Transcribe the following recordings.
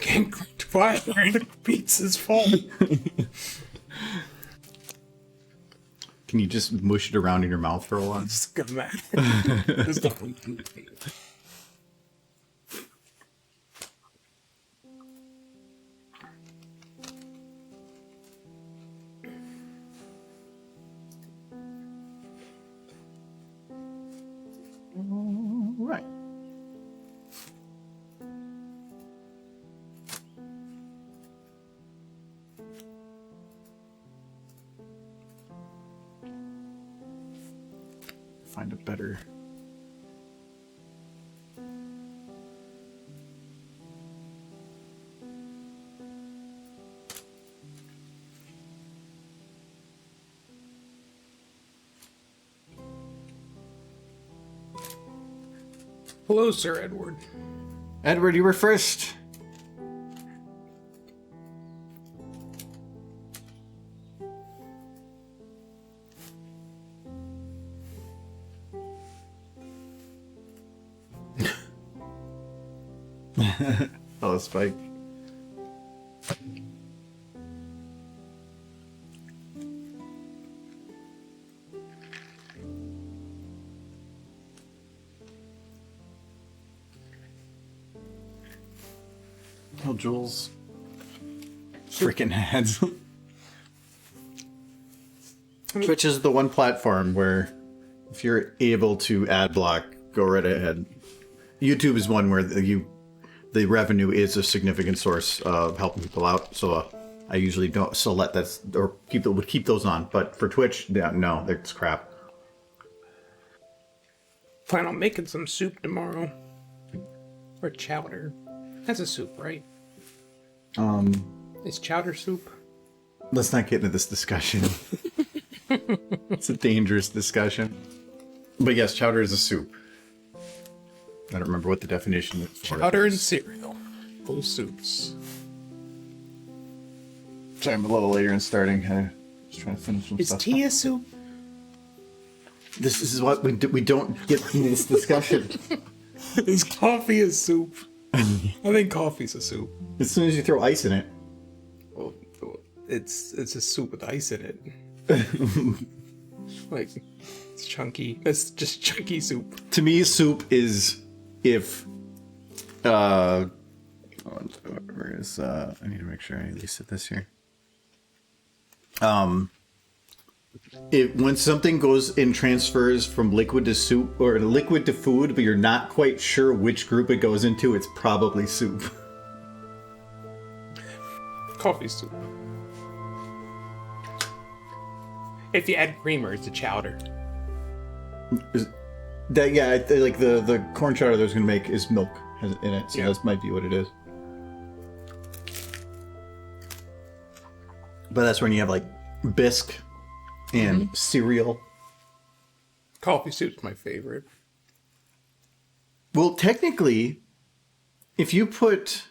can't cook fire. The pizza's full. Can you just mush it around in your mouth for a while? Just go mad. Just go. Right. Find a better. Hello, Sir Edward. Edward, you were first. Oh, Spike. Oh, Jules. Freaking ads. Twitch is the one platform where if you're able to ad block, go right ahead. YouTube is one where the revenue is a significant source of helping people out. So I usually don't let that or keep those on. But for Twitch, yeah, no, that's crap. Plan on making some soup tomorrow. Or chowder. That's a soup, right? It's chowder soup. Let's not get into this discussion. It's a dangerous discussion. But yes, chowder is a soup. I don't remember what the definition is. Chowder and cereal. Full soups. Sorry, I'm a little later in starting. I'm just trying to finish some stuff. Is tea a soup? This is what we don't get in this discussion. Is coffee a soup? I think coffee's a soup. As soon as you throw ice in it. Well, it's a soup with ice in it. Like, it's chunky. It's just chunky soup. To me, soup is if where is I need to make sure I at least hit this here. When something goes and transfers from liquid to soup or liquid to food, but you're not quite sure which group it goes into, it's probably soup. Coffee soup. If you add creamer, it's a chowder. Like the corn chowder that I was going to make is milk in it, so that might be what it is. But that's when you have like bisque and cereal. Coffee soup's my favorite. Well, technically, if you put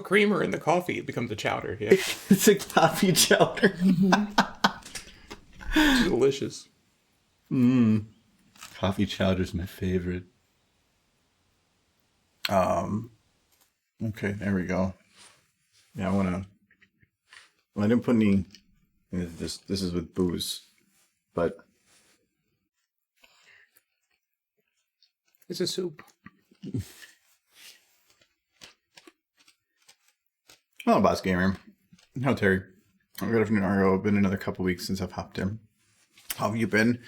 creamer in the coffee, it becomes a chowder. Yeah, it's a coffee chowder. It's delicious. Coffee chowder's my favorite. Okay, there we go. Yeah, I didn't put any. This is with booze, but it's a soup. Hello, Boss Gamer. How Terry? Good afternoon, Argo. Been another couple weeks since I've hopped in. How have you been?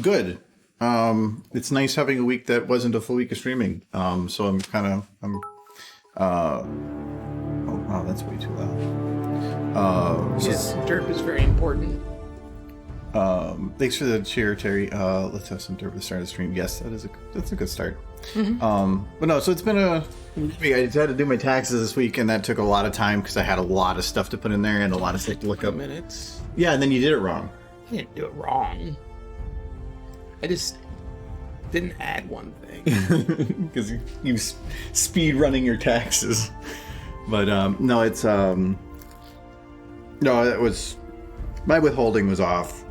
Good. It's nice having a week that wasn't a full week of streaming. So oh wow, that's way too loud. Yes, derp is very important. Thanks for the cheer, Terry. Let's have some derp at the start of the stream. Yes, that's a good start. But no, so it's been I had to do my taxes this week, and that took a lot of time because I had a lot of stuff to put in there and a lot of stuff to look up. Minutes. Yeah, and then you did it wrong. I didn't do it wrong. I just didn't add one thing. Because you speed running your taxes. But no, it's no, it was my withholding was off,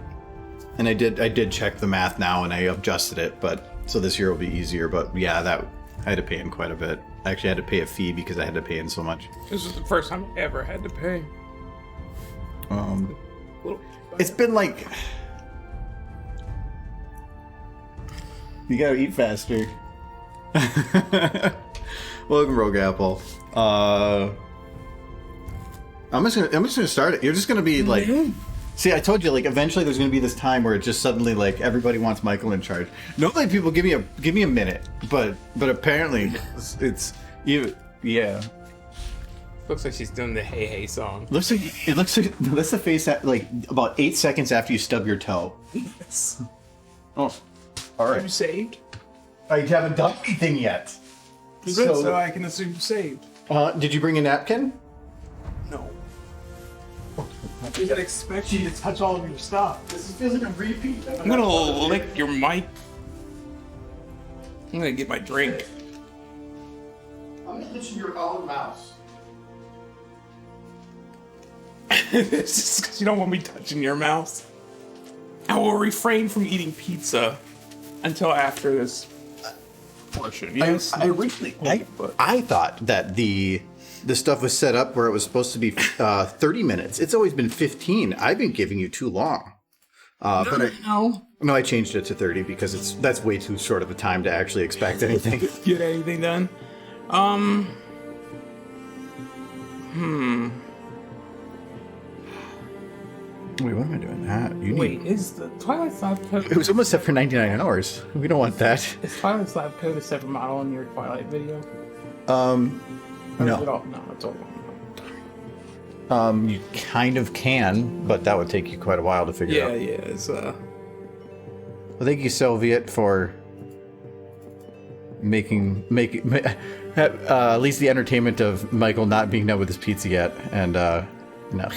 and I did check the math now and I adjusted it. But so this year will be easier. But yeah, that I had to pay in quite a bit. I actually had to pay a fee because I had to pay in so much. This was the first time I ever had to pay. It's been like... You gotta eat faster. Welcome, Rogue Apple. I'm just gonna start it. You're just gonna be like... See, I told you, like, eventually there's gonna be this time where it just suddenly, like, everybody wants Michael in charge. Normally people give me a minute, but apparently it's you. Yeah. Looks like she's doing the Hey Hey song. It looks like that's the face at, like, about 8 seconds after you stub your toe. Yes. Oh, all Are you right. saved? I haven't done anything yet. Good, so I can assume you're saved. Did you bring a napkin? No. You gotta expect you to touch all of your stuff. This feels like a repeat. I'm gonna lick your mic. I'm gonna get my drink. I'm gonna touch your own mouse. It's just because you don't want me touching your mouse. I will refrain from eating pizza until after this portion. Yes, I thought that the stuff was set up where it was supposed to be 30 minutes. It's always been 15. I've been giving you too long. No, I changed it to 30 because that's way too short of a time to actually expect anything. Get anything done? Wait, what am I doing? Wait, is the Twilight Slab code? It was almost set for 99 hours. We don't want that. Is Twilight Slab code a separate model in your Twilight video? No. No, it's all. You kind of can, but that would take you quite a while to figure out. Yeah, it's Well, thank you, Soviet, for making at least the entertainment of Michael not being done with his pizza yet. And no,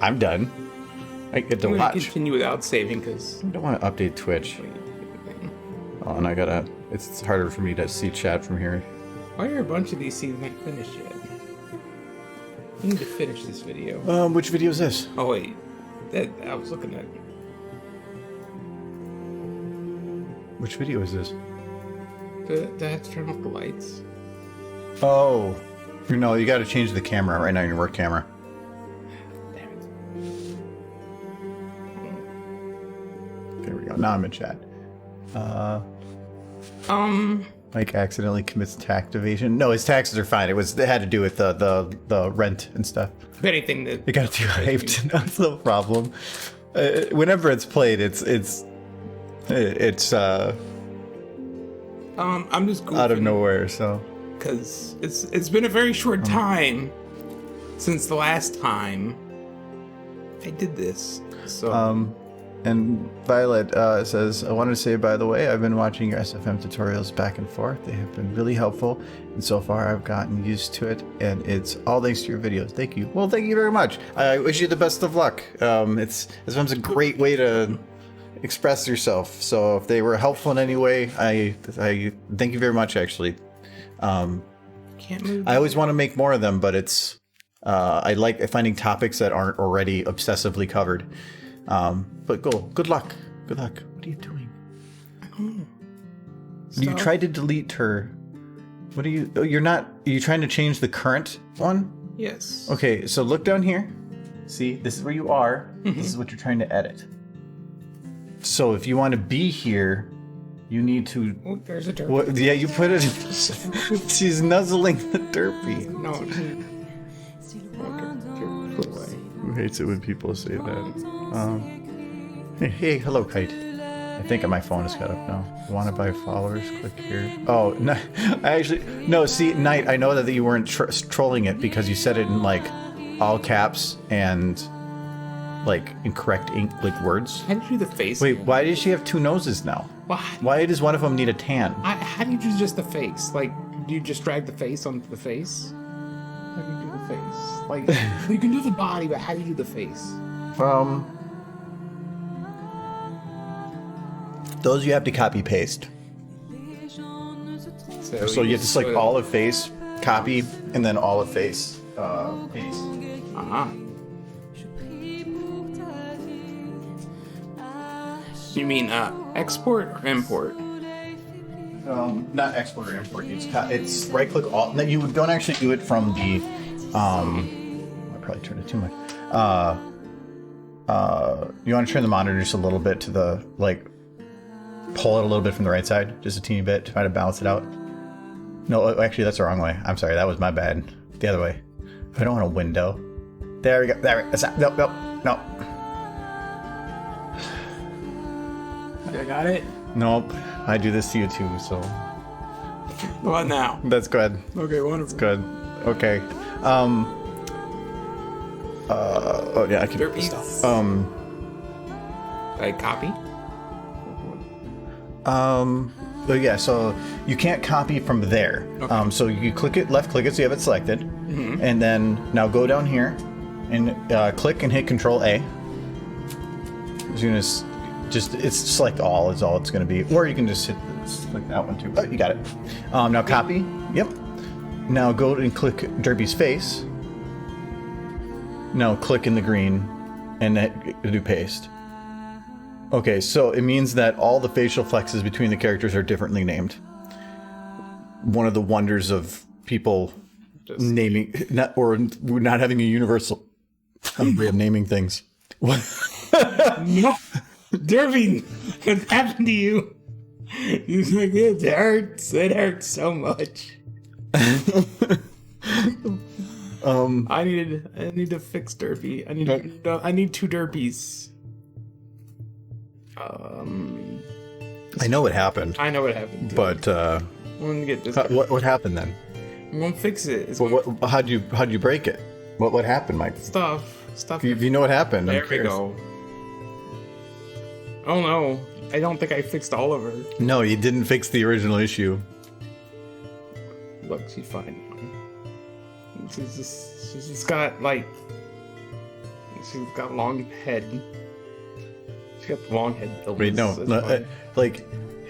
I'm done. I get to I'm gonna watch. continue without saving because I don't want to update Twitch. Oh, and I gotta. It's harder for me to see chat from here. why are a bunch of these scenes not finished yet? I need to finish this video. Which video is this? Oh wait, that I was looking at. Which video is this? That's turn off the lights. Oh, no, you got to change the camera right now. Your work camera. Damn it. There we go. Now I'm in chat. Mike accidentally commits tax evasion. No, his taxes are fine. It had to do with the rent and stuff. If anything, that It got too hyped. That's the problem. Whenever it's played, it's I'm just goofing out of nowhere. So because it's been a very short time since the last time I did this. So and Violet says, I wanted to say, by the way, I've been watching your SFM tutorials back and forth. They have been really helpful, and so far I've gotten used to it, and it's all thanks to your videos. Thank you. Well, thank you very much. I wish you the best of luck. SFM's a great way to express yourself. So if they were helpful in any way, I thank you very much. Actually, can't move. I always want to make more of them, but it's I like finding topics that aren't already obsessively covered. But good luck. Good luck. What are you doing? You tried to delete her. What are you? Oh, you're not. Are you trying to change the current one? Yes. Okay, so look down here. See, this is where you are. This is what you're trying to edit. So if you want to be here, you need to. Oh, there's a derpy. What? Yeah, you put it. She's nuzzling the derpy. No. Put away. Who hates it when people say that? Hey, hello, Kite. I think my phone is cut up now. Want to buy followers? Click here. Oh, no, see, Knight, I know that you weren't trolling it because you said it in, like, all caps and, like, incorrect words. How do you do the face? Wait, why does she have two noses now? Why? Why does one of them need a tan? How do you do just the face? Like, do you just drag the face onto the face? How do you do the face? Like, you can do the body, but how do you do the face? Those you have to copy paste. So you just like olive face, copy, and then olive face, paste. Uh-huh. You mean export or import? Not export or import. It's right click all. No, you don't actually do it from the. I probably turned it too much. You want to turn the monitor just a little bit to the pull it a little bit from the right side, just a teeny bit, to try to balance it out. No, actually, that's the wrong way. I'm sorry, that was my bad. The other way. I don't want a window. There we go. There. That's not. Nope. No. I got it. Nope. I do this to you too, so. What now? That's good. Okay, wonderful. Good. Okay. Oh yeah, I can. Derpy. Like copy. Oh yeah, so you can't copy from there. Okay. So you click it, left click it, so you have it selected, and then now go down here, and click and hit Control A. As soon as it's select all is all it's going to be, or you can just hit select that one too. Oh, you got it. Now copy. Yep. Now go and click Derpy's face. Now click in the green, and do paste. Okay, so it means that all the facial flexes between the characters are differently named. One of the wonders of people naming, not having a universal way of naming things. What? No, Derpy, what happened to you? He's like, it hurts. It hurts so much. I need to fix Derpy. I need 2 Derpies. I know what happened. I know what happened. But I'm gonna get this. what happened then? I'm gonna fix it. How'd you break it? What happened, Mike? Stuff. If you know what happened, There we go. Oh no, I don't think I fixed all of her. No, you didn't fix the original issue. Look, she's fine now. She's just got she's got long head. She's got the long head. Wait, no,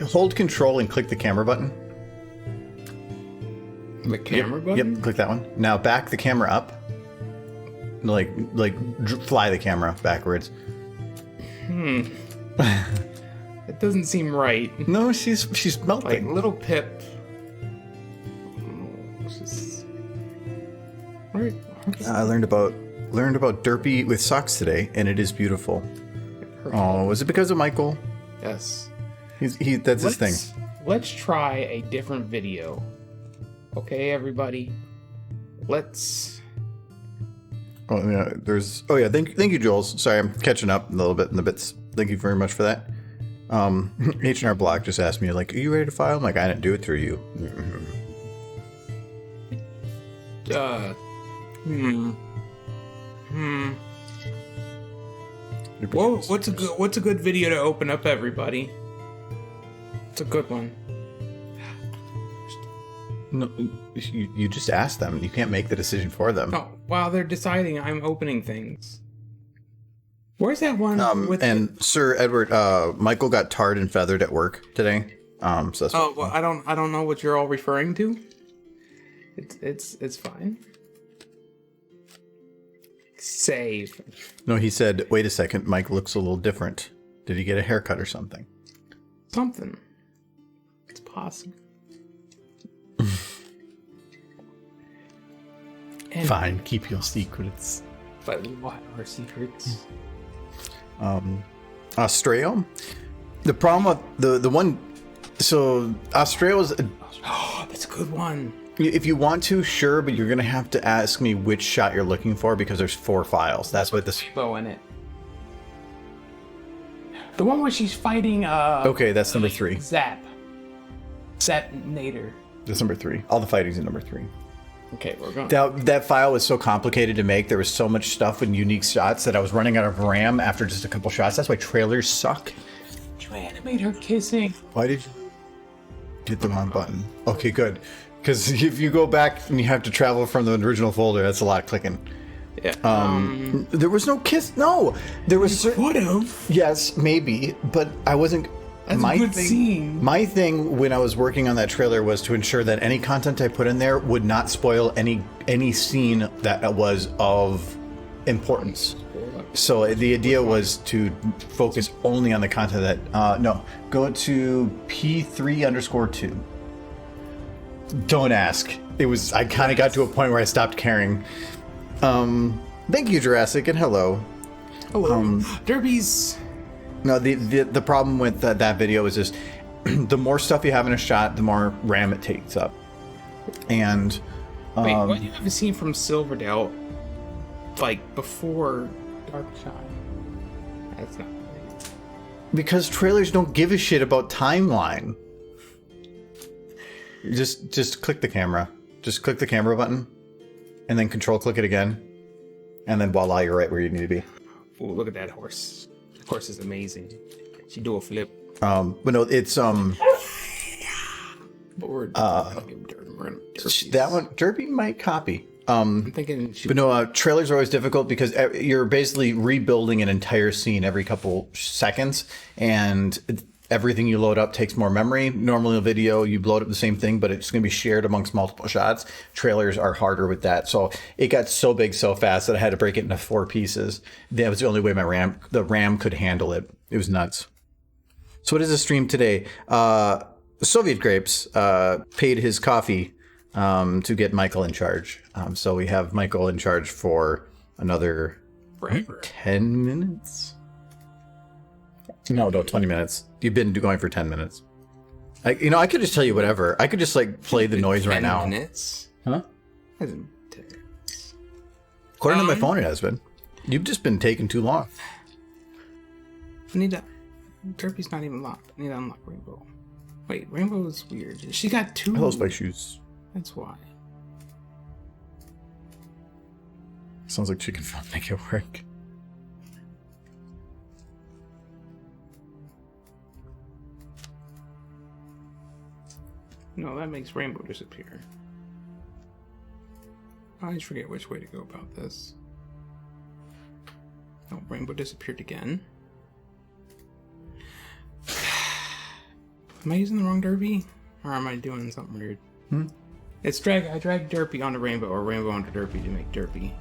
hold Control and click the camera button. The camera button? Yep, click that one. Now back the camera up. Fly the camera backwards. It doesn't seem right. No, she's melting. Like little Pip. Right. I learned about Derpy with socks today, and it is beautiful. Oh, was it because of Michael? Yes. That's his thing. Let's try a different video. Okay, everybody. Let's. Oh yeah, Thank you, Jules. Sorry, I'm catching up a little bit in the bits. Thank you very much for that. H&R Block just asked me, are you ready to file? I'm like, I didn't do it through you. Whoa, what's a good video to open up, everybody? It's a good one. No, you just ask them. You can't make the decision for them. Oh, while they're deciding, I'm opening things. Where's that one with? And Sir Edward, Michael got tarred and feathered at work today. So that's I don't know what you're all referring to. It's fine. Save. No, he said, wait a second, Mike looks a little different. Did he get a haircut or something? Something. It's possible. Fine, keep your secrets. But what are secrets? Australia. The problem with the one. So Australia was. Oh, that's a good one. If you want to, sure, but you're gonna have to ask me which shot you're looking for because there's 4 files. That's what this. Bow in it. The one where she's fighting. Okay, that's number 3. Zap Nader. That's number 3. All the fighting's in number 3. Okay, we're going. That file was so complicated to make. There was so much stuff and unique shots that I was running out of RAM after just a couple shots. That's why trailers suck. Did you animate her kissing? Why did you hit the wrong button? Okay, good. Because if you go back and you have to travel from the original folder, that's a lot of clicking. Yeah. There was no kiss. No, there was. Would have. Yes, maybe, but I wasn't. That's a good scene. My thing when I was working on that trailer was to ensure that any content I put in there would not spoil any scene that was of importance. So the idea was to focus only on the content that, no, go to P3_2. Don't ask. I kind of got to a point where I stopped caring. Thank you, Jurassic, and hello. Hello. Derby's. No, the problem with that video is just the more stuff you have in a shot, the more RAM it takes up. And wait, what do you have a scene from Silverdale, like before Dark Shine? That's not right. Because trailers don't give a shit about timeline. Just click the camera. Just click the camera button, and then control click it again, and then voila, you're right where you need to be. Oh, look at that horse. The horse is amazing. She do a flip. But no, it's Board. that one Derby might copy. I'm thinking. But no, trailers are always difficult because you're basically rebuilding an entire scene every couple seconds, and everything you load up takes more memory. Normally, a video, you load up the same thing, but it's going to be shared amongst multiple shots. Trailers are harder with that. So it got so big so fast that I had to break it into 4 pieces. That was the only way the RAM could handle it. It was nuts. So what is the stream today? Soviet Grapes paid his coffee to get Michael in charge. So we have Michael in charge for another 10 minutes. No, 20 minutes. You've been going for 10 minutes. I could just tell you whatever. I could just play the noise right now. 10 minutes? Huh? Hasn't 10 minutes. According to my phone, it has been. You've just been taking too long. I need to. Derpy's not even locked. I need to unlock Rainbow. Wait, Rainbow is weird. She got 2. Hello, Spike Shoes. That's why. Sounds like she can make it work. No, that makes Rainbow disappear. I always forget which way to go about this. Oh, Rainbow disappeared again. Am I using the wrong Derpy? Or am I doing something weird? It's I dragged Derpy onto Rainbow, or Rainbow onto Derpy to make Derpy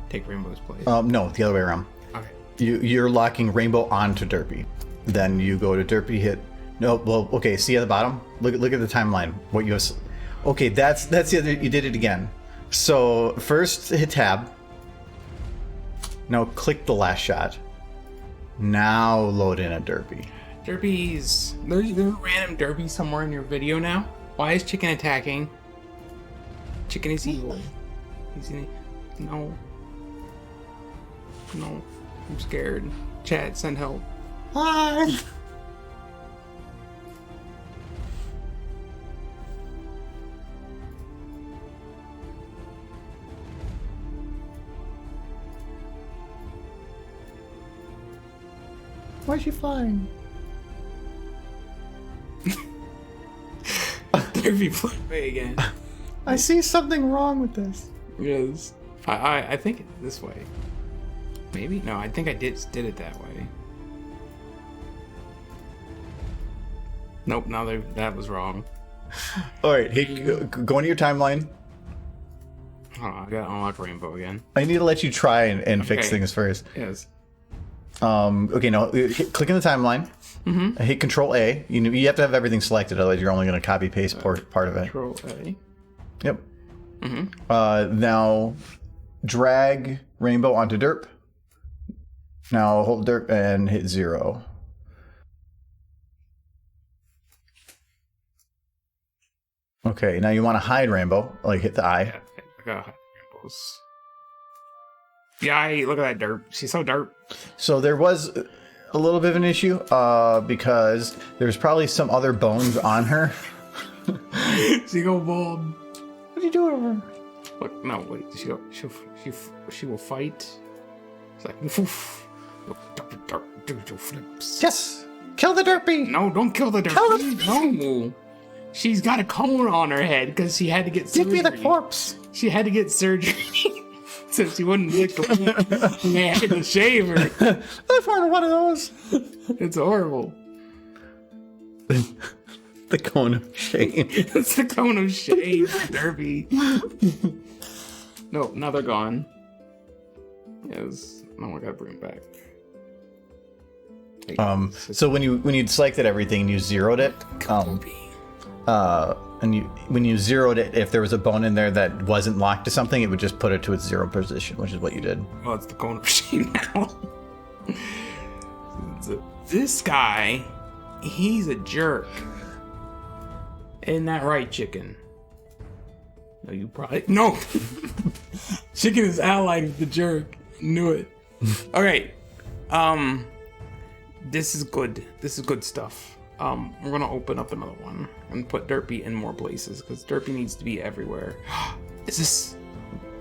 take Rainbow's place. No, the other way around. Okay. You're locking Rainbow onto Derpy. Then you go to Derpy, hit. No, well, okay. See at the bottom. Look at the timeline. What you have. Okay, that's the other. You did it again. So first hit tab. Now click the last shot. Now load in a Derpy. Derpy's. There's a random Derpy somewhere in your video now. Why is Chicken attacking? Chicken is evil. No. No. I'm scared. Chat, send help. Hi. Why is she flying? Derpy flew away again. I see something wrong with this. Yes. I think it's this way. Maybe? No, I think I did it that way. Nope, that was wrong. Alright, hey, go into your timeline. Hold on, I gotta unlock Rainbow again. I need to let you try and fix Okay. things first. Yes. Okay, no, click in the timeline. Mm-hmm. Hit Control A. You have to have everything selected, otherwise you're only going to copy paste part of it. Control A. Yep. Mm-hmm. Now drag Rainbow onto Derp. Now hold Derp and hit 0. Okay, now you want to hide Rainbow, hit the eye. Yeah, okay. I gotta hide Rainbows. Yeah, look at that derp. She's so derp. So there was a little bit of an issue because there's probably some other bones on her. She go bald. What are you doing over? Look, no, wait. She will fight. It's like, oof. Do flips. Yes! Kill the Derpy! No, don't kill the derpy. No. She's got a cone on her head because she had to get surgery. Give me the corpse! She had to get surgery. So she wouldn't lick the wound. They had to shave her. I've heard one of those. It's horrible. The cone of shame. It's the cone of shame, Derpy. No, now they're gone. Yes. No, I gotta bring it back. So when you selected everything and you zeroed it, when you zeroed it, if there was a bone in there that wasn't locked to something, it would just put it to its 0 position, which is what you did. Oh, it's the cone machine now. This guy, he's a jerk. Isn't that right, chicken? No, you probably no. Chicken is allied with the jerk. Knew it. All right. This is good. This is good stuff. We're gonna open up another one and put Derpy in more places because Derpy needs to be everywhere. Is this?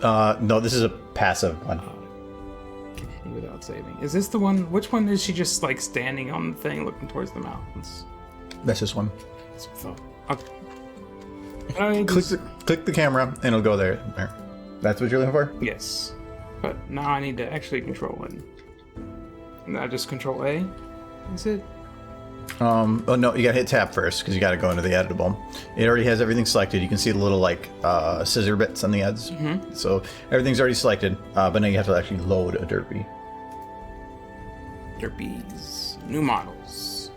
No, this is a passive one. Without saving. Is this the one? Which one is she just like standing on the thing looking towards the mountains? That's this one. That's what I thought. Okay. Click the camera and it'll go there. There. That's what you're looking for? Yes. But now I need to actually control it. Now just control A? Is it? Oh no, you gotta hit tab first because you gotta go into the editable. It already has everything selected. You can see the little like scissor bits on the ends. Mm-hmm. So everything's already selected, but now you have to actually load a Derpy. Derpies. New models.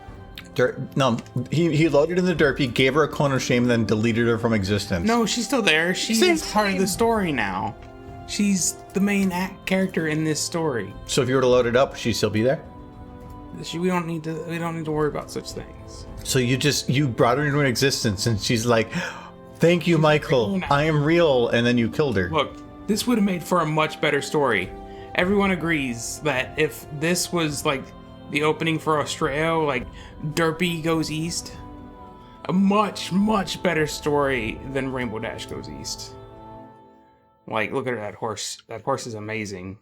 No, he loaded in the Derpy, gave her a cone of shame, then deleted her from existence. No, she's still there. She's part of the story now. She's the main character in this story. So if you were to load it up, she'd still be there? We don't need to worry about such things. So you brought her into existence and she's like, thank you, Michael, I am real, and then you killed her. Look, this would have made for a much better story. Everyone agrees that if this was like the opening for Australia, like Derpy Goes East, a much, much better story than Rainbow Dash Goes East. Like, look at that horse. That horse is amazing.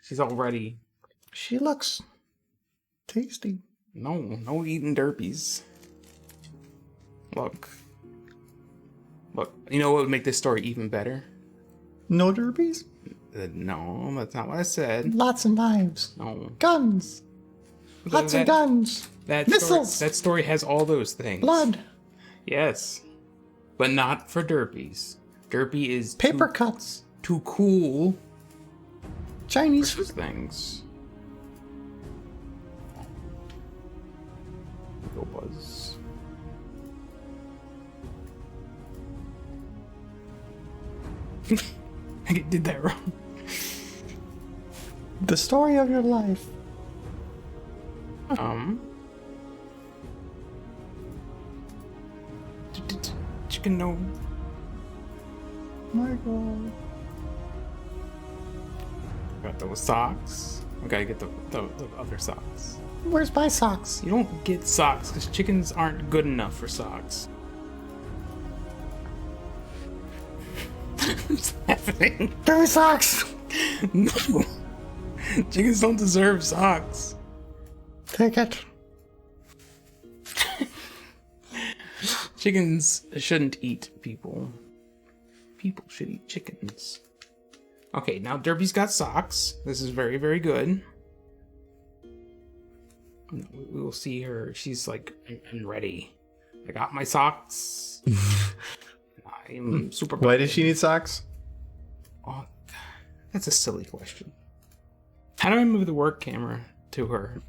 She's already... She looks tasty. No eating Derpies. Look, you know what would make this story even better? No Derpies? No, that's not what I said. Lots of knives. No. Guns. Lots of guns. Missiles. That story has all those things. Blood. Yes. But not for Derpies. Derpy is paper cuts. Too cool. Chinese for things. Go Buzz. I did that wrong. The story of your life. Chicken no. Michael. Got those socks. I gotta get the other socks. Where's my socks? You don't get socks because chickens aren't good enough for socks. What's happening? Give me socks! No. Chickens don't deserve socks. Take it. Chickens shouldn't eat people. People should eat chickens. Okay, now Derpy's got socks. This is very, very good. We will see her. She's like, I'm ready. I got my socks. I'm super. Why does she need socks? Oh, that's a silly question. How do I move the work camera to her?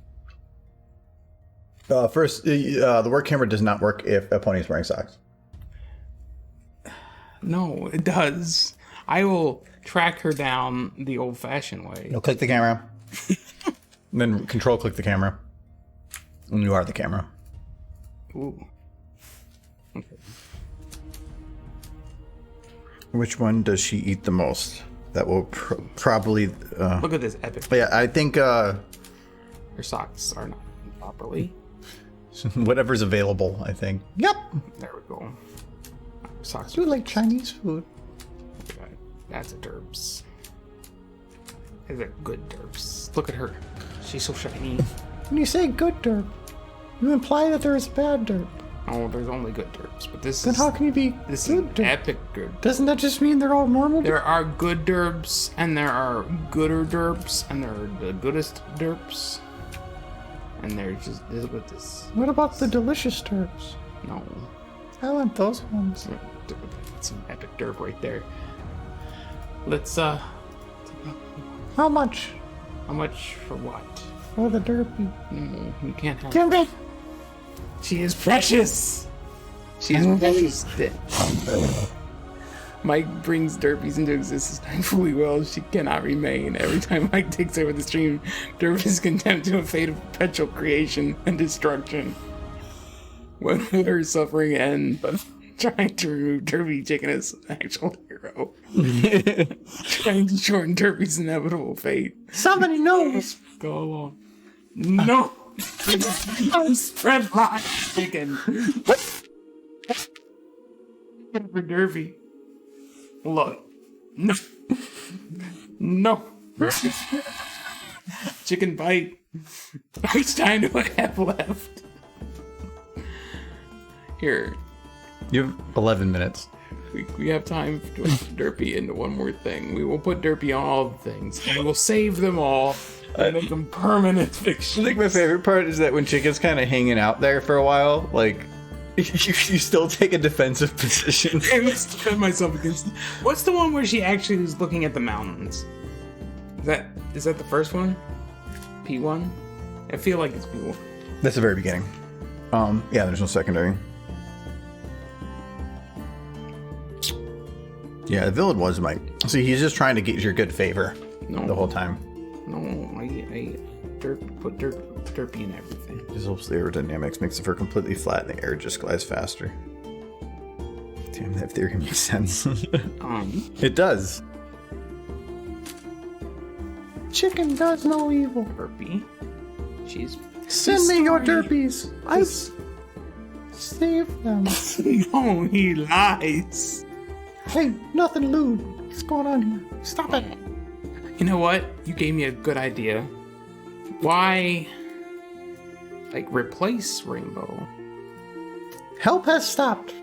First, the work camera does not work if a pony is wearing socks. No, it does. I will track her down the old-fashioned way. You'll click the camera. Then control click the camera. And you are the camera. Ooh. Okay. Which one does she eat the most? That will probably... Look at this epic. Yeah, I think... Her socks are not properly. Whatever's available, I think. Yep. There we go. Socks. You like Chinese food. Okay. That's a derps. That's a good derps. Look at her. She's so shiny. When you say good derp, you imply that there is bad derp. Oh, there's only good derps, but this then is... how can you be this good is derp? Epic derp. Doesn't that just mean they're all normal? There are good derps, and there are gooder derps, and there are the goodest derps. And they're just... Look at this. What about the delicious derps? No. I want those ones. It's an epic derp right there. Let's, How much? How much for what? For the derpy. No, you can't have Give me. She is precious. She is precious. Mike brings derpies into existence knowing fully well she cannot remain. Every time Mike takes over the stream, Derpy is condemned to a fate of perpetual creation and destruction. When will her suffering end? But trying to remove Derpy Chicken as an actual hero. Trying to shorten Derpy's inevitable fate. Somebody knows. Go along. No! Spread lies, chicken. For Derpy. Look. No. No. Chicken bite. How much time do I have left? Here. You have 11 minutes. We have time to put Derpy into one more thing. We will put Derpy on all the things. And we'll save them all and make them permanent fiction. I think my favorite part is that when Chicken's kind of hanging out there for a while, like, you still take a defensive position. I must defend myself against. What's the one where she actually was looking at the mountains? Is that the first one? P1? I feel like it's P1. That's the very beginning. Yeah, there's no secondary. Yeah, the villain was Mike. See, he's just trying to get your good favor the whole time. No, I put Derpy in everything. This helps the aerodynamics, makes the fur completely flat, and the air just glides faster. Damn, that theory makes sense. It does. Chicken does no evil. Derpy. Send me your derpies. I save them. No, he lies. Hey, nothing lewd. What's going on here? Stop it. You know what? You gave me a good idea. Why, replace Rainbow? Help has stopped.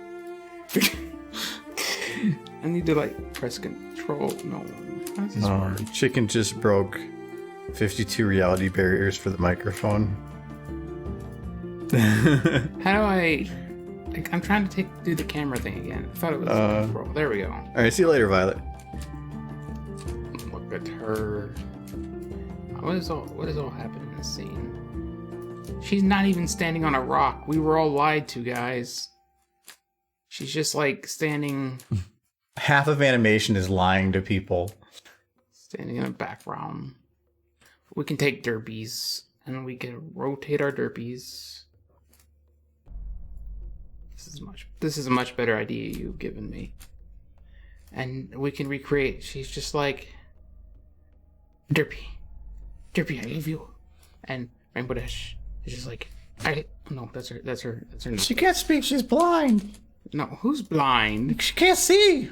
I need to, press control. No. How does this work? Chicken just broke 52 reality barriers for the microphone. How do I... I'm trying to do the camera thing again. I thought it was control. There we go. Alright, see you later, Violet. Look at her. What is all happening in this scene? She's not even standing on a rock. We were all lied to, guys. She's just standing. Half of animation is lying to people. Standing in the background. We can take derpies and we can rotate our derpies. This is a much better idea you've given me. And we can recreate. She's just like Derpy, I love you. And Rainbow Dash is just like no, that's her. She can't speak. She's blind. No, who's blind? She can't see.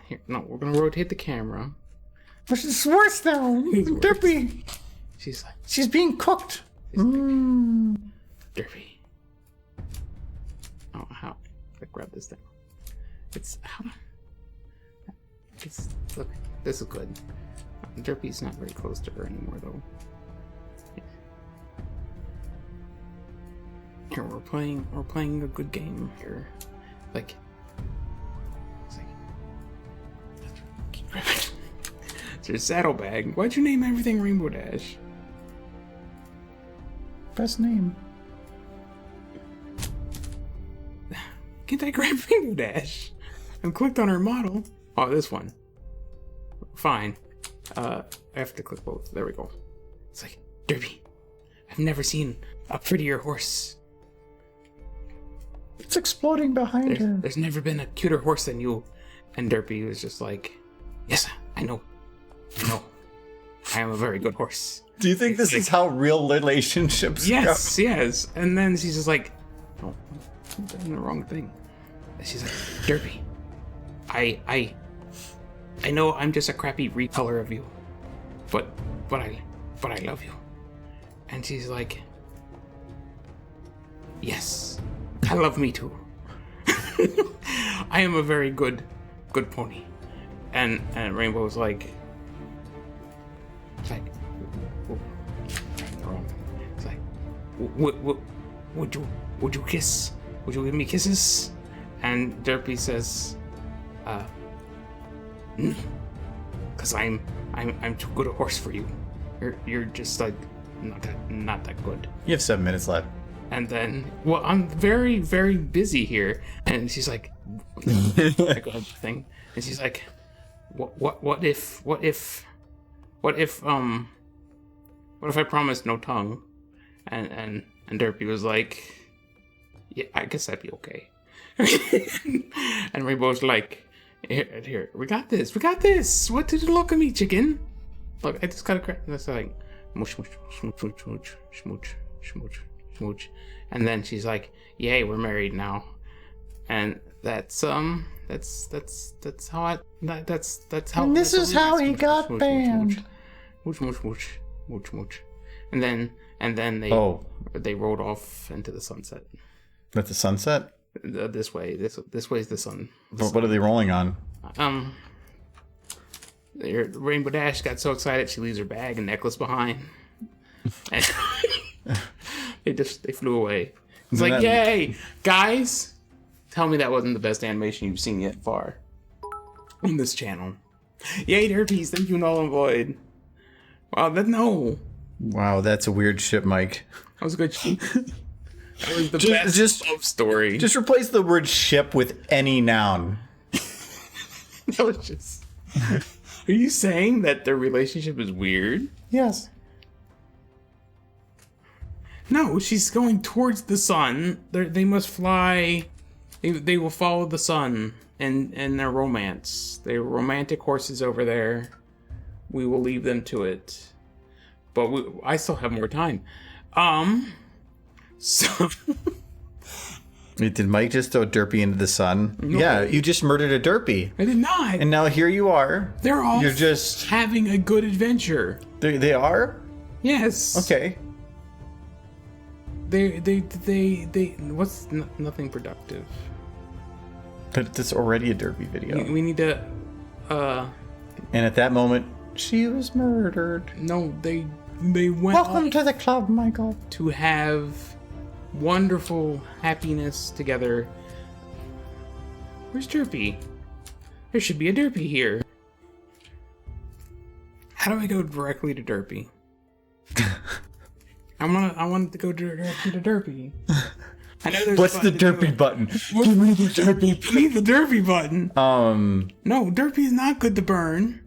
Here, no, we're gonna rotate the camera. But it's worse now. It's worse. Derpy. She's being cooked. Derpy. Oh, how? Grab this thing. Look, this is good. Derpy's not very close to her anymore, though. Here, we're playing a good game here. It's your saddlebag. Why'd you name everything Rainbow Dash? Best name. Can't I grab Rainbow Dash? I've clicked on her model. Oh, this one. Fine. I have to click both. There we go. It's Derpy, I've never seen a prettier horse. It's exploding behind her. There's never been a cuter horse than you. And Derpy was just yes, I know. I am a very good horse. Do you think this is how real relationships go? Yes. And then she's just no, I'm doing the wrong thing. And she's Derpy, I know I'm just a crappy recolor of you, but I love you. And she's yes, I love me too. I am a very good pony. And Rainbow's wrong. It's would you kiss? Would you give me kisses? And Derpy says, Cause I'm too good a horse for you. You're just like not that good. You have 7 minutes left. And then, well, I'm very, very busy here. And she's like, I go thing. And she's like, what if I promised no tongue? And Derpy was like, yeah, I guess that'd be okay. And Rainbow's like, here, we got this. What did you look at me, chicken? Look, I just got a crack. That's like, smooch, smooch. And then she's like, yay, we're married now. And that's how that's how. And this is how he got banned. Smooch. And then they rode off into the sunset. At the sunset? This way. This way's the sun. What are they rolling on? Rainbow Dash got so excited she leaves her bag and necklace behind. And they flew away. It's like, yay, guys! Tell me that wasn't the best animation you've seen yet far on this channel. Yay, Derpies! Thank you, Null and Void. Wow, no. Wow, that's a weird ship, Mike. That was a good ship. That was the best love story. Just replace the word ship with any noun. That was just... Are you saying that their relationship is weird? Yes. No, she's going towards the sun. They must fly. They will follow the sun and their romance. They're romantic horses over there. We will leave them to it. But I still have more time. So... Wait, did Mike just throw Derpy into the sun? No. Yeah, you just murdered a Derpy. I did not. And now here you are. They're all You're just having a good adventure. They are? Yes. Okay. They what's nothing productive? But it's already a Derpy video. We need to And at that moment, she was murdered. No, they went Welcome to the club, Michael. to have wonderful happiness together. Where's Derpy? There should be a Derpy here. How do I go directly to Derpy? I want to go directly to Derpy. I know there's What's the Derpy button? Give me the Derpy. Give me the Derpy button. No, Derpy's not good to burn,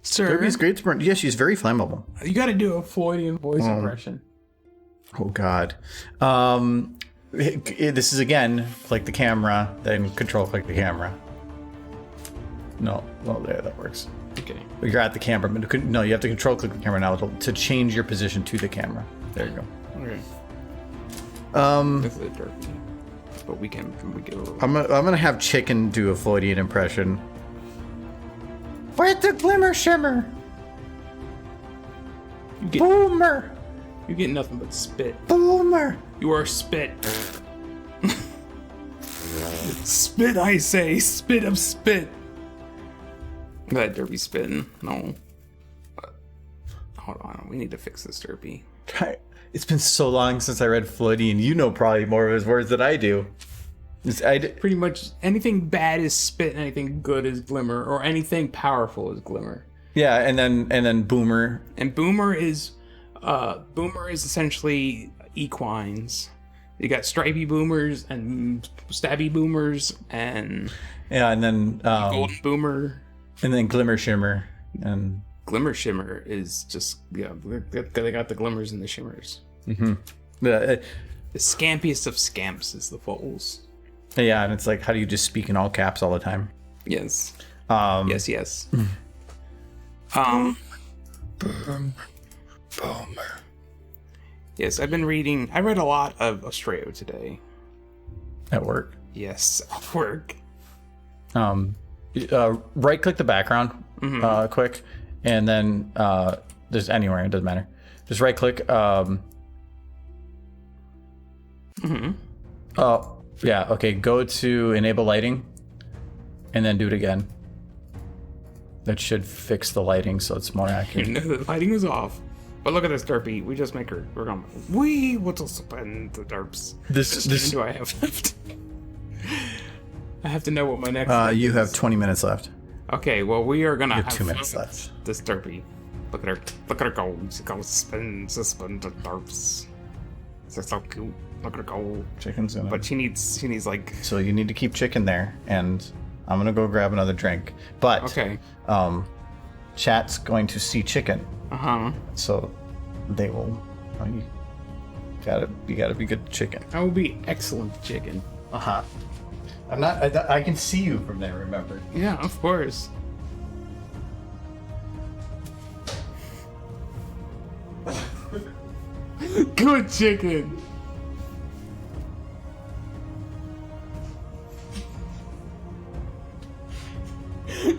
sir. Derpy's great to burn. Yeah, she's very flammable. You got to do a Floydian voice impression. Oh God. This is again like the camera, then control click the camera. No, well there that works. Okay. You're at the camera, but no, you have to control click the camera now to change your position to the camera. There you go. Okay. This is a Derpy, but we can go. I'm gonna have Chicken do a Floydian impression. Where's the glimmer shimmer? Boomer. You get nothing but spit. Boomer. You are spit. Spit, I say. Spit of spit. That Derpy spitting. No. Hold on. We need to fix this Derpy. It's been so long since I read Floydian. You know probably more of his words than I do. Pretty much anything bad is spit, and anything good is glimmer, or anything powerful is glimmer. Yeah, and then Boomer. And Boomer is essentially equines. You got stripy boomers and stabby boomers and and then golden boomer and then Glimmer Shimmer and Glimmer Shimmer is just they got the glimmers and the shimmers. Mm-hmm. The scampiest of scamps is the foals. Yeah, and it's like, how do you just speak in all caps all the time? Yes. Yes. Boomer. Yes, I read a lot of Australia today. At work? Yes, at work. Right click the background, quick, and then there's anywhere, it doesn't matter. Just right click. Oh, yeah, okay, go to enable lighting, and then do it again. That should fix the lighting so it's more accurate. The lighting was off. But look at this Derpy. We just make her. We're going. What's also been the derps? This do I have left? I have to know what my next. You have 20 minutes left. Okay, well, we are gonna have 2 minutes fun left. with this derpy. Look at her. Look at her go. She goes spin the derps. She's so cute. Look at her go. Chicken's in it. But she needs like. So you need to keep chicken there, and I'm gonna go grab another drink. But Okay. Chat's going to see chicken, so they will. You gotta be good to chicken. I will be excellent chicken. I'm not. I can see you from there. Remember. Yeah, of course. Good chicken.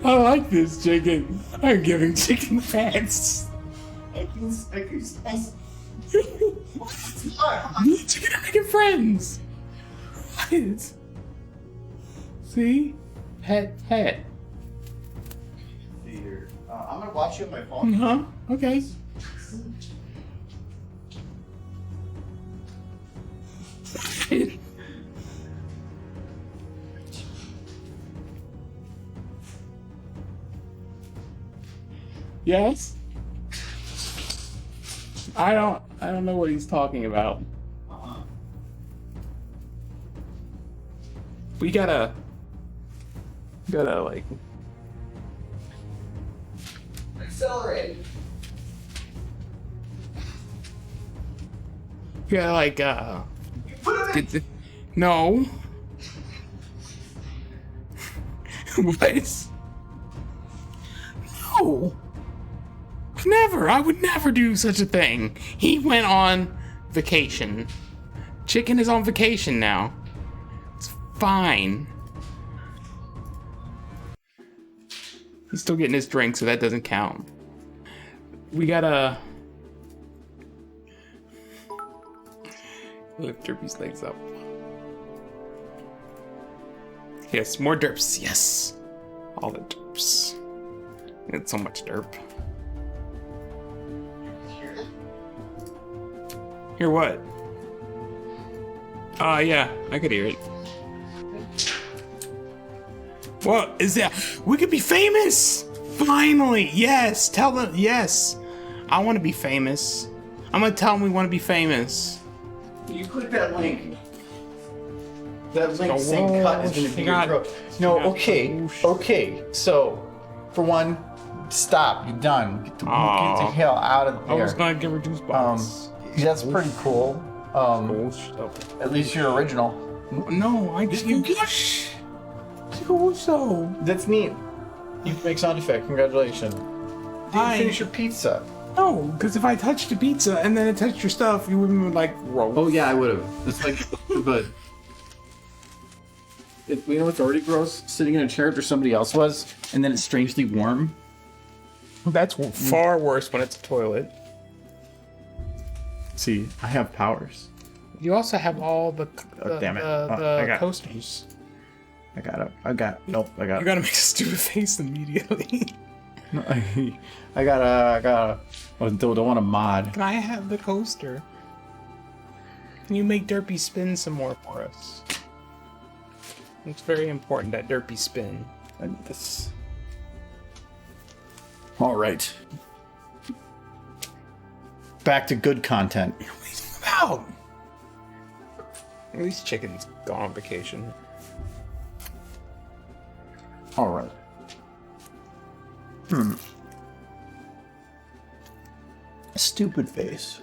I like this chicken. I'm giving chicken pets. Chicken are making friends. What? See? Pet. Here. I'm gonna watch you on my phone. Huh? Okay. Yes? I don't know what he's talking about. We gotta like Accelerate. we gotta like no. What? No. Never. I would never do such a thing. He went on vacation. Chicken is on vacation now. It's fine. He's still getting his drink, so that doesn't count. We gotta lift Derpy's legs up. Yes, more derps. Yes. All the derps. It's so much derp. Hear what? Yeah, I could hear it. What is that? We could be famous! Finally! Yes! Tell them, yes! I want to be famous. I'm gonna tell them we want to be famous. You click that link. That link Oh, saying cut is gonna be your God. throat. No, God. okay. So, for one, stop. You're done. Get the hell out of I was there. gonna give her goosebumps. That's pretty cool. At least you're original. No, I just you gosh. So That's neat. You can make sound effect. Congratulations. Didn't finish your pizza. No, because if I touched the pizza and then it touched your stuff, you wouldn't like roll. Oh yeah, I would have. It's like, but you know what's already gross? Sitting in a chair where somebody else was, and then it's strangely warm. That's far worse when it's a toilet. See, I have powers. You also have all the damn it. the I got it. coasters. I got it. Nope, I got You gotta make a stupid face immediately. it. I got I don't want a mod. Can I have the coaster? Can you make Derpy spin some more for us? It's very important that Derpy spin. And this. All right. Back to good content. What are you talking about? At least chicken's gone on vacation. All right. Stupid face.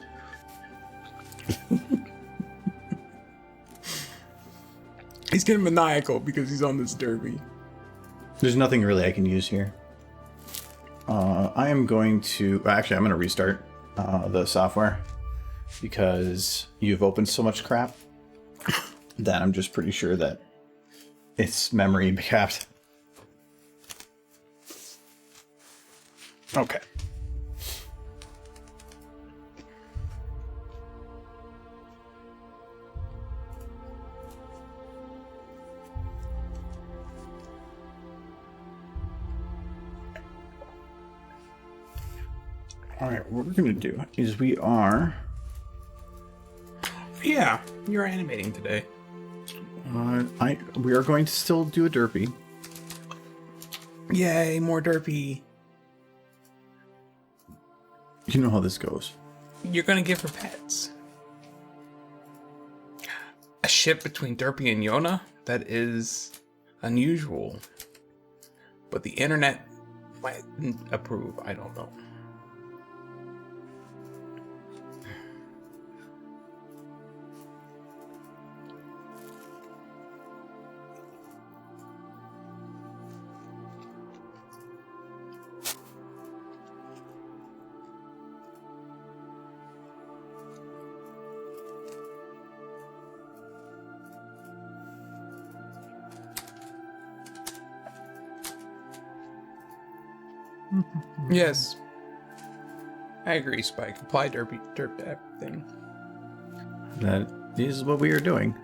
He's getting maniacal because he's on this derby. There's nothing really I can use here. I am going to... Actually, I'm going to restart the software because you've opened so much crap that I'm just pretty sure that it's memory capped. Okay. All right, what we're gonna do is we are. Yeah, you're animating today. We are going to still do a derpy. Yay, more derpy. You know how this goes. You're gonna give her pets. A ship between Derpy and Yona? That is unusual. But the internet might approve. I don't know. Yes. I agree, Spike. Apply derp to everything. That is what we are doing.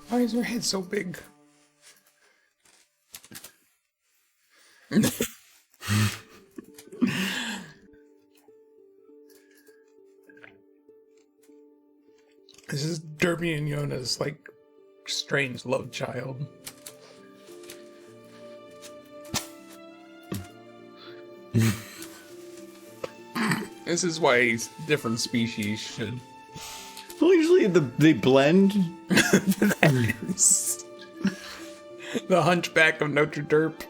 Why is her head so big? This is Derby and Yona's, like, strange love child. This is why different species should... Well, usually they blend. The Hunchback of Notre Derp.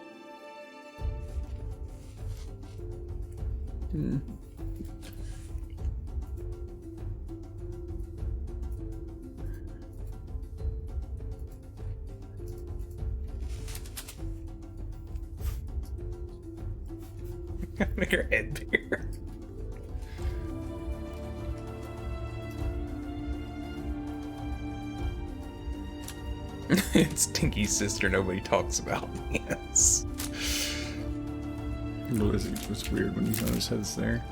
Make her head bigger. It's Tinky's sister nobody talks about. Yes. The lizard was weird when he got his head's there.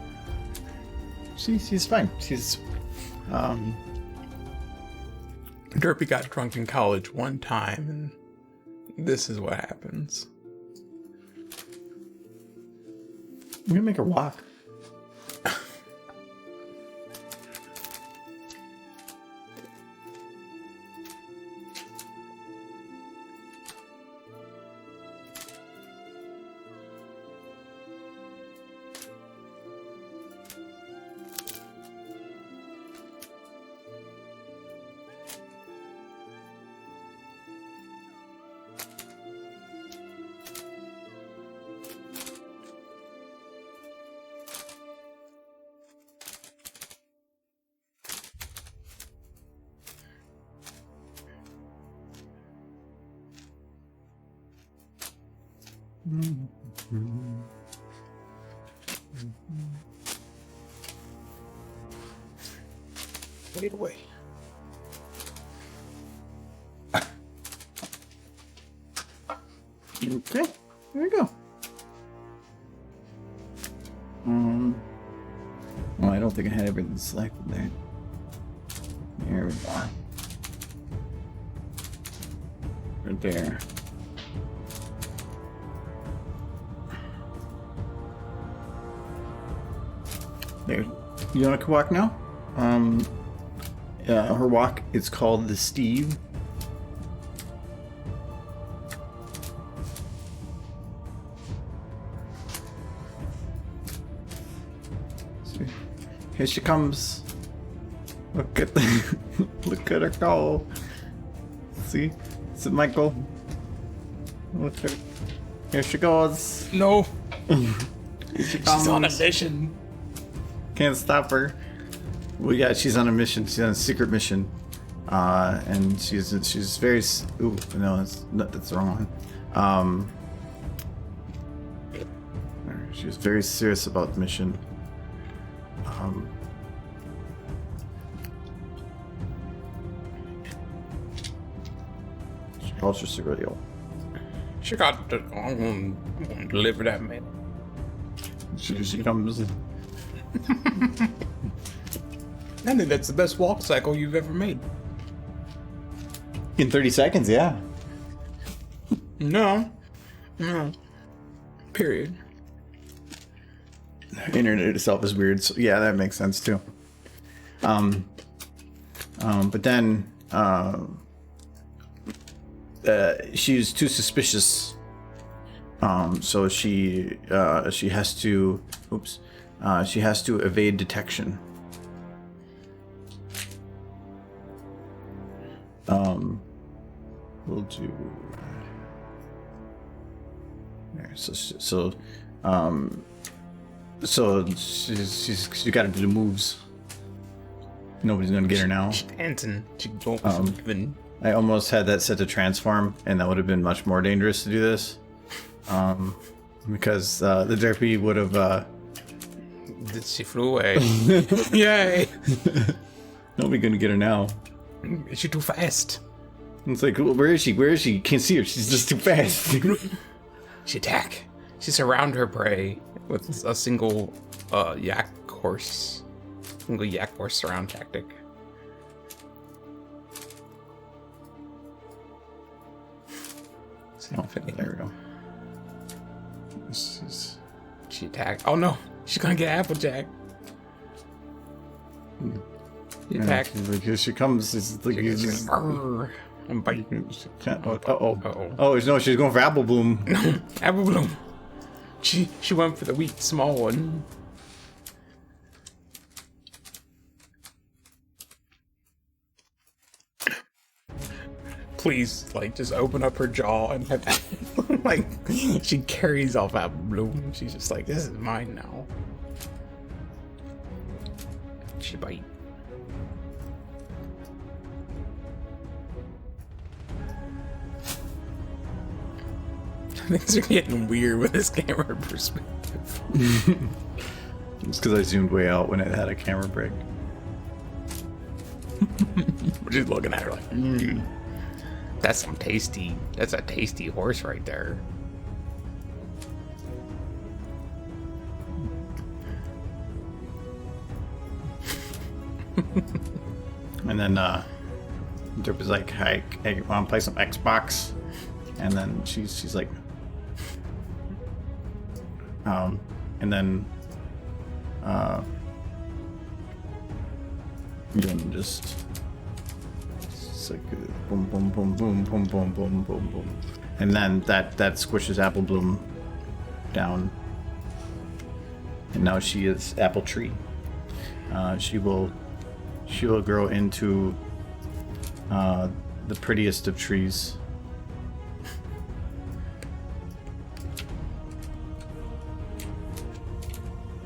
She's fine. She's Derpy got drunk in college one time, and this is what happens. I'm gonna make her walk. Wait away. Okay, there we go. Well, I don't think I had everything selected there. There we go. Right there. There. Yona can walk now. Her walk is called the Steve. Here she comes. Look at look at her go. See? Is it Michael? Look at her. Here she goes. No. Here she comes. She's on a mission. Can't stop her. Well, yeah, she's on a mission. She's on a secret mission, and she's very. Ooh, no, that's the wrong one. She's very serious about the mission. She calls her secret deal. She got to deliver that man. She comes. I think that's the best walk cycle you've ever made. In 30 seconds, yeah. No. Period. internet itself is weird. So yeah, that makes sense too. But then she's too suspicious. So she has to. Oops. She has to evade detection. We'll do. There. So she's got to do the moves. Nobody's gonna get her now. Dancing. I almost had that set to transform, and that would have been much more dangerous to do this. Because the Derpy would have. She flew away. Yay! Nobody gonna get her now. Is she too fast? It's like, where is she? Where is she? Can't see her. She's just too fast. She attack. She surround her prey with a single yak horse. Single yak horse surround tactic. Oh, there we go. She attack. Oh no! She's gonna get Applejack. She attack. Here she comes. It's like And bite. Oh no! She's going for Apple Bloom. Apple Bloom. She went for the weak small one. Please, like, just open up her jaw and have like she carries off Apple Bloom. She's just like, this is mine now. She bite. Things are getting weird with this camera perspective. It's because I zoomed way out when it had a camera break. We're just looking at her like, that's a tasty horse right there. And then Derp is like, hey, want to play some Xbox? And then she's like, and then then just it's like boom boom boom boom boom boom boom boom boom, and then that squishes Apple Bloom down, and now she is Apple Tree. She will grow into the prettiest of trees.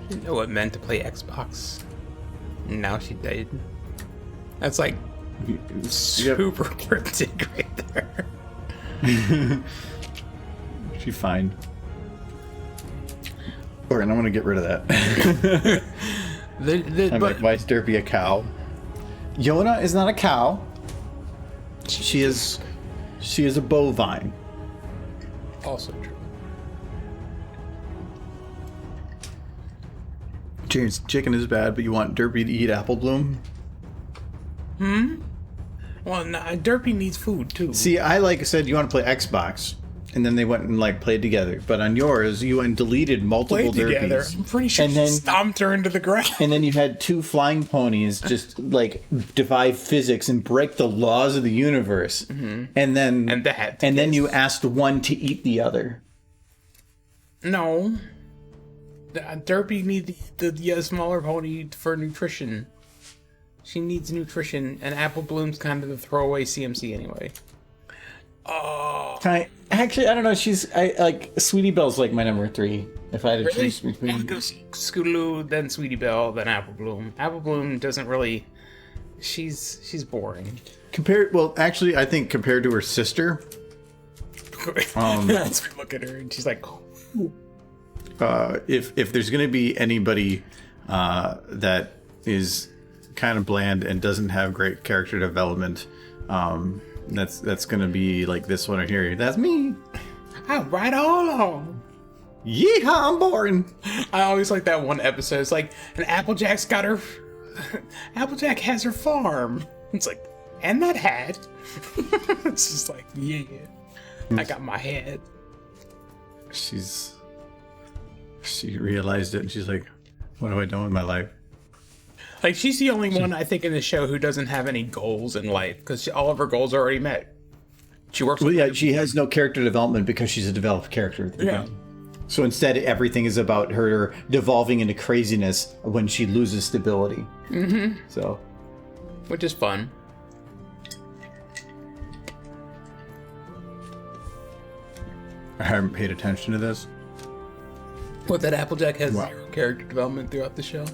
Didn't know what it meant to play Xbox. Now she did. That's like super cryptic right there. She's fine. Alright, I'm gonna get rid of that. I'm like, why is Derpy a cow? Yona is not a cow. She is a bovine. Also true. James, chicken is bad, but you want Derpy to eat Apple Bloom? Well, nah, Derpy needs food too. See, I said you want to play Xbox, and then they went and played together. But on yours, you went and deleted multiple Played together. Derpies. I'm pretty sure And she then- stomped her into the ground. And then you had two flying ponies just defy physics and break the laws of the universe. Mm-hmm. And then you asked one to eat the other. No. Derpy needs the smaller pony for nutrition. She needs nutrition, and Apple Bloom's kind of the throwaway CMC anyway. Oh. Actually, I don't know. Sweetie Belle's like my number 3. If I had to choose between. I'd go Scootaloo, then Sweetie Belle, then Apple Bloom. Apple Bloom doesn't really. She's boring. Actually, I think compared to her sister. As we look at her, and she's like. Ooh. If there's going to be anybody that is kind of bland and doesn't have great character development, that's going to be like this one right here. That's me. I'll ride all along. Yeehaw, I'm boring. I always like that one episode. It's like, and Applejack's got her. Applejack has her farm. It's like, and that hat. It's just like, yeah, I got my head. She realized it, and she's like, What have I done with my life? Like, she's the only one, I think, in the show who doesn't have any goals in life, because all of her goals are already met. She works Well, yeah, she has no character development because she's a developed character at the beginning. So instead, everything is about her devolving into craziness when she loses stability. Mm-hmm. So, which is fun. I haven't paid attention to this. What, that Applejack has zero character development throughout the show?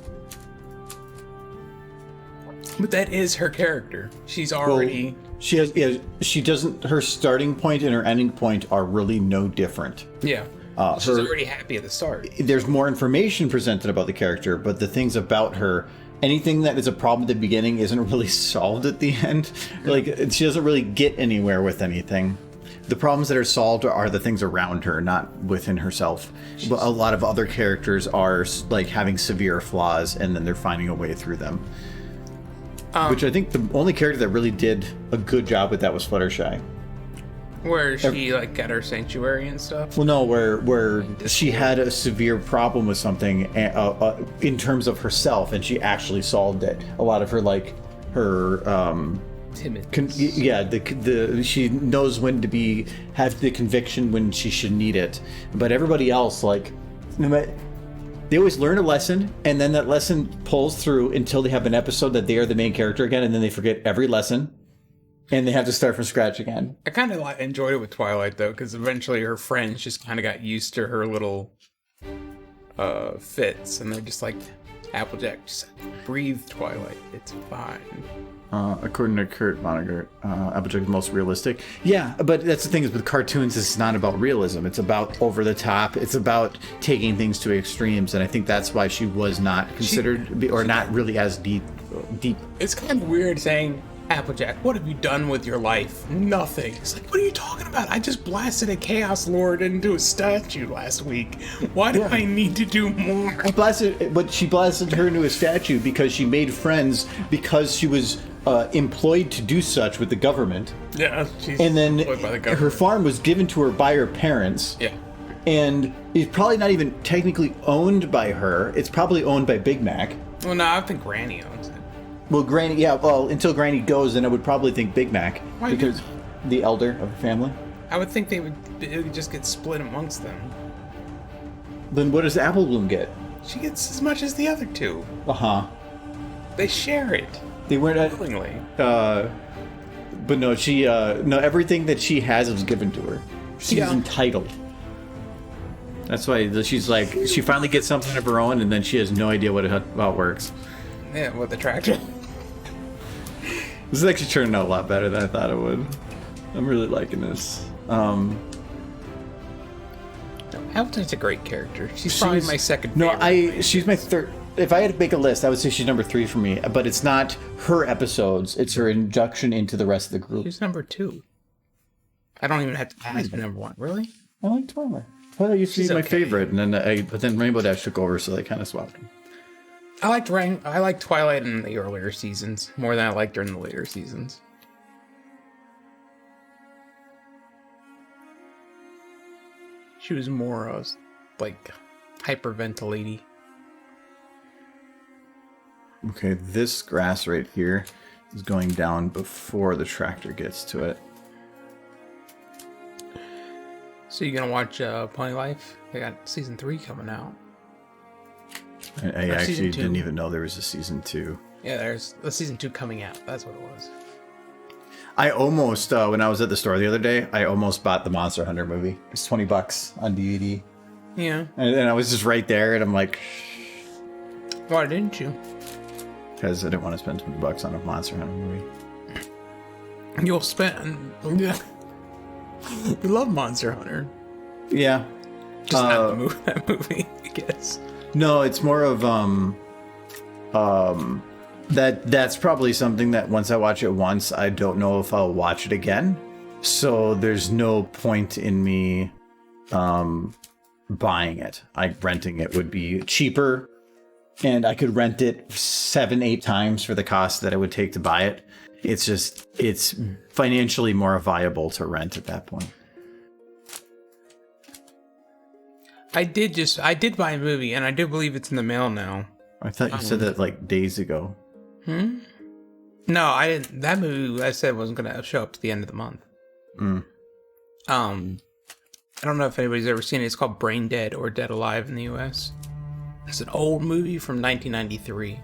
But that is her character. She's already... Well, she has. Yeah, she doesn't. Her starting point and her ending point are really no different. Yeah. She's already happy at the start. There's more information presented about the character, but the things about her, anything that is a problem at the beginning isn't really solved at the end. Like, she doesn't really get anywhere with anything. The problems that are solved are the things around her, not within herself. But a lot of other characters are like having severe flaws, and then they're finding a way through them. Which I think the only character that really did a good job with that was Fluttershy. Where she like got her sanctuary and stuff. Well, no, where she had a severe problem with something in terms of herself, and she actually solved it. A lot of her Timid. She knows when to have the conviction when she should need it. But everybody else, like, they always learn a lesson, and then that lesson pulls through until they have an episode that they are the main character again, and then they forget every lesson, and they have to start from scratch again. I kind of enjoyed it with Twilight, though, because eventually her friends just kind of got used to her little fits, and they're just like, Applejack, just breathe, Twilight, it's fine. According to Kurt Vonnegut, Applejack is most realistic. Yeah, but that's the thing is with cartoons, it's not about realism. It's about over the top. It's about taking things to extremes, and I think that's why she was not considered or not really as deep. It's kind of weird saying, Applejack, what have you done with your life? Nothing. It's like, what are you talking about? I just blasted a Chaos Lord into a statue last week. Why do I need to do more? She blasted her into a statue because she made friends because she was employed to do such with the government. Yeah, she's and then employed by the government. Her farm was given to her by her parents. Yeah. And it's probably not even technically owned by her. It's probably owned by Big Mac. Well, no, I think Granny owns it. Well, Granny, until Granny goes, then I would probably think Big Mac. Why because the elder of the family. I would think it would just get split amongst them. Then what does Apple Bloom get? She gets as much as the other two. Uh-huh. They share it. They weren't willingly. But no, everything that she has was given to her. She's entitled. That's why she's like, she finally gets something of her own, and then she has no idea how it works. Yeah, with the tractor. This is actually turning out a lot better than I thought it would. I'm really liking this. Applejack's a great character. She's probably my second favorite. No, she's my third. If I had to make a list, I would say she's number 3 for me. But it's not her episodes; it's her induction into the rest of the group. She's number 2. I don't even have to ask for number 1. Really? I like Twilight. Twilight used to be my favorite, and then Rainbow Dash took over, so they kind of swapped them. I liked Twilight in the earlier seasons more than I liked her in the later seasons. She was more like hyperventilating. Okay, this grass right here is going down before the tractor gets to it. So you gonna watch Pony Life? They got season 3 coming out. I actually didn't even know there was a season 2. Yeah, there's a season 2 coming out. That's what it was. I almost, when I was at the store the other day, I almost bought the Monster Hunter movie. It's $20 on DVD. Yeah. And I was just right there, and I'm like... Why didn't you? Because I didn't want to spend $20 on a Monster Hunter movie. You'll spend... You love Monster Hunter. Yeah. Just not that movie, I guess. No, it's more of that's probably something that once I watch it once, I don't know if I'll watch it again. So there's no point in me buying it. Renting it would be cheaper, and I could rent it 7-8 times for the cost that it would take to buy it. It's financially more viable to rent at that point. I did buy a movie, and I do believe it's in the mail now. I thought you said that like days ago. No, I didn't. That movie I said wasn't going to show up to the end of the month. I don't know if anybody's ever seen it. It's called Brain Dead or Dead Alive in the U.S. It's an old movie from 1993.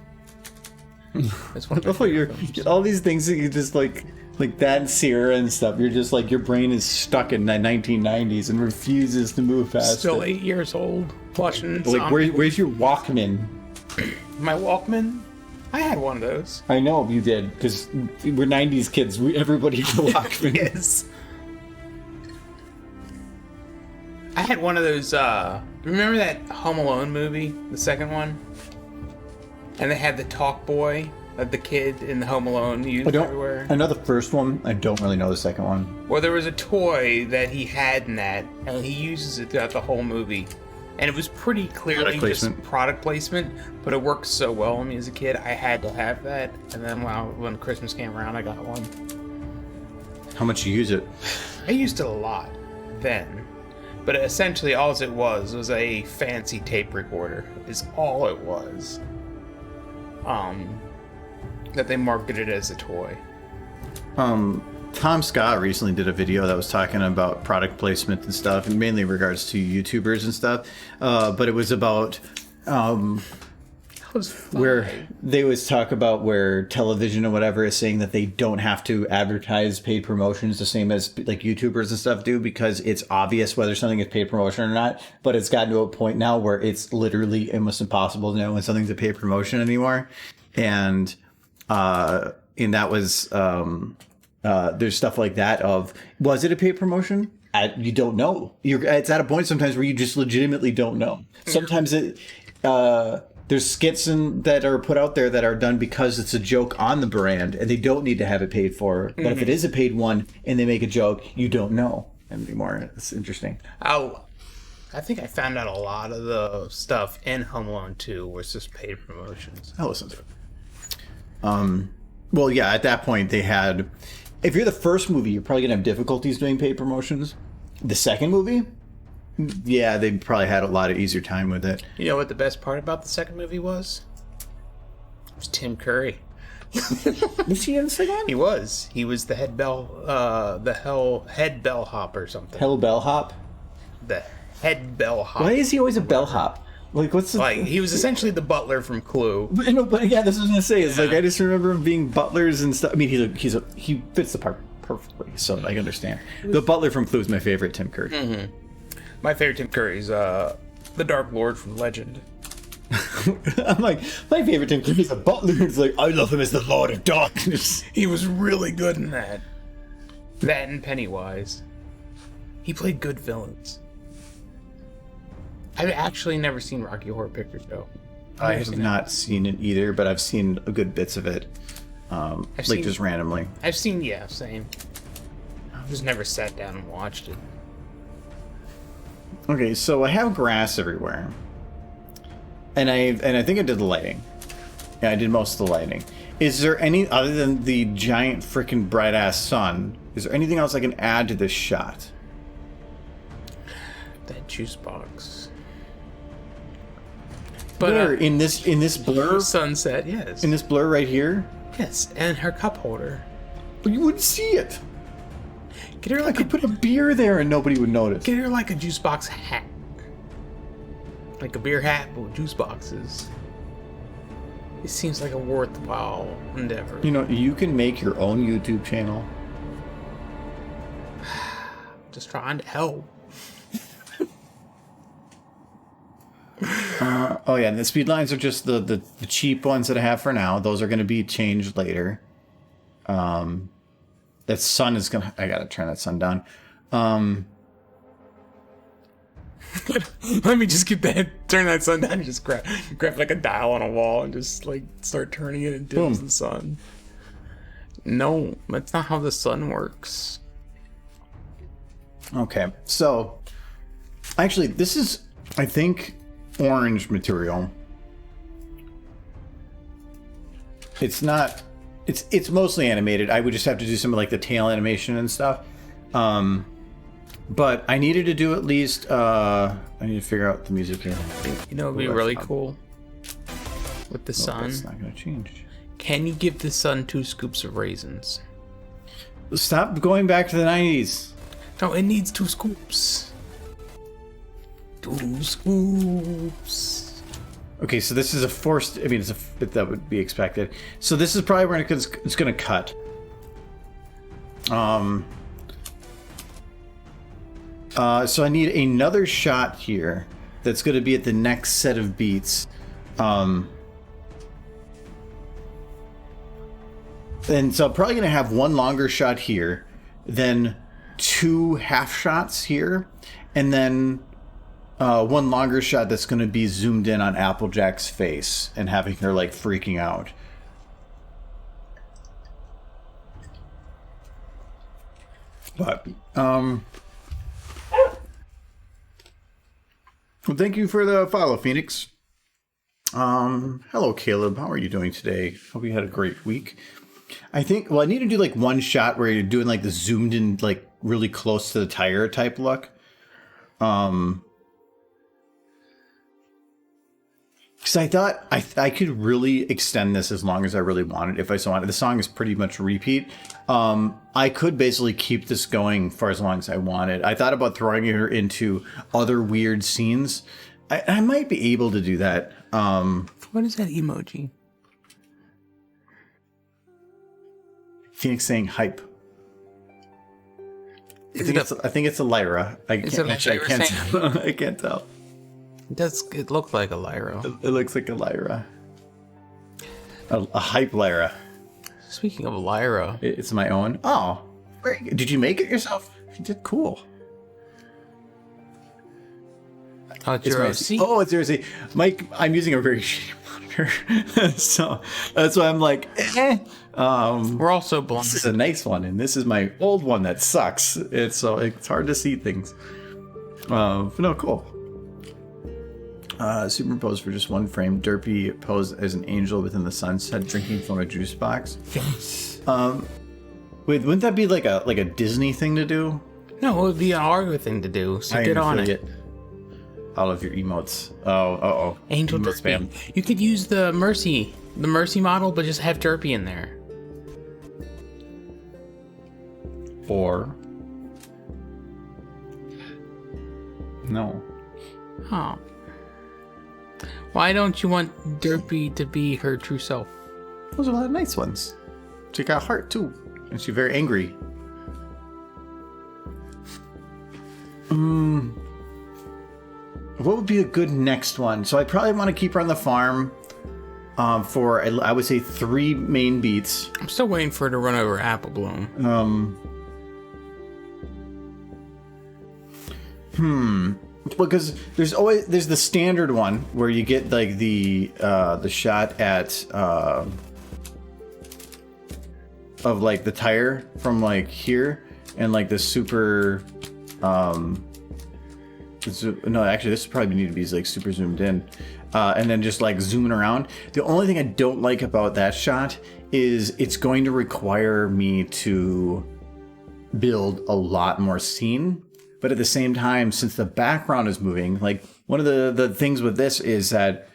It's one of my favorite films. All these things that you just like that and Sierra and stuff. You're just like your brain is stuck in the 1990s and refuses to move past. Still it. 8 years old, watching. Like where's your Walkman? My Walkman? I had one of those. I know you did because we're 90s kids. Everybody had a Walkman. Yes. I had one of those. Remember that Home Alone movie, the second one? And they had the talk boy that the kid in the Home Alone used everywhere. I know the first one. I don't really know the second one. Well, there was a toy that he had in that, and he uses it throughout the whole movie. And it was pretty clearly just product placement, but it worked so well on me as a kid, I had to have that. And then when Christmas came around, I got one. How much you use it? I used it a lot then. But essentially all it was a fancy tape recorder, is all it was. That they marketed as a toy. Tom Scott recently did a video that was talking about product placement and stuff, and mainly in regards to YouTubers and stuff. But it was about where they always talk about where television or whatever is saying that they don't have to advertise paid promotions the same as like YouTubers and stuff do, because it's obvious whether something is paid promotion or not. But it's gotten to a point now where it's literally almost impossible to know when something's a paid promotion anymore. And that was there's stuff like that of, was it a paid promotion? You don't know. It's at a point sometimes where you just legitimately don't know. Sometimes there's skits that are put out there that are done because it's a joke on the brand and they don't need to have it paid for. But if it is a paid one and they make a joke, you don't know anymore. It's interesting. I think I found out a lot of the stuff in Home Alone 2 was just paid promotions. I'll listen to it. Well, yeah, at that point they had... If you're the first movie, you're probably going to have difficulties doing paid promotions. The second movie... Yeah, they probably had a lot of easier time with it. You know what the best part about the second movie was? It was Tim Curry. Was he in the second one? He was. He was the head bellhop or something. Hell bellhop? The head bellhop. Why is he always a bellhop? Like, what's the... Like, he was essentially the butler from Clue. But yeah, this was gonna say. It's like I just remember him being butlers and stuff. I mean, he fits the part perfectly, so I understand. The butler from Clue is my favorite Tim Curry. Mm-hmm. My favorite Tim Curry is the Dark Lord from Legend. I'm like, my favorite Tim Curry is a butler. It's like, I love him as the Lord of Darkness. He was really good in that. That and Pennywise. He played good villains. I've actually never seen Rocky Horror Picture Show. I have not seen it either, but I've seen good bits of it. Just randomly. I've seen, same. I just never sat down and watched it. Okay, so I have grass everywhere, and I think I did the lighting. Yeah, I did most of the lighting. Is there any, other than the giant freaking bright ass sun, is there anything else I can add to this shot? That juice box. But where, in this blur? Sunset, yes. In this blur right here? Yes, and her cup holder. But you wouldn't see it. Get her like I could put a beer there and nobody would notice. Get her like a juice box hat. Like a beer hat with juice boxes. It seems like a worthwhile endeavor. You know, you can make your own YouTube channel. Just trying to help. Oh yeah, the speed lines are just the cheap ones that I have for now. Those are going to be changed later. That sun is gonna... I gotta turn that sun down. Let me just turn that sun down and just grab like a dial on a wall and just like start turning it and dims the sun. No, that's not how the sun works. Okay, so actually this is, I think, orange material. It's not... It's mostly animated. I would just have to do some of like the tail animation and stuff. But I needed to do at least I need to figure out the music here. You know, it'd be really cool. with the Well, sun. that's not going to change. Can you give the sun 2 scoops of raisins? Stop going back to the 90s. No, it needs 2 scoops. 2 scoops. Okay, so this is a forced. I mean, that would be expected. So this is probably where it's going to cut. So I need another shot here. That's going to be at the next set of beats. And so I'm probably going to have one longer shot here, then 2 half shots here, and then one longer shot that's going to be zoomed in on Applejack's face and having her like freaking out. But well, thank you for the follow, Phoenix. Hello, Caleb. How are you doing today? Hope you had a great week. I think, well, I need to do like one shot where you're doing like the zoomed in, like really close to the tire type look. Because I thought I could really extend this as long as I really wanted, if I so wanted. The song is pretty much repeat. I could basically keep this going for as long as I wanted. I thought about throwing her into other weird scenes. I might be able to do that. What is that emoji? Phoenix saying hype. I Is think it's a Lyra. I can't tell. It looks like a lyra. It looks like a Lyra. A hype Lyra. Speaking of lyra, It's my own. Oh, very good. Did you make it yourself? You did cool. oh, it's your OC. Oh, it's yours. Mike, I'm using a very shitty monitor, so that's why I'm like, eh. We're also blind. This is a nice one, and this is my old one that sucks. It's hard to see things. But no, cool. Superimpose for just one frame. Derpy posed as an angel within the sunset, drinking from a juice box. Wait, wouldn't that be like a Disney thing to do? No, it would be an Argo thing to do. So get on it. All of your emotes. Oh. Angel Emo Derpy. You could use the Mercy model, but just have Derpy in there. Or no. Huh. Why don't you want Derpy to be her true self? Those are a lot of nice ones. She got heart too, and she's very angry. What would be a good next one? So I probably want to keep her on the farm for, I would say, 3 main beats. I'm still waiting for her to run over Apple Bloom. Because there's the standard one where you get like the shot at of like the tire from like here, and like the super no, actually this probably need to be like super zoomed in, and then just like zooming around. The only thing I don't like about that shot is it's going to require me to build a lot more scene. But at the same time, since the background is moving, like one of the things with this is that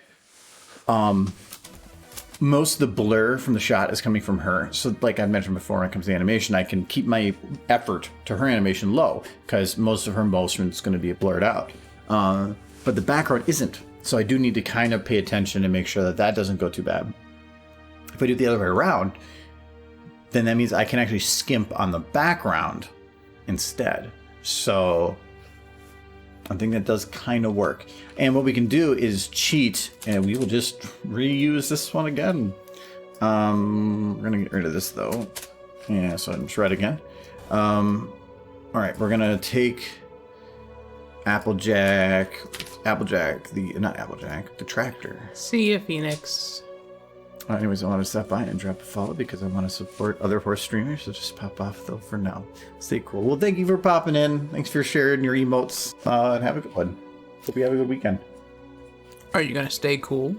most of the blur from the shot is coming from her. So like I mentioned before, when it comes to animation, I can keep my effort to her animation low because most of her motion is going to be blurred out. But the background isn't. So I do need to kind of pay attention and make sure that that doesn't go too bad. If I do it the other way around, then that means I can actually skimp on the background instead. So I think that does kind of work. And what we can do is cheat, and we will just reuse this one again. We're going to get rid of this, though. Yeah, so I'm shred again. All right, we're going to take Applejack, the tractor. See ya, Phoenix. Anyways, I want to stop by and drop a follow because I want to support other horse streamers, so just pop off though for now. Stay cool. Well, thank you for popping in. Thanks for sharing your emotes, and have a good one. Hope you have a good weekend. Are you gonna stay cool?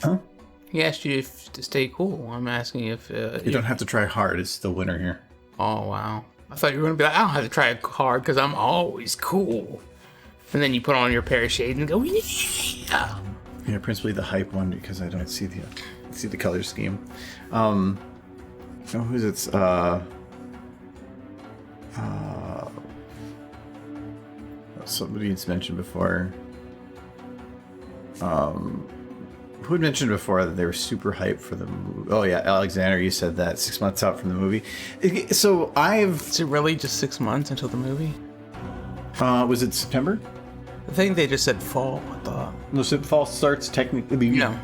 Huh? He asked you to stay cool. I'm asking if You don't have to try hard. It's the winner here. Oh wow! I thought you were gonna be like, I don't have to try hard because I'm always cool. And then you put on your pair of shades and go, yeah. Yeah, principally the hype one because I don't see the color scheme. Who's it? Somebody had mentioned before. Who had mentioned before that they were super hyped for the movie? Oh yeah, Alexander, you said that 6 months out from the movie. So Is it really just 6 months until the movie? was it September? I think they just said fall. I thought. No, so fall starts technically. No.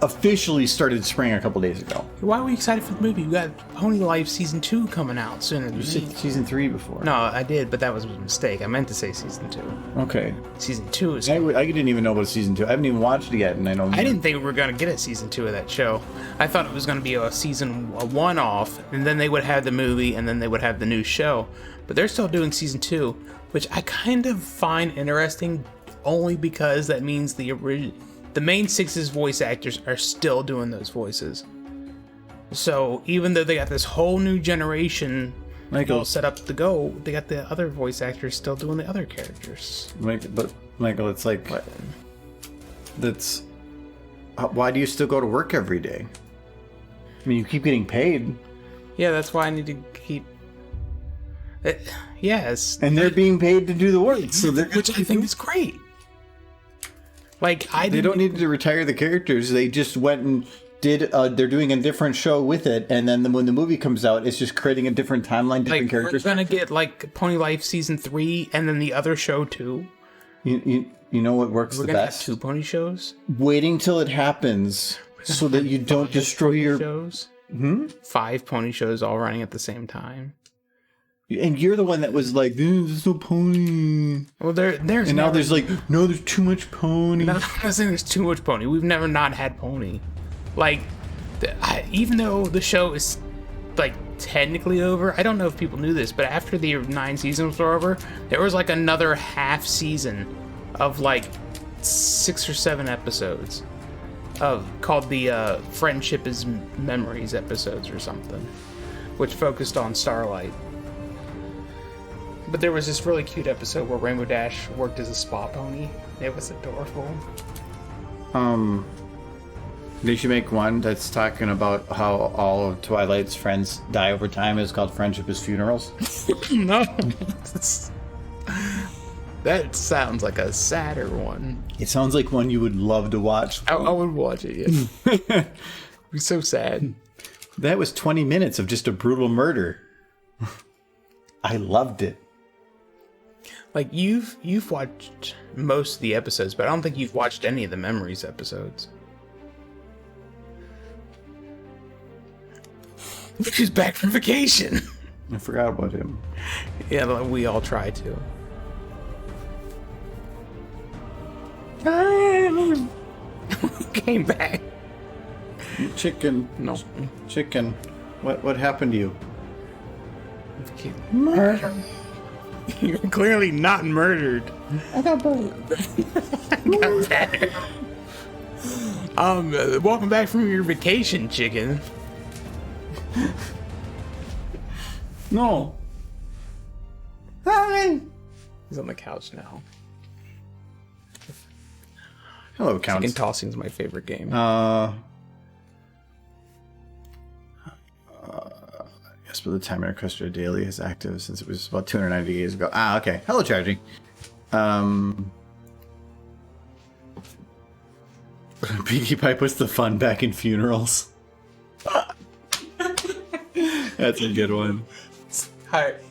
Officially started spring a couple days ago. Why are we excited for the movie? We got Pony Life Season 2 coming out sooner than You said season 3 before. No, I did, but that was a mistake. I meant to say Season 2. Okay. Season 2 is... I didn't even know about season 2. I haven't even watched it yet, and I know. I didn't think we were going to get a Season 2 of that show. I thought it was going to be a one-off, and then they would have the movie, and then they would have the new show. But they're still doing Season 2, which I kind of find interesting, only because that means the main six's voice actors are still doing those voices. So even though they got this whole new generation all set up to go, they got the other voice actors still doing the other characters. But Michael, it's like that's why do you still go to work every day? I mean, you keep getting paid. Yeah, that's why I need to keep. Yes, and they're being paid to do the work, so which I think is great. Like they don't need to retire the characters. They just went and did. They're doing a different show with it, and then when the movie comes out, it's just creating a different timeline, different characters. We're gonna get like Pony Life Season 3, and then the other show too. You know what works the best? Have 2 pony shows. Waiting till it happens, so that you don't destroy your shows. 5 pony shows all running at the same time. And you're the one that was like, "There's no pony." Well, there's and now there's like, no, there's too much pony. No, I'm not saying there's too much pony. We've never not had pony. Like, even though the show is like technically over, I don't know if people knew this, but after the 9 seasons were over, there was like another half season of like 6 or 7 episodes called the Friendship is Memories episodes or something, which focused on Starlight. But there was this really cute episode where Rainbow Dash worked as a spa pony. It was adorable. They should make one that's talking about how all of Twilight's friends die over time. It's called Friendship is Funerals. No. That sounds like a sadder one. It sounds like one you would love to watch. I would watch it, yeah. It'd be so sad. That was 20 minutes of just a brutal murder. I loved it. Like, you've watched most of the episodes, but I don't think you've watched any of the Memories episodes. Look who's back from vacation. I forgot about him. Yeah, we all try to. Came back. Chicken. No. Chicken. What happened to you? Murder. You're clearly not murdered. I got better. Got better. Welcome back from your vacation, chicken. No. Hi. He's on the couch now. Hello, Count. Chicken tossing is my favorite game. Yes, but the timer Equestria Daily is active since it was about 290 days ago. Okay. Hello, charging. Pinkie Pie puts the fun back in funerals. That's a good one.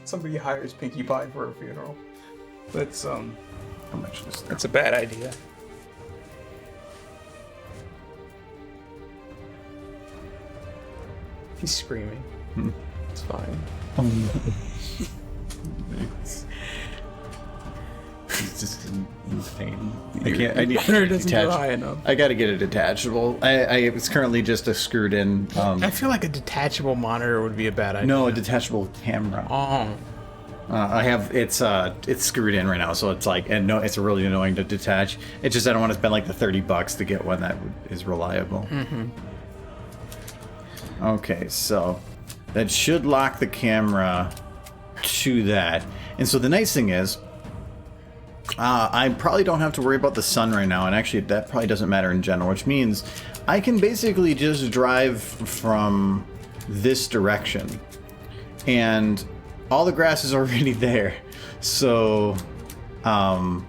Somebody hires Pinkie Pie for a funeral. That's How much is there? that's a bad idea. He's screaming. It's fine. He's just in pain. I can't. I need It doesn't go high enough. I got to get a detachable. It's currently just a screwed in. I feel like a detachable monitor would be a bad idea. No, a detachable camera. Oh. I have it's screwed in right now, so it's like, and no, it's really annoying to detach. It's just I don't want to spend like the $30 to get one that is reliable. Okay, so that should lock the camera to that. And so the nice thing is, I probably don't have to worry about the sun right now, and actually that probably doesn't matter in general, which means I can basically just drive from this direction, and all the grass is already there, so I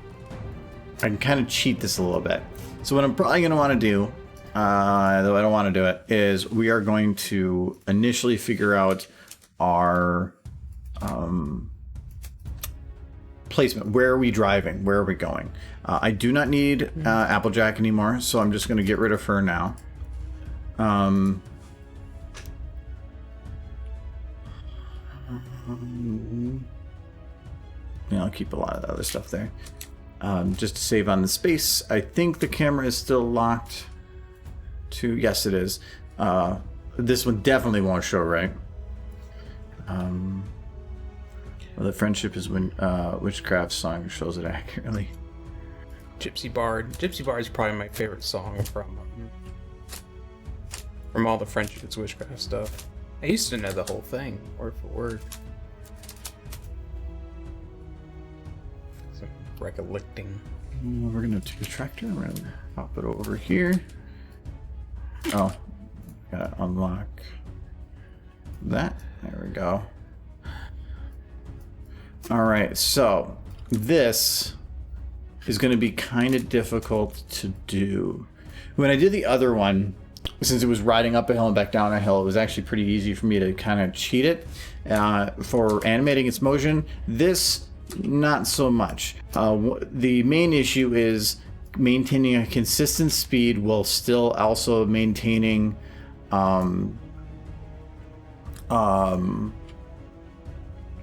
can kind of cheat this a little bit. So what I'm probably going to want to do, though I don't want to do it, is we are going to initially figure out our placement. Where are we driving? Where are we going? I do not need Applejack anymore, so I'm just going to get rid of her now. Yeah, I'll keep a lot of the other stuff there. Just to save on the space. I think the camera is still locked to... Yes, it is. This one definitely won't show, right? Well, the friendship is when Witchcraft song shows it accurately. Gypsy Bard. Gypsy Bard is probably my favorite song from all the Friendship is Witchcraft stuff. I used to know the whole thing, word for word. Some recollecting. We're gonna take a tractor. We're gonna pop it over here. Oh, gotta unlock that. There we go. All right, so this is going to be kind of difficult to do. When I did the other one, since it was riding up a hill and back down a hill, it was actually pretty easy for me to kind of cheat it for animating its motion. This, not so much. The main issue is maintaining a consistent speed while still also maintaining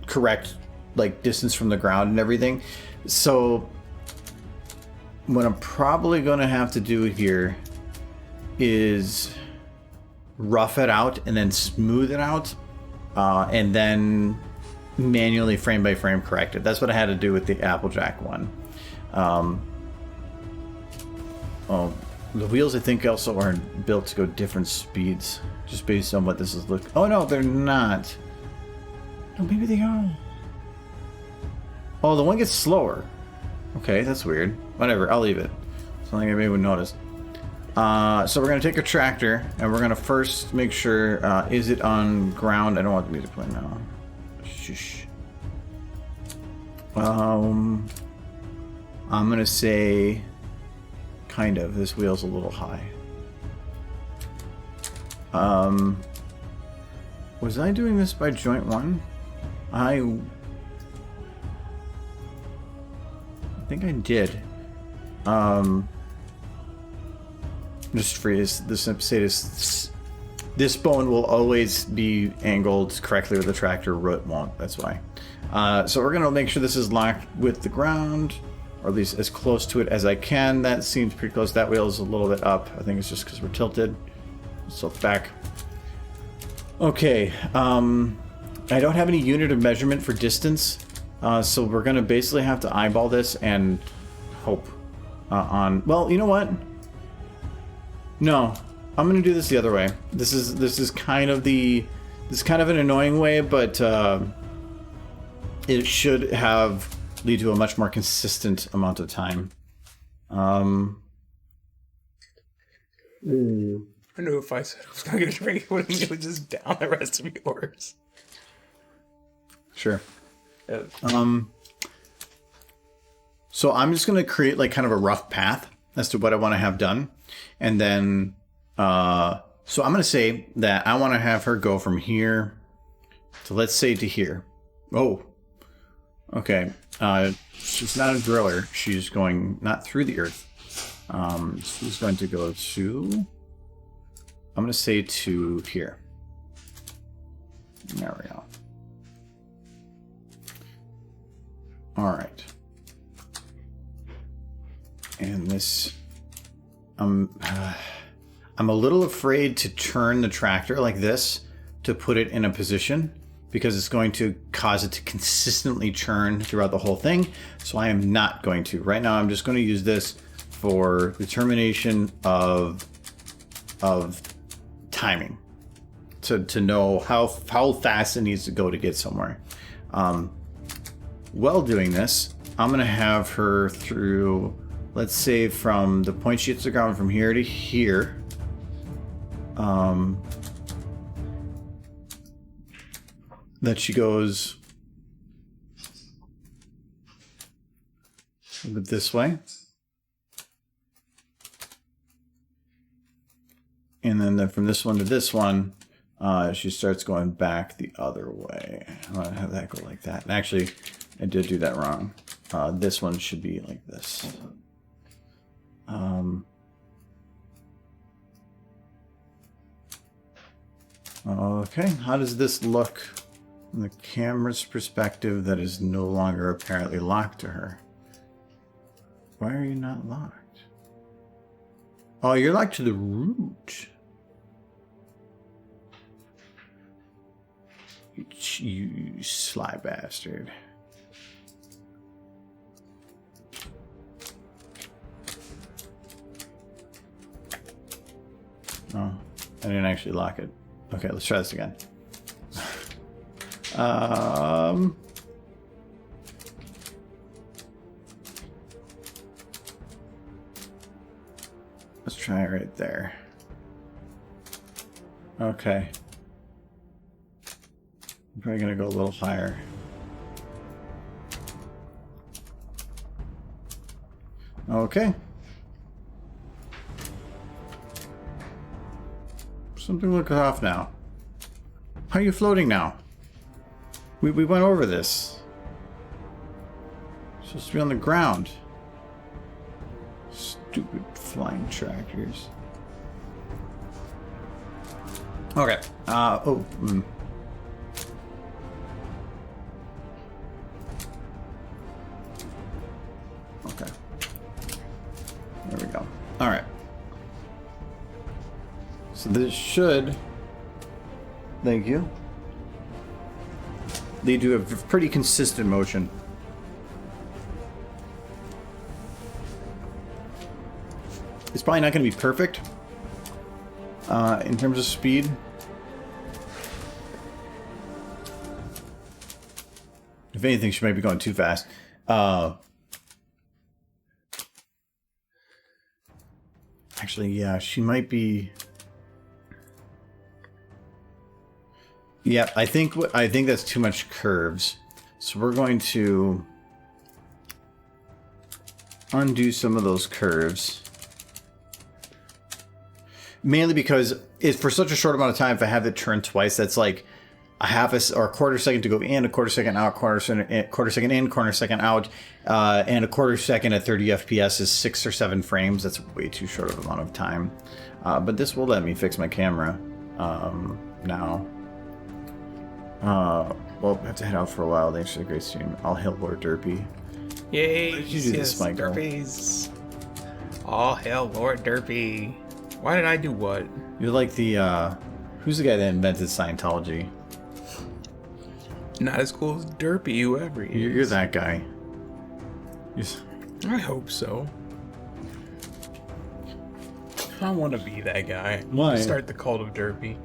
correct like distance from the ground and everything. So what I'm probably going to have to do here is rough it out and then smooth it out and then manually frame by frame correct it. That's what I had to do with the Applejack one. Oh, the wheels I think also are built to go different speeds just based on what this is looking. Oh no, they're not. Oh, maybe they are. Oh, the one gets slower. Okay, that's weird. Whatever, I'll leave it. Something anybody would notice. So we're going to take a tractor, and we're going to first make sure, is it on ground? I don't want the music playing now. Shush. I'm going to say, kind of, this wheel's a little high. Was I doing this by joint one? I think I did. Just for this bone will always be angled correctly with the tractor, root won't. That's why. So we're gonna make sure this is locked with the ground, or at least as close to it as I can. That seems pretty close. That wheel is a little bit up. I think it's just because we're tilted. Tilt back. Okay. I don't have any unit of measurement for distance. So we're going to basically have to eyeball this and hope on... Well, you know what? No. I'm going to do this the other way. This is kind of an annoying way, but it should lead to a much more consistent amount of time. I knew if I said I was going to get a drink, it would just down the rest of yours. Sure. Yeah. So I'm just going to create like kind of a rough path as to what I want to have done. And then, so I'm going to say that I want to have her go from here to, let's say, to here. Oh, okay. She's not a driller. She's going not through the earth. She's going to go to, I'm going to say to here. There we go. All right. And this, I'm a little afraid to turn the tractor like this to put it in a position because it's going to cause it to consistently churn throughout the whole thing. So I am not going to. Right now, I'm just going to use this for determination of timing to know how fast it needs to go to get somewhere. While doing this, I'm going to have her through, let's say, from the point she hits the ground from here to here. That she goes this way. And then from this one to this one, she starts going back the other way. I'm going to have that go like that. And actually, I did do that wrong. This one should be like this. Okay, how does this look from the camera's perspective that is no longer apparently locked to her? Why are you not locked? Oh, you're locked to the root. You sly bastard. Oh, I didn't actually lock it. Okay, let's try this again. Let's try it right there. Okay. I'm probably gonna go a little higher. Okay. Something looks off now. How are you floating now? We went over this. It's supposed to be on the ground. Stupid flying tractors. Okay. Okay. There we go. All right. So this should, thank you, lead to a pretty consistent motion. It's probably not going to be perfect in terms of speed. If anything, she might be going too fast. Actually, yeah, she might be. Yeah, I think that's too much curves. So we're going to undo some of those curves. Mainly because it's for such a short amount of time. If I have it turn twice, that's like a half or a quarter second to go in, a quarter second out, quarter second in, quarter second out, and a quarter second at 30 FPS is 6 or 7 frames. That's way too short of amount of time. But this will let me fix my camera now. Well, I have to head out for a while. Thanks for the great stream. All hail Lord Derpy. Yay! Why did you do this, Michael? Derpies. All hail Lord Derpy. Why did I do what? You're like the who's the guy that invented Scientology? Not as cool as Derpy, whoever he is. You're that guy. I hope so. I want to be that guy. Why? Start the cult of Derpy.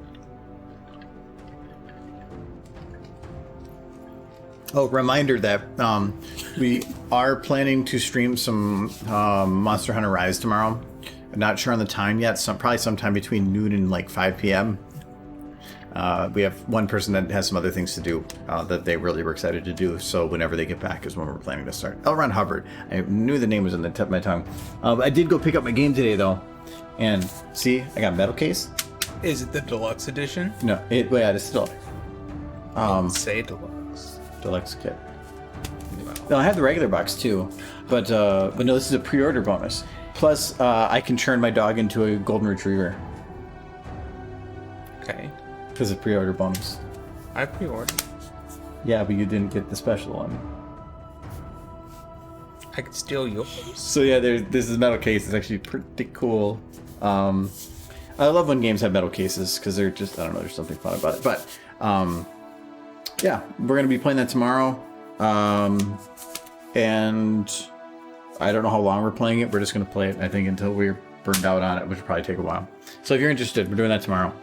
Oh, reminder that we are planning to stream some Monster Hunter Rise tomorrow. I'm not sure on the time yet. Probably sometime between noon and like 5 p.m. We have one person that has some other things to do that they really were excited to do. So whenever they get back is when we're planning to start. L. Ron Hubbard. I knew the name was on the tip of my tongue. I did go pick up my game today though, and see, I got a metal case. Is it the deluxe edition? No, it's still Say deluxe. deluxe kit. No, I have the regular box too, but no, this is a pre-order bonus. Plus, I can turn my dog into a golden retriever Okay. because of pre-order bonus. I pre-ordered. Yeah, but you didn't get the special one. I could steal yours. So yeah, this is metal case. It's actually pretty cool. I love when games have metal cases because they're just, I don't know, there's something fun about it. But yeah, we're gonna be playing that tomorrow. And I don't know how long we're playing it. We're just gonna play it, I think, until we're burned out on it, which will probably take a while. So if you're interested, we're doing that tomorrow.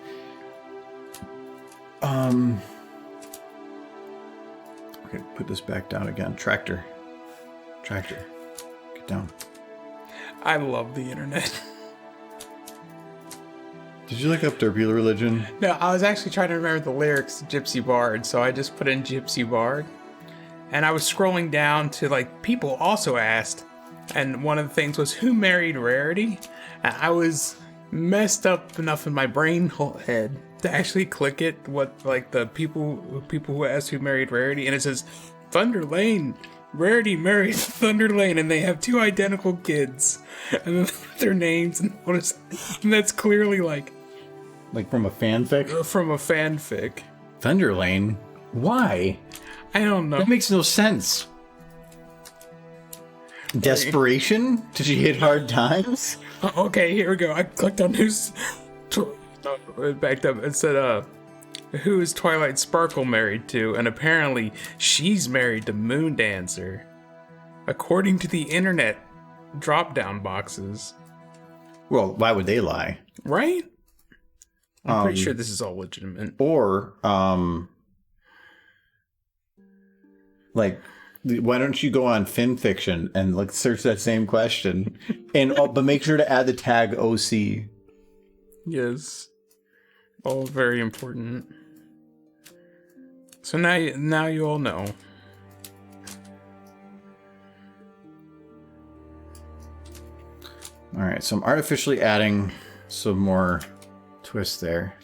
Okay, put this back down again. Tractor. Tractor. Get down. I love the internet. Did you look up Derpy religion? No, I was actually trying to remember the lyrics to Gypsy Bard, so I just put in Gypsy Bard. And I was scrolling down to, like, people also asked, and one of the things was, who married Rarity? And I was messed up enough in my brain head to actually click it, what, like, the people who asked who married Rarity, and it says, Thunder Lane. Rarity married Thunder Lane, and they have 2 identical kids. And then their names, and that's clearly, like from a fanfic? from a fanfic. Thunder Lane? Why? I don't know. That makes no sense. Desperation? Did she hit hard times? Okay, here we go. I clicked on who's... It backed up. It said, who is Twilight Sparkle married to? And apparently, she's married to Moon Dancer. According to the internet drop-down boxes. Well, why would they lie? Right? I'm pretty sure this is all legitimate. Or, like, why don't you go on FinFiction and like search that same question, and but make sure to add the tag OC. Yes. All very important. So now you all know. All right, so I'm artificially adding some more twist there.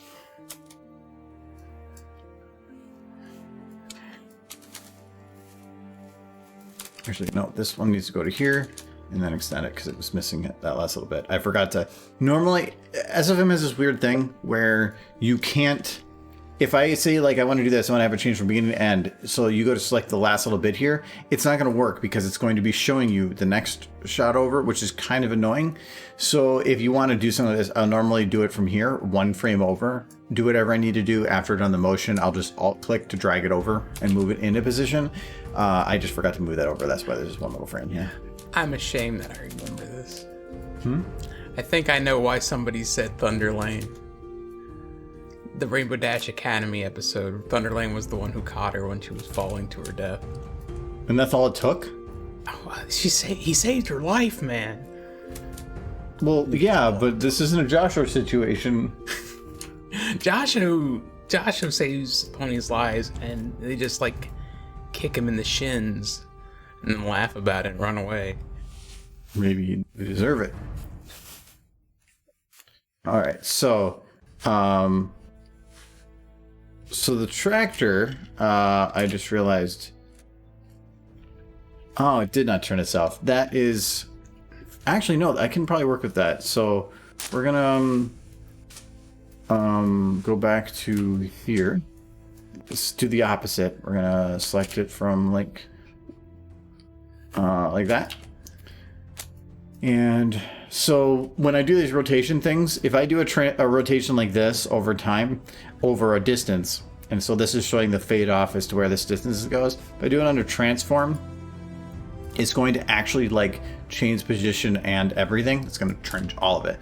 Actually, no, this one needs to go to here and then extend it because it was missing that last little bit. I forgot to... Normally, SFM has this weird thing where you can't... If I say, like, I want to do this, I want to have a change from beginning to end, so you go to select the last little bit here, it's not going to work because it's going to be showing you the next shot over, which is kind of annoying. So if you want to do some of this, I'll normally do it from here, 1 frame over, do whatever I need to do. After done the motion, I'll just alt-click to drag it over and move it into position. I just forgot to move that over. That's why there's just 1 little frame here. I'm ashamed that I remember this. I think I know why somebody said Thunder Lane. The Rainbow Dash Academy episode. Thunder Lane was the one who caught her when she was falling to her death. And that's all it took? Oh, he saved her life, man. Well, yeah, but this isn't a Joshua situation. Joshua saves Pony's lives, and they just, like, kick him in the shins and then laugh about it and run away. Maybe you deserve it. All right, so the tractor, I just realized. Oh, it did not turn itself. That is actually no. I can probably work with that. So we're gonna go back to here. Let's do the opposite. We're gonna select it from like that. And so when I do these rotation things, if I do a rotation like this over time, over a distance, and so this is showing the fade off as to where this distance goes. If I do it under transform, it's going to actually like change position and everything. It's going to change all of it.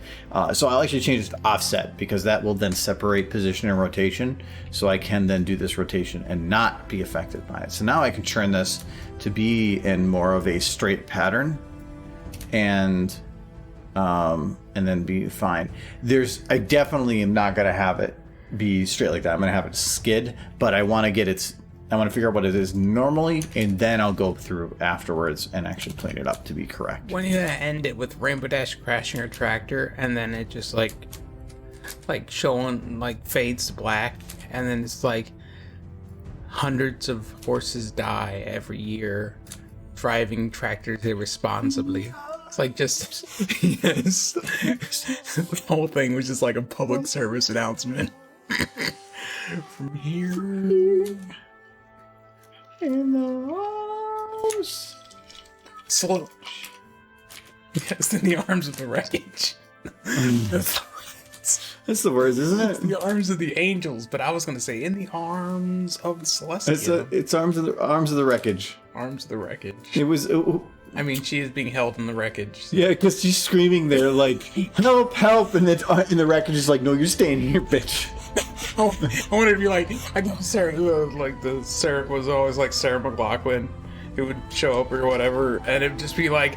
So I'll actually change it to offset because that will then separate position and rotation. So I can then do this rotation and not be affected by it. So now I can turn this to be in more of a straight pattern and then be fine. I definitely am not going to have it be straight like that. I'm going to have it skid, but I want to figure out what it is normally, and then I'll go through afterwards and actually clean it up to be correct. When you end it with Rainbow Dash crashing her tractor, and then it just like showing like fades to black, and then it's like hundreds of horses die every year driving tractors irresponsibly. It's like just yes, the whole thing was just like a public service announcement. From here in the arms. Slow. Yes, in the arms of the wreckage. That's the words, isn't it? The arms of the angels, but I was going to say in the arms of the celestial. It's arms of the wreckage. Arms of the wreckage. It was. I mean, she is being held in the wreckage. So. Yeah, because she's screaming there like, help, help, and then in the wreckage is like, no, you're staying here, bitch. I wanted to be like, I know Sarah, like Sarah was always like Sarah McLachlan. who would show up or whatever, and it'd just be like,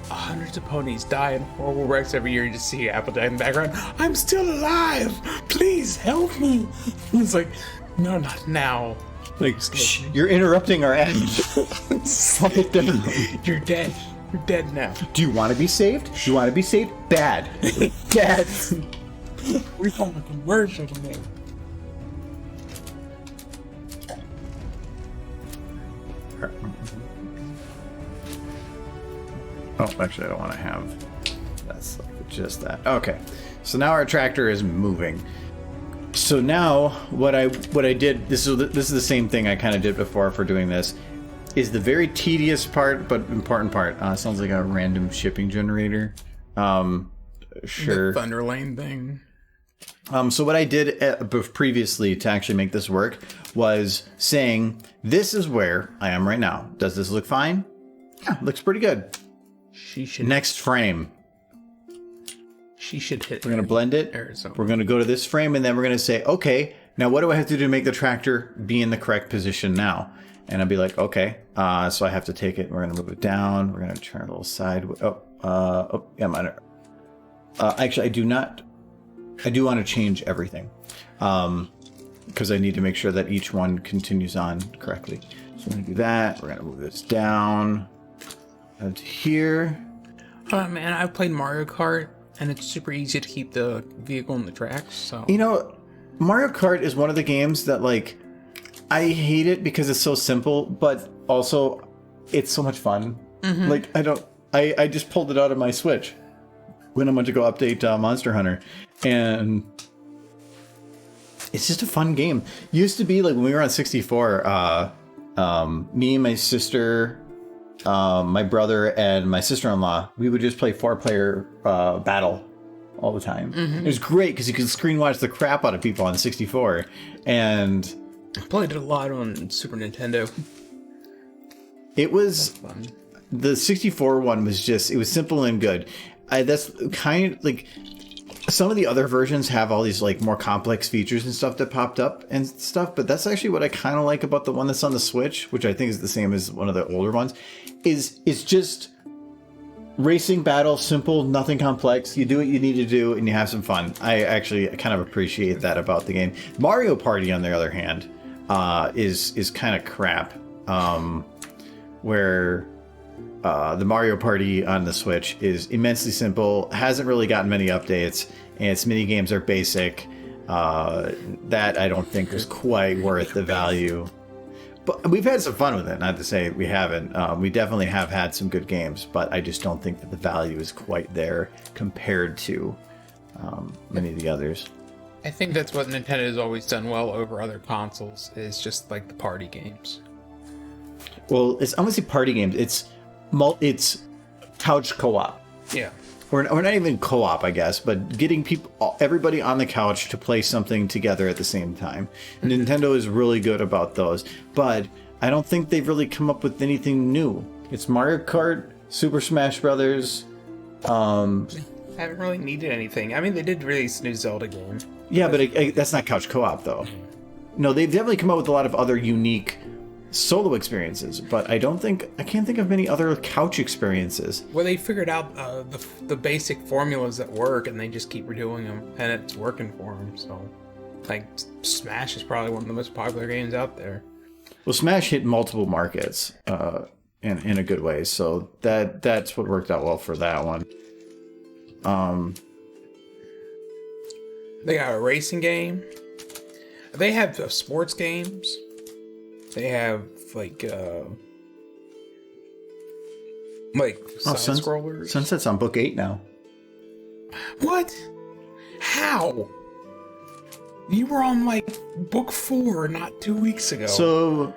hundreds of ponies die in horrible wrecks every year. You just see Applejack in the background. I'm still alive. Please help me. It's like, no, not now. Like, shh, you're interrupting our end. Stop it down. You're dead. You're dead now. Do you want to be saved? Do you want to be saved? Bad. Bad. We found a commercial to make. Oh, actually, I don't want to have. That's like just that. Okay, so now our tractor is moving. So now, what I did. This is the same thing I kind of did before for doing this. Is the very tedious part, but important part. Sounds like a random shipping generator. Sure. The Thunder Lane thing. So what I did previously to actually make this work was saying, this is where I am right now. Does this look fine? Yeah, looks pretty good. She should. Next frame. She should hit. We're going to blend it. Arizona. We're going to go to this frame, and then we're going to say, okay, now what do I have to do to make the tractor be in the correct position now? And I'll be like, okay, so I have to take it. We're going to move it down. We're going to turn it a little sideways. Yeah, minor. Actually, I do want to change everything because I need to make sure that each one continues on correctly. So we're going to do that. We're going to move this down and here. Oh man, I've played Mario Kart, and it's super easy to keep the vehicle in the tracks. So you know, Mario Kart is one of the games that like I hate it because it's so simple, but also it's so much fun. Mm-hmm. Like I just pulled it out of my Switch when I went to go update Monster Hunter, and it's just a fun game. Used to be like when we were on 64, me and my sister, my brother, and my sister-in-law, we would just play 4-player battle all the time. Mm-hmm. It was great because you could screen watch the crap out of people on 64, and I played it a lot on Super Nintendo. It was fun. The 64 one was just, it was simple and good. That's kind of like some of the other versions have all these like more complex features and stuff that popped up and stuff, but that's actually what I kind of like about the one that's on the Switch, which I think is the same as one of the older ones. Is it's just racing battle, simple, nothing complex. You do what you need to do and you have some fun. I actually kind of appreciate that about the game. Mario Party, on the other hand, is kind of crap. Where the Mario Party on the Switch is immensely simple, hasn't really gotten many updates, and its mini games are basic. That I don't think is quite worth the value. But we've had some fun with it. Not to say we haven't. We definitely have had some good games, but I just don't think that the value is quite there compared to many of the others. I think that's what Nintendo has always done well over other consoles, is just like the party games. Well, it's honestly party games. It's couch co-op. Yeah. Or not even co-op, I guess, but getting everybody on the couch to play something together at the same time. And Nintendo is really good about those, but I don't think they've really come up with anything new. It's Mario Kart, Super Smash Brothers. Haven't really needed anything. I mean, they did release a new Zelda game. Yeah, but that's not couch co-op though. No, they've definitely come up with a lot of other unique solo experiences, but I can't think of many other couch experiences. Well, they figured out the basic formulas that work, and they just keep redoing them, and it's working for them. So, like, Smash is probably one of the most popular games out there. Well, Smash hit multiple markets in a good way, so that's what worked out well for that one. They got a racing game. They have sports games. They have like side scrollers. Sunset's on book 8 now. What? How? You were on like book 4 not 2 weeks ago. So,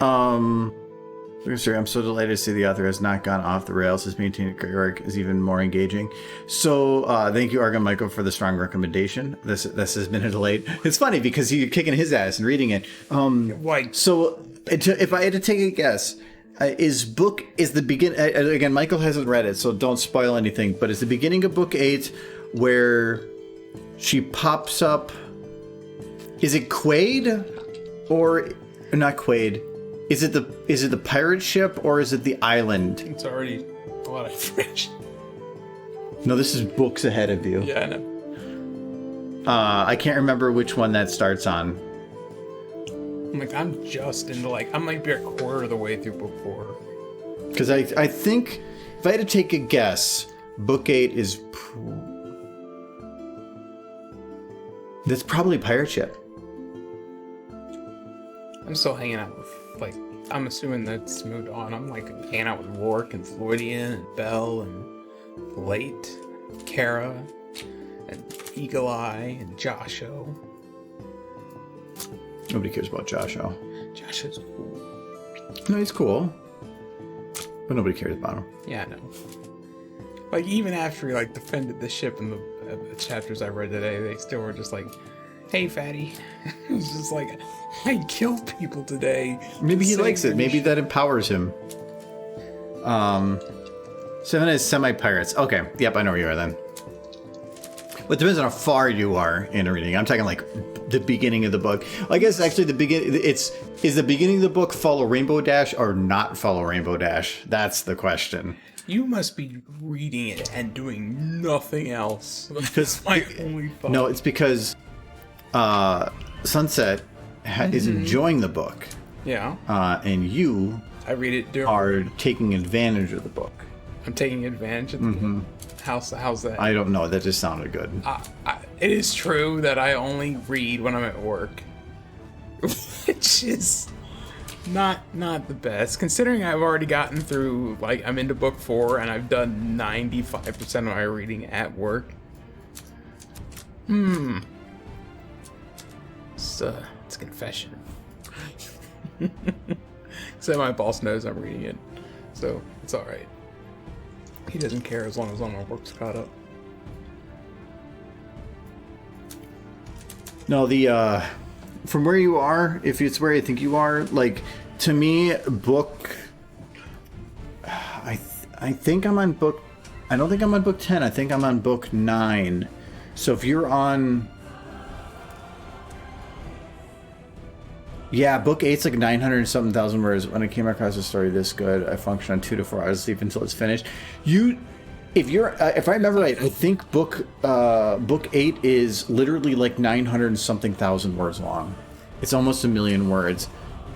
I'm so delighted to see the author has not gone off the rails. His maintaining great work is even more engaging. So, thank you, Argon Michael, for the strong recommendation. This has been a delight. It's funny because you're kicking his ass and reading it. So, if I had to take a guess, is the beginning? Again, Michael hasn't read it, so don't spoil anything. But is the beginning of book 8 where she pops up? Is it Quaid or not Quaid? Is it the pirate ship or is it the island? It's already a lot of French. No, this is books ahead of you. Yeah, I know. I can't remember which one that starts on. I'm just into I might be a quarter of the way through book 4. Because I think if I had to take a guess, book 8 is that's probably pirate ship. I'm still hanging out with I'm assuming that's moved on. I'm hanging out with Rourke and Floydian and Belle and Late, Kara and Eagle Eye and Josho. Nobody cares about Josho. Josho's cool. No, he's cool. But nobody cares about him. Yeah, I know. Even after he defended the ship in the chapters I read today, they still were just hey, fatty. It was just I killed people today. Maybe he likes it. Maybe that empowers him. 7 is semi-pirates. Okay. Yep, I know where you are then. Well, it depends on how far you are in reading. I'm talking the beginning of the book. I guess actually is the beginning of the book follow Rainbow Dash or not follow Rainbow Dash? That's the question. You must be reading it and doing nothing else. That's my only thought. No, it's because Sunset is enjoying the book. Yeah. And you I read it are taking advantage of the book. I'm taking advantage of the book. How's that? I don't know. That just sounded good. It is true that I only read when I'm at work, which is not the best. Considering I've already gotten through, I'm into book 4 and I've done 95% of my reading at work. It's a confession. So my boss knows I'm reading it, so it's all right. He doesn't care as long as all my work's caught up. No, from where you are, if it's where I think you are, to me, book. I think I'm on book. I don't think I'm on book 10. I think I'm on book 9. So if you're on. Yeah, book 8's 900 and something thousand words. When I came across a story this good, I function on 2 to 4 hours sleep until it's finished. If I remember right, I think book 8 is literally 900 and something thousand words long. It's almost 1 million words.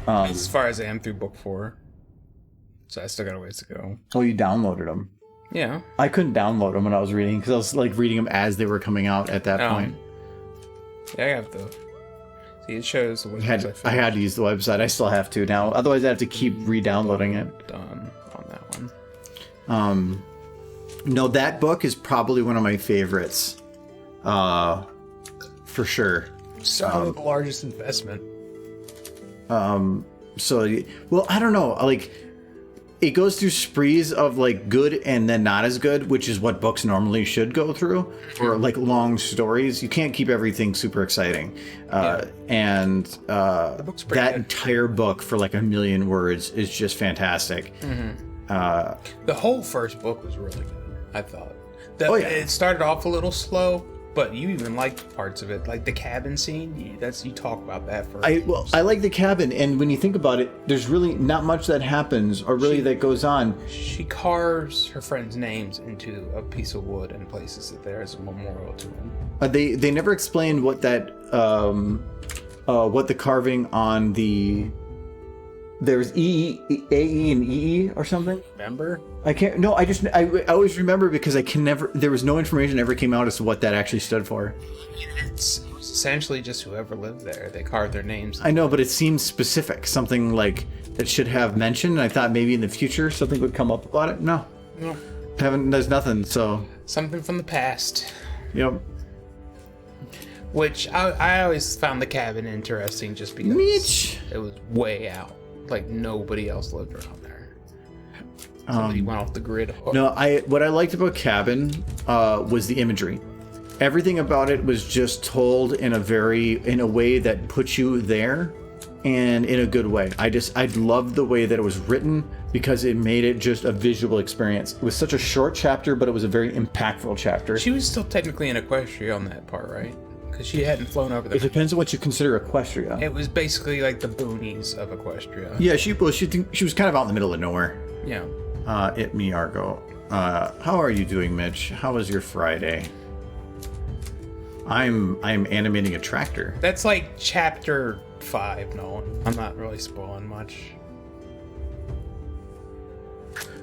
As far as I am through book 4, so I still got a ways to go. Oh, you downloaded them? Yeah. I couldn't download them when I was reading because I was reading them as they were coming out at that point. Yeah, I have to. See, it shows the website. I had to use the website. I still have to now. Otherwise, I have to keep re-downloading it. Done on that one. No, that book is probably one of my favorites. For sure. So the largest investment. Well, I don't know. It goes through sprees of good and then not as good, which is what books normally should go through for long stories. You can't keep everything super exciting. And that good. entire book for 1 million words is just fantastic. The whole first book was really good, I thought. It started off a little slow, but you even liked parts of it, like the cabin scene. You talk about that first. I like the cabin, and when you think about it, there's really not much that happens or that goes on. She carves her friends' names into a piece of wood and places it there as a memorial to them. They never explained what that what the carving on the. There's E, A, E, and E or something. Remember? I can't. No, I always remember because I can never. There was no information ever came out as to what that actually stood for. It was essentially just whoever lived there. They carved their names. I know, but it seems specific. Something that should have mentioned. I thought maybe in the future something would come up about it. No. There's nothing. So. Something from the past. Yep. Which I always found the cabin interesting just because it was way out. Nobody else lived around there. Somebody went off the grid. No, what I liked about Cabin was the imagery. Everything about it was just told in a way that puts you there, and in a good way. I loved the way that it was written because it made it just a visual experience. It was such a short chapter, but it was a very impactful chapter. She was still technically in Equestria on that part, right? because she hadn't flown over It the. depends on what you consider Equestria. It was basically like the boonies of Equestria. Yeah, she was kind of out in the middle of nowhere. Yeah. Me, Argo. How are you doing, Mitch? How was your Friday? I'm animating a tractor. That's like chapter 5, Nolan. I'm not really spoiling much.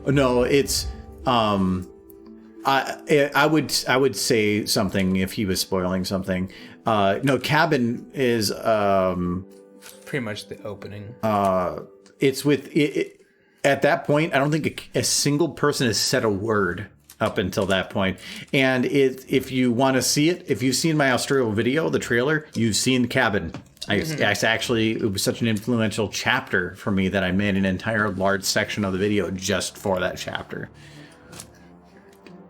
No, it's I would say something if he was spoiling something. No, Cabin is Pretty much the opening. it's with it at that point. I don't think a single person has said a word up until that point. And if you want to see it, if you've seen my Australia video, the trailer, you've seen Cabin. It was such an influential chapter for me that I made an entire large section of the video just for that chapter.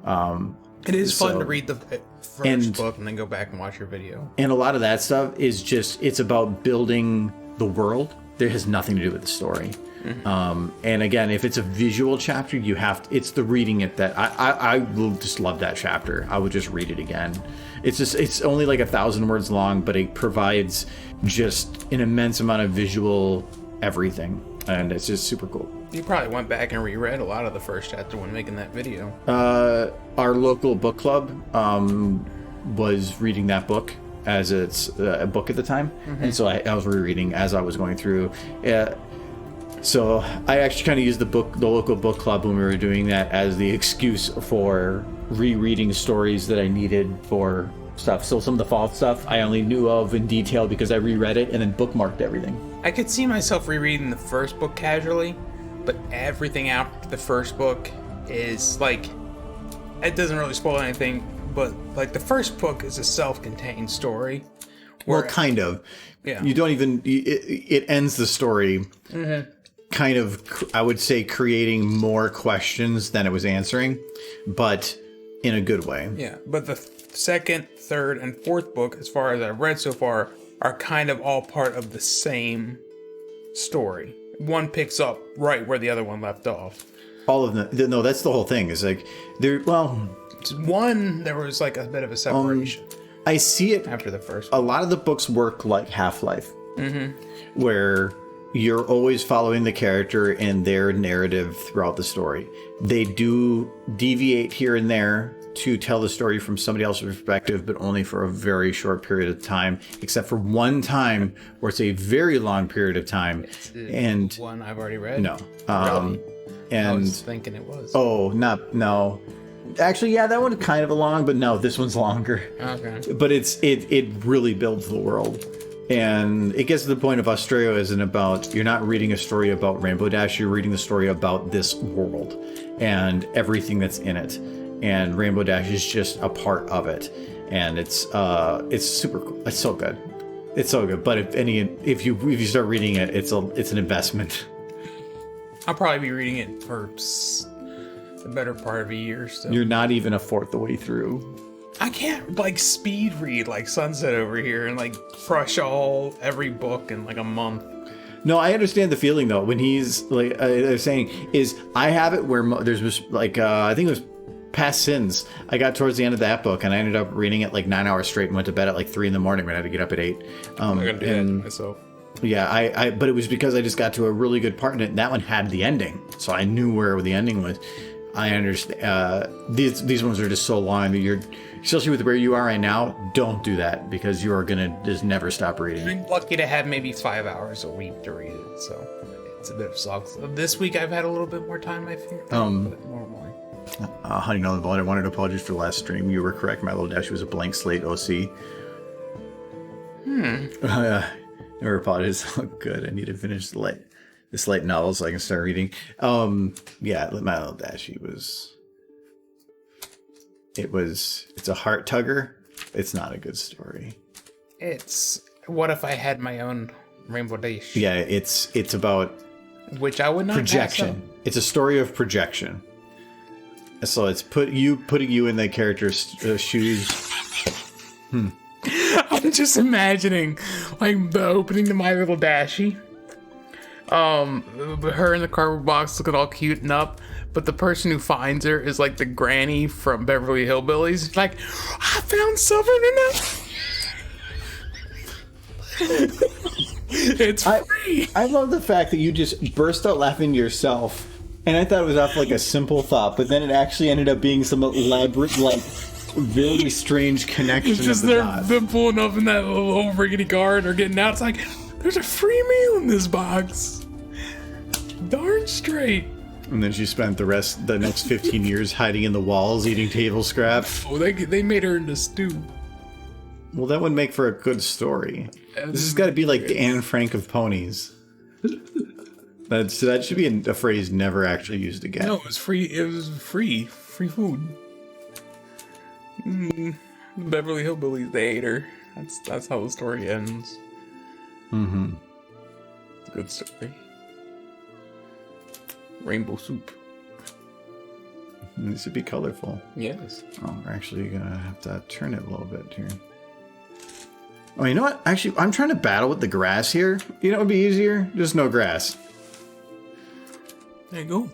It is fun to read the first book and then go back and watch your video. And a lot of that stuff is just, it's about building the world. There has nothing to do with the story. And again, if it's a visual chapter, you have to, it's the reading it that I will just love that chapter. I would just read it again. It's only like 1,000 words long, but it provides just an immense amount of visual everything. And it's just super cool. You probably went back and reread a lot of the first chapter when making that video. Our local book club was reading that book as it's a book at the time. And so I was rereading as I was going through. So I actually kind of used the local book club when we were doing that as the excuse for rereading stories that I needed for stuff. So some of the fall stuff I only knew of in detail because I reread it and then bookmarked everything. I could see myself rereading the first book casually, but everything after the first book is like, it doesn't really spoil anything, but like the first book is a self-contained story. Well, kind of. Yeah. You don't even, it ends the story kind of, I would say, creating more questions than it was answering, but in a good way. Yeah, but the second, third, and fourth book, as far as I've read so far, are kind of all part of the same story. One picks up right where the other one left off. All of them. No, that's the whole thing. Is like there was like a bit of a separation. I see it after the first one. one. A lot of the books work like Half-Life, where you're always following the character and their narrative throughout the story. They do deviate here and there to tell the story from somebody else's perspective, but only for a very short period of time, except for one time where it's a very long period of time. And one I've already read. No. Really? And I was thinking it was. Oh, no. Actually, yeah, that one kind of long, but no, this one's longer. Okay. But it really builds the world. And it gets to the point of Australia isn't about, you're not reading a story about Rainbow Dash, you're reading the story about this world and everything that's in it. And Rainbow Dash is just a part of it. And it's super cool. It's so good. It's so good. But if you start reading it, it's an investment. I'll probably be reading it for the better part of a year still. You're not even a fourth of the way through. I can't like speed read like Sunset over here and like crush every book in like a month. No, I understand the feeling though. When he's like, they're saying is I have it where there's like I think it was Past Sins. I got towards the end of that book and I ended up reading it like 9 hours straight and went to bed at like 3 a.m. when I had to get up at 8. I'm gonna do that myself. Yeah, but it was because I just got to a really good part in it. And that one had the ending, so I knew where the ending was. I understand. These ones are just so long that you're, especially with where you are right now, don't do that because you are gonna just never stop reading. I'm lucky to have maybe 5 hours a week to read it, so it's a bit of sucks. This week I've had a little bit more time, I think. Normally. Honey, no, I wanted to apologize for the last stream. You were correct. My Little Dash was a blank slate OC. Never apologize. Oh, good. I need to finish this light novel so I can start reading. Yeah, My Little Dash, it's a heart tugger. It's not a good story. It's what if I had my own Rainbow Dash? Yeah, it's about which I would not projection. It's a story of projection. So it's putting you in the character's shoes. I'm just imagining like the opening to My Little Dashie. Her in the cardboard box looking all cute and up, but the person who finds her is like the granny from Beverly Hillbillies. Like, I found something in that. It's free. I love the fact that you just burst out laughing to yourself, and I thought it was off like a simple thought, but then it actually ended up being some elaborate, like, very strange connection. It's just of the they're dots. them pulling up in that little old rickety car and they're getting out. It's like, there's a free meal in this box. Darn straight. And then she spent the next 15 years hiding in the walls, eating table scraps. Oh, they made her into stew. Well, that would make for a good story. This has got to be like the Anne Frank of ponies. That should be a phrase never actually used again. No, it was free. It was free food. Beverly Hillbillies, they ate her. That's how the story ends. Mm-hmm. It's a good story. Rainbow soup. This would be colorful. Yes. Oh, we're actually gonna have to turn it a little bit here. Oh, you know what? Actually, I'm trying to battle with the grass here. You know what would be easier? Just no grass. There you go.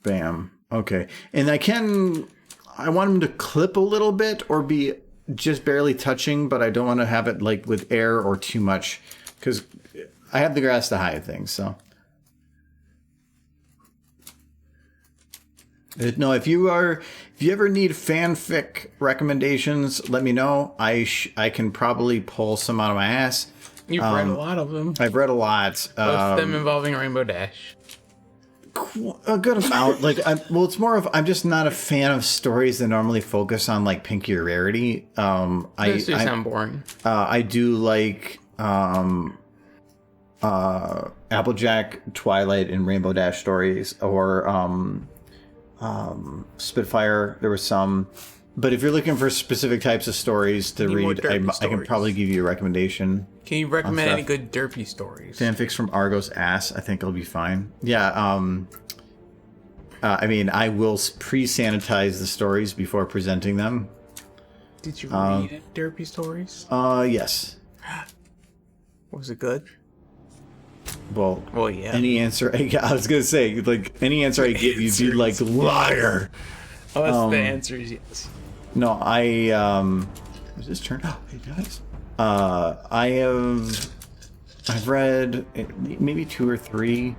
Bam. Okay. And I want them to clip a little bit or be just barely touching, but I don't want to have it like with air or too much because I have the grass to hide things, so. No, if you ever need fanfic recommendations, let me know. I can probably pull some out of my ass. You've read a lot of them. I've read a lot. Most of them involving Rainbow Dash. A good amount. It's more of I'm just not a fan of stories that normally focus on like pinky or rarity. Those do sound boring. I do like Applejack, Twilight, and Rainbow Dash stories, or Spitfire. There was some, but if you're looking for specific types of stories to read, I can probably give you a recommendation. Can you recommend any good derpy stories? Fanfics from Argo's ass. I think it'll be fine. Yeah. I mean, I will pre-sanitize the stories before presenting them. Did you read derpy stories? Yes. Was it good? Well, yeah. Any answer I was gonna say, like any answer I give, you'd be like liar. Oh, that's the answer is yes. No, was this turn? Oh, it does. I've read maybe 2 or 3.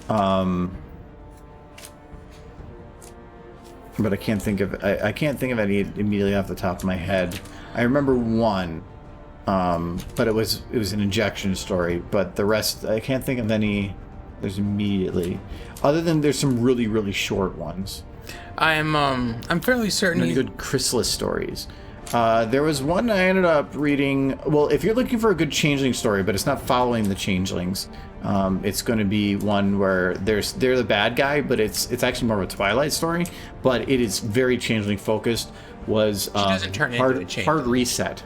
But I can't think of any immediately off the top of my head. I remember one. But it was an injection story, but the rest I can't think of any there's immediately, other than there's some really, really short ones. I'm fairly certain Really good chrysalis stories. There was one I ended up reading. Well, if you're looking for a good changeling story, but it's not following the changelings, it's going to be one where they're the bad guy, but it's actually more of a Twilight story, but it is very changeling focused. Was Hard Reset.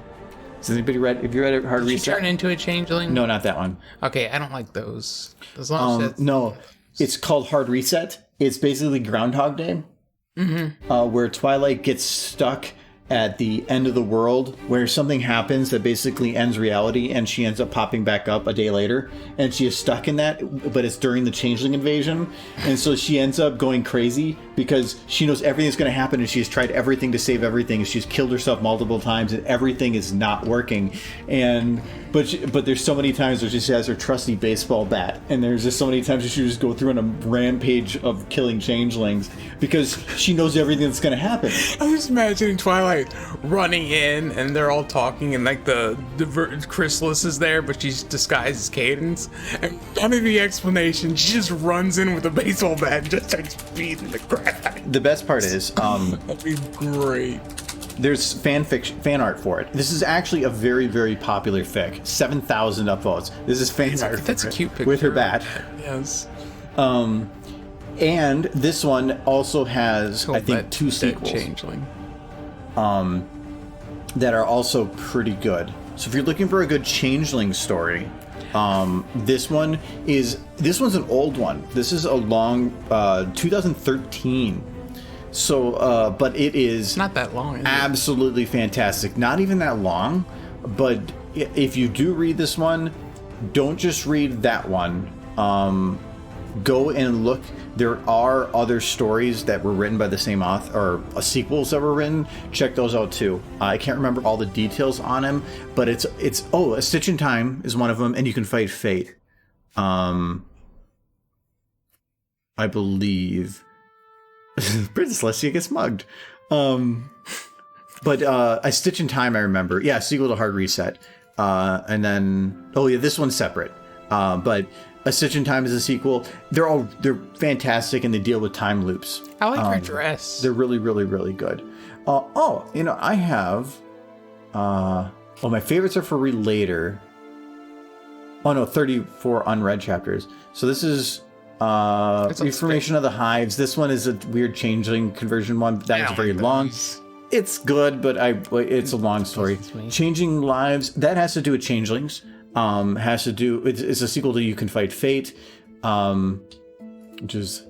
Has anybody read? Have you read Hard Reset? Did she turn into a changeling? No, not that one. Okay, I don't like those. As long as no, it's called Hard Reset. It's basically Groundhog Day, where Twilight gets stuck at the end of the world, where something happens that basically ends reality, and she ends up popping back up a day later, and she is stuck in that, but it's during the changeling invasion, and so she ends up going crazy because she knows everything's going to happen, and she's tried everything to save everything, and she's killed herself multiple times, and everything is not working, but there's so many times where she has her trusty baseball bat, and there's just so many times that she just go through on a rampage of killing changelings because she knows everything that's going to happen. I'm just imagining Twilight running in and they're all talking and like the chrysalis is there, but she's disguised as Cadence, and none of the explanation, she just runs in with a baseball bat and just starts beating the crap out of it. The best part is That'd be great. There's fan art for it. This is actually a very, very popular fic. 7,000 upvotes. This is fan art. That's a cute picture with her bat. Yes. And this one also has, I think, 2 sequels. Changeling. That are also pretty good. So if you're looking for a good changeling story, this one's an old one. This is a long 2013. So, but it is not that long. Is absolutely fantastic. Not even that long, but if you do read this one, don't just read that one. go and look. There are other stories that were written by the same author, or sequels that were written. Check those out too. I can't remember all the details on them, but it's A Stitch in Time is one of them, and You Can Fight Fate. I believe Princess Celestia gets mugged. But A Stitch in Time, I remember. Yeah, sequel to Hard Reset. And then, this one's separate. But A Stitch in Time is a sequel. They're fantastic, and they deal with time loops. I like her dress. They're really, really, really good. I have. My favorites are for read later. 34 unread chapters. So this is Reformation of the Hives. This one is a weird changeling conversion one. That's very long. It's good, but it's a long story. Changing Lives, that has to do with changelings. It's a sequel to You Can Fight Fate, which is,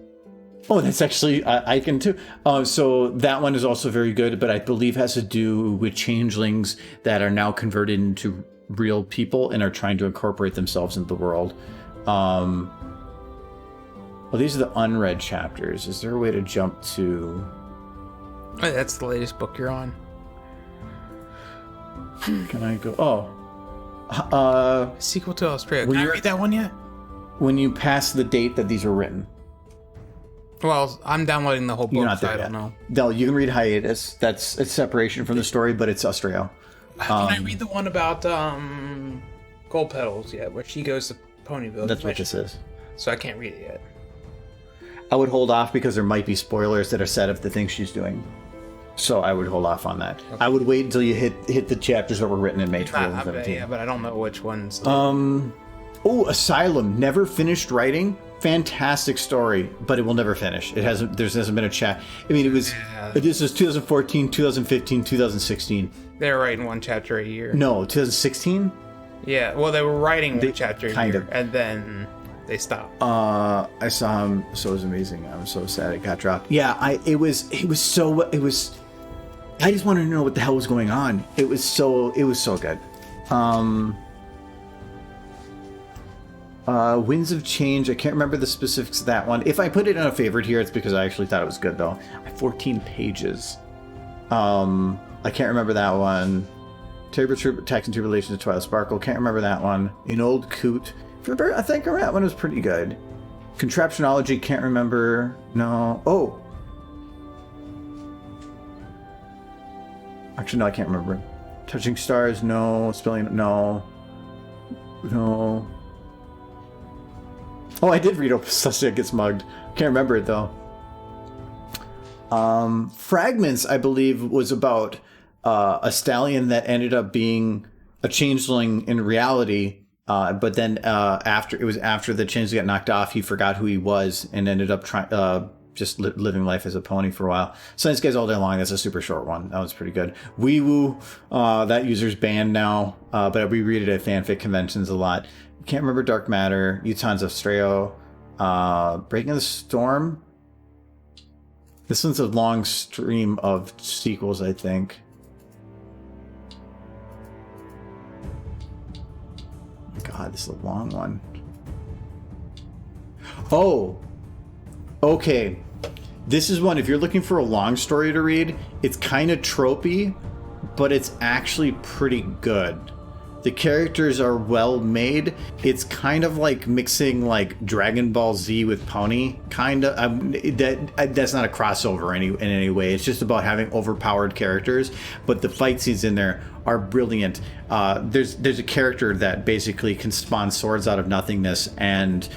that's actually Icon too. So that one is also very good, but I believe has to do with changelings that are now converted into real people and are trying to incorporate themselves into the world. These are the unread chapters. Is there a way to jump to? Oh, that's the latest book you're on. Can I go? Sequel to Australia. Can I read that one yet? When you pass the date that these were written. Well, I'm downloading the whole book. You're not there so I yet. don't know. No, you can read Hiatus. It's separation from the story, but it's Australia. Can I read the one about Gold Petals yet, where she goes to Ponyville? That's what this is. So I can't read it yet. I would hold off because there might be spoilers that are set of the things she's doing. So I would hold off on that. Okay. I would wait until you hit the chapters that were written in May 2017. Yeah, but I don't know which ones. Asylum. Never finished writing. Fantastic story, but it will never finish. There hasn't been a chat. I mean, this is 2014, 2015, 2016. They were writing one chapter a year. No, 2016? Yeah, well, they were writing one chapter a year, and then they stopped. I saw him, so it was amazing. I'm so sad it got dropped. Yeah, I just wanted to know what the hell was going on. It was so good. Winds of Change, I can't remember the specifics of that one. If I put it in a favorite here, it's because I actually thought it was good, though. 14 pages. I can't remember that one. Tax and Tribulations of Twilight Sparkle, can't remember that one. An Old Coot, I think that one was pretty good. Contraptionology, can't remember. No. Actually, no, I can't remember. Touching Stars, no. Spilling, no. I did read Celestia Gets Mugged. Can't remember it, though. Fragments, I believe, was about a stallion that ended up being a changeling in reality, but then after the changeling got knocked off, he forgot who he was and ended up just living life as a pony for a while. Science Guys All Day Long, that's a super short one. That was pretty good. Wee Woo, that user's banned now, but we read it at fanfic conventions a lot. Can't remember Dark Matter, Utah's Australia, Breaking the Storm. This one's a long stream of sequels, I think. God, this is a long one. Okay. This is one, if you're looking for a long story to read, it's kind of tropey, but it's actually pretty good. The characters are well made. It's kind of like mixing like Dragon Ball Z with Pony, kind of. That's not a crossover in any way. It's just about having overpowered characters, but the fight scenes in there are brilliant. There's a character that basically can spawn swords out of nothingness, and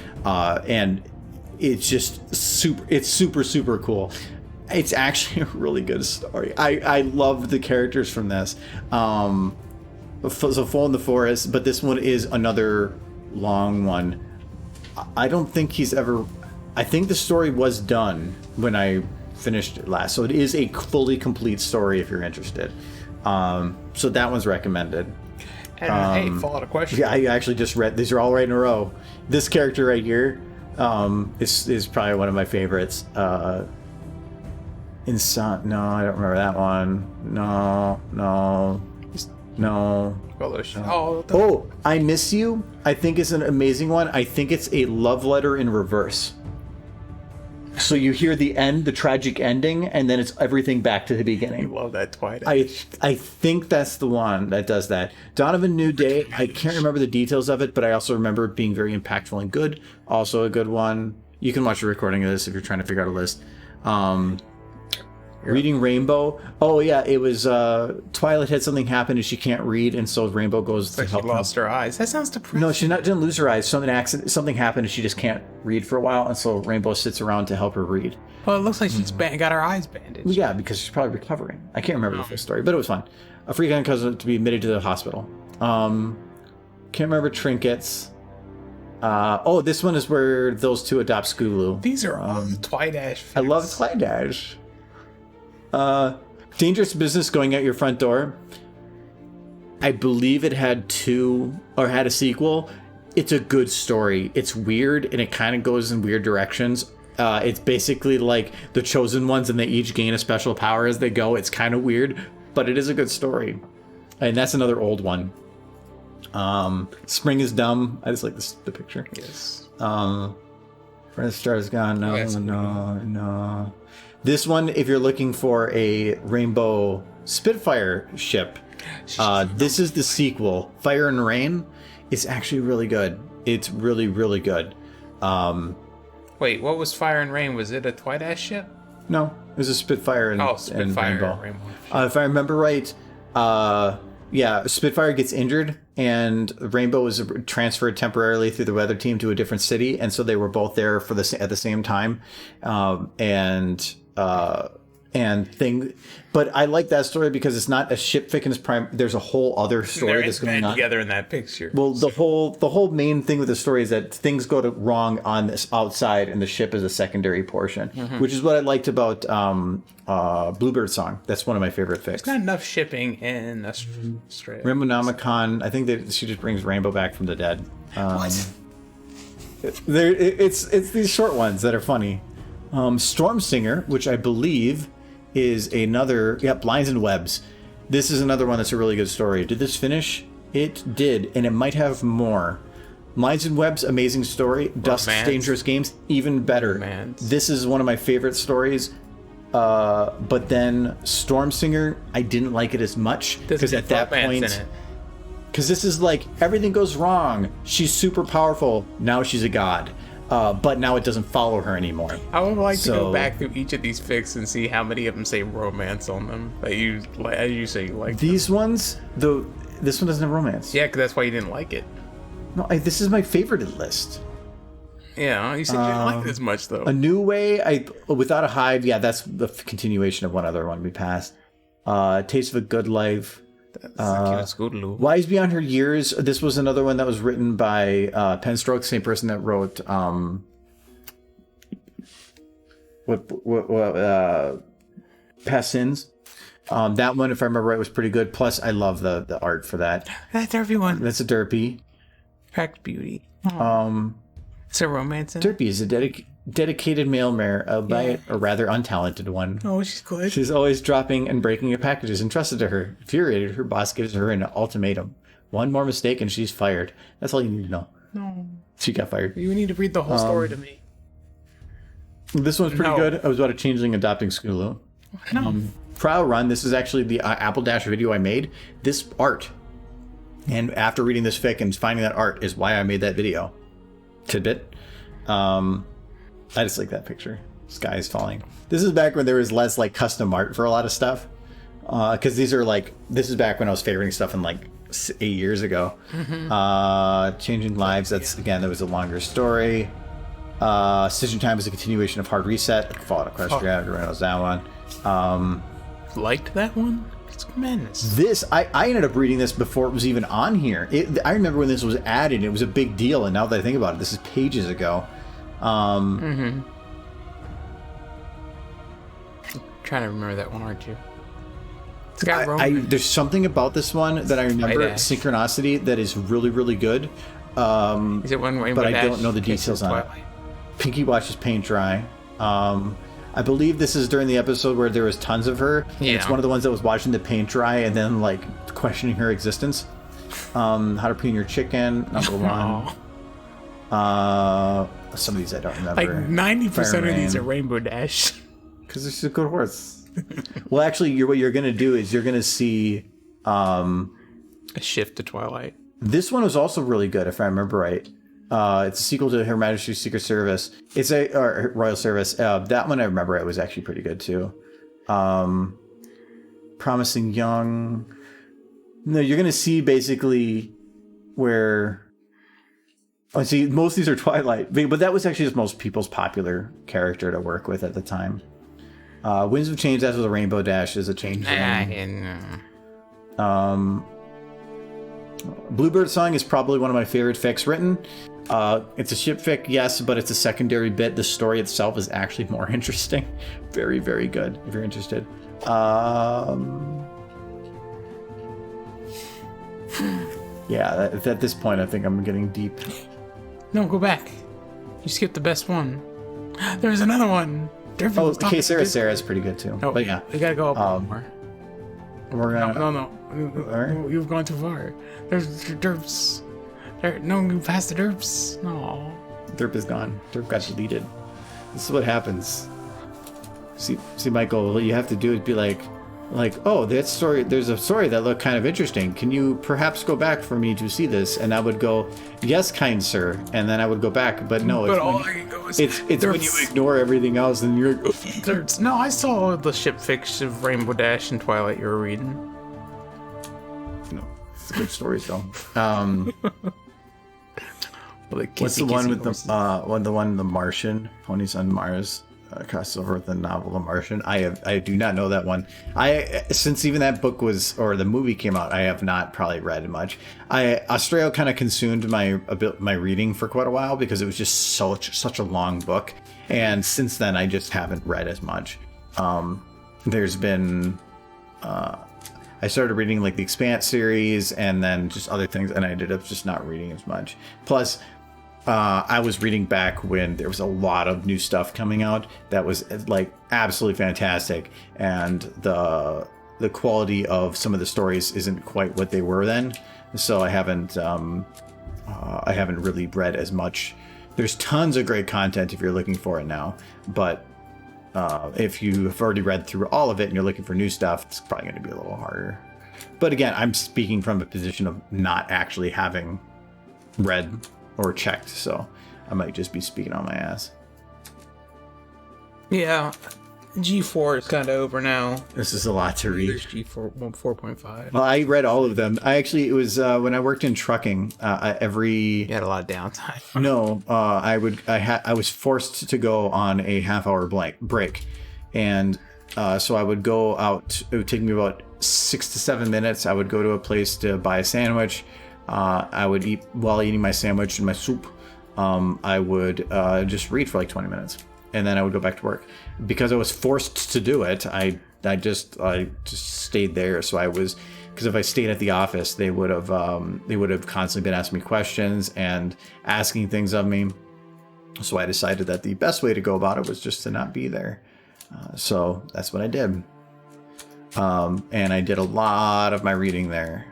it's just super cool. It's actually a really good story. I love the characters from this. So Fall in the Forest, but this one is another long one. I don't think I think the story was done when I finished it last, so it is a fully complete story if you're interested. So that one's recommended. And hey, follow a question. Yeah, I actually just read, these are all right in a row. This character right here is probably one of my favorites. No, I don't remember that one. No. No. Oh, I Miss You, I think is an amazing one. I think it's a love letter in reverse. So you hear the end, the tragic ending, and then it's everything back to the beginning. love that Twilight. I think that's the one that does that. Donovan New Day, I can't remember the details of it, but I also remember it being very impactful and good. Also a good one. You can watch a recording of this if you're trying to figure out a list. Reading Rainbow. Oh yeah, it was Twilight had something happen and she can't read, and so Rainbow goes to help She lost her eyes. That sounds depressing. No, she didn't lose her eyes. Something happened and she just can't read for a while, and so Rainbow sits around to help her read. Well, it looks like she's got her eyes bandaged. Yeah, because she's probably recovering. I can't remember the full story, but it was fun. A freak on cousin to be admitted to the hospital. Can't remember Trinkets. This one is where those two adopt Skulu. These are all the Twidash fics. I love Twidash. Dangerous Business Going Out Your Front Door. I believe it had a sequel. It's a good story. It's weird and it kind of goes in weird directions. It's basically like the chosen ones and they each gain a special power as they go. It's kind of weird, but it is a good story. And that's another old one. Spring is Dumb. I just like the picture. Yes. Friend of the Stars Gone. No, Yes. no. This one, if you're looking for a Rainbow Spitfire ship, this is the sequel. Fire and Rain. It's actually really good. It's really, really good. Wait, what was Fire and Rain? Was it a Twidash ship? No, it was a Spitfire and, Spitfire and Rainbow. and Rainbow. If I remember right, Spitfire gets injured and Rainbow is transferred temporarily through the weather team to a different city, and so they were both there at the same time, but I like that story because it's not a ship fic and it's there's a whole other story that's going on together in that picture. Well, the whole main thing with the story is that things go wrong on this outside, and the ship is a secondary portion, which is what I liked about Bluebird Song. That's one of my favorite fics. There's not enough shipping in Australia. Rainbow Nomicon. I think that she just brings Rainbow back from the dead. What? It's these short ones that are funny. Storm Singer, which I believe is another, Blinds and Webs. This is another one that's a really good story. Did this finish? It did, and it might have more. Blinds and Webs, amazing story. Dusk's Dangerous Games, even better. This is one of my favorite stories. But then Storm Singer, I didn't like it as much because at that point, because this is like everything goes wrong. She's super powerful. Now she's a god. But now it doesn't follow her anymore. I would like to go back through each of these fics and see how many of them say romance on them. That you say you like these ones. This one doesn't have romance. Yeah, because that's why you didn't like it. No, this is my favorited list. Yeah, you said you didn't like it as much though. A New Way, Without a Hive. Yeah, that's the continuation of one other one we passed. Taste of a Good Life. Wise Beyond Her Years. This was another one that was written by Penstroke, same person that wrote Past Sins. That one, if I remember right, was pretty good. Plus, I love the art for that. That derpy one. That's a derpy. Cracked Beauty. It's a romance in it. Derpy is a dedicated mail mare, albeit a rather untalented one. Oh, she's good. She's always dropping and breaking your packages entrusted to her. Infuriated, her boss gives her an ultimatum. One more mistake and she's fired. That's all you need to know. No. She got fired. You need to read the whole story to me. This one's pretty good. It was about a changeling adopting Skulu. Trial Run. This is actually the Apple Dash video I made. This art. And after reading this fic and finding that art is why I made that video. Tidbit. I just like that picture. Sky is falling. This is back when there was less like custom art for a lot of stuff. Because this is back when I was favoriting stuff in like 8 years ago. Changing Lives. That was a longer story. Decision Time is a continuation of Hard Reset. Fallout Equestria. Everyone knows that one. Liked that one? It's tremendous. I ended up reading this before it was even on here. I remember when this was added, it was a big deal, and now that I think about it, this is pages ago. Trying to remember that one, aren't you? It's got romance. There's something about this one that I remember, Synchronicity, that is really, really good. Is it one Rainbow but Dash? I don't know the details on it. Pinky watches paint dry. I believe this is during the episode where there was tons of her. And it's Yeah. one of the ones that was watching the paint dry and then like questioning her existence. How to preen your chicken, number one. Some of these I don't remember. Like 90% of these Rain. are Rainbow Dash. Because it's a good horse. Well, actually, what you're going to do is you're going to see. A shift to Twilight. This one was also really good, if I remember right. It's a sequel to Her Majesty's Secret Service. It's or Royal Service. That one I remember it was actually pretty good too. Promising Young. No, you're going to see basically where. Oh, see, most of these are Twilight, but that was actually just most people's popular character to work with at the time. Winds of Change, that's with a Rainbow Dash, is a change. Bluebird Song is probably one of my favorite fics written. It's a ship fic, yes, but it's a secondary bit. The story itself is actually more interesting. Very, very good, if you're interested. Yeah, at this point, I think I'm getting deep. No, go back. You skipped the best one. There's another one. Oh, okay, Sarah is pretty good too. Oh, but yeah, we gotta go up one more. we're gonna. No. Alright. You've gone too far. There's derps. No, you passed the derps. No. Derp is gone. Derp got deleted. This is what happens. See, Michael, what you have to do is be like, oh, that story. There's a story that looked kind of interesting. Can you perhaps go back for me to see this? And I would go, yes, kind sir. And then I would go back, but no. But It's all when, I can go is it's when you derps. ignore everything else, and you're. Derps. No, I saw the ship fix of Rainbow Dash and Twilight you were reading. No, it's good stories though. Well, What's the one with the Martian ponies on Mars? Crossover with the novel The Martian. I do not know that one. Since even that book was, or the movie came out, I have not probably read much. Australia kind of consumed my reading for quite a while because it was just such a long book, and since then I just haven't read as much. There's been I started reading like the Expanse series and then just other things, and I ended up just not reading as much. Plus, I was reading back when there was a lot of new stuff coming out that was like absolutely fantastic, and the quality of some of the stories isn't quite what they were then. So I haven't really read as much. There's tons of great content if you're looking for it now, but if you have already read through all of it and you're looking for new stuff, it's probably going to be a little harder. But again, I'm speaking from a position of not actually having read or checked, so I might just be speaking on my ass. Yeah, G4 is kind of over now. This is a lot to read. There's G4 4.5. Well, I read all of them. It was when I worked in trucking. You had a lot of downtime. No, I was forced to go on a half-hour break, and so I would go out. It would take me about 6 to 7 minutes. I would go to a place to buy a sandwich. I would eat while eating my sandwich and my soup. I would just read for like 20 minutes, and then I would go back to work. Because I was forced to do it, I just stayed there. So because if I stayed at the office, they would have constantly been asking me questions and asking things of me. So I decided that the best way to go about it was just to not be there. So that's what I did. And I did a lot of my reading there.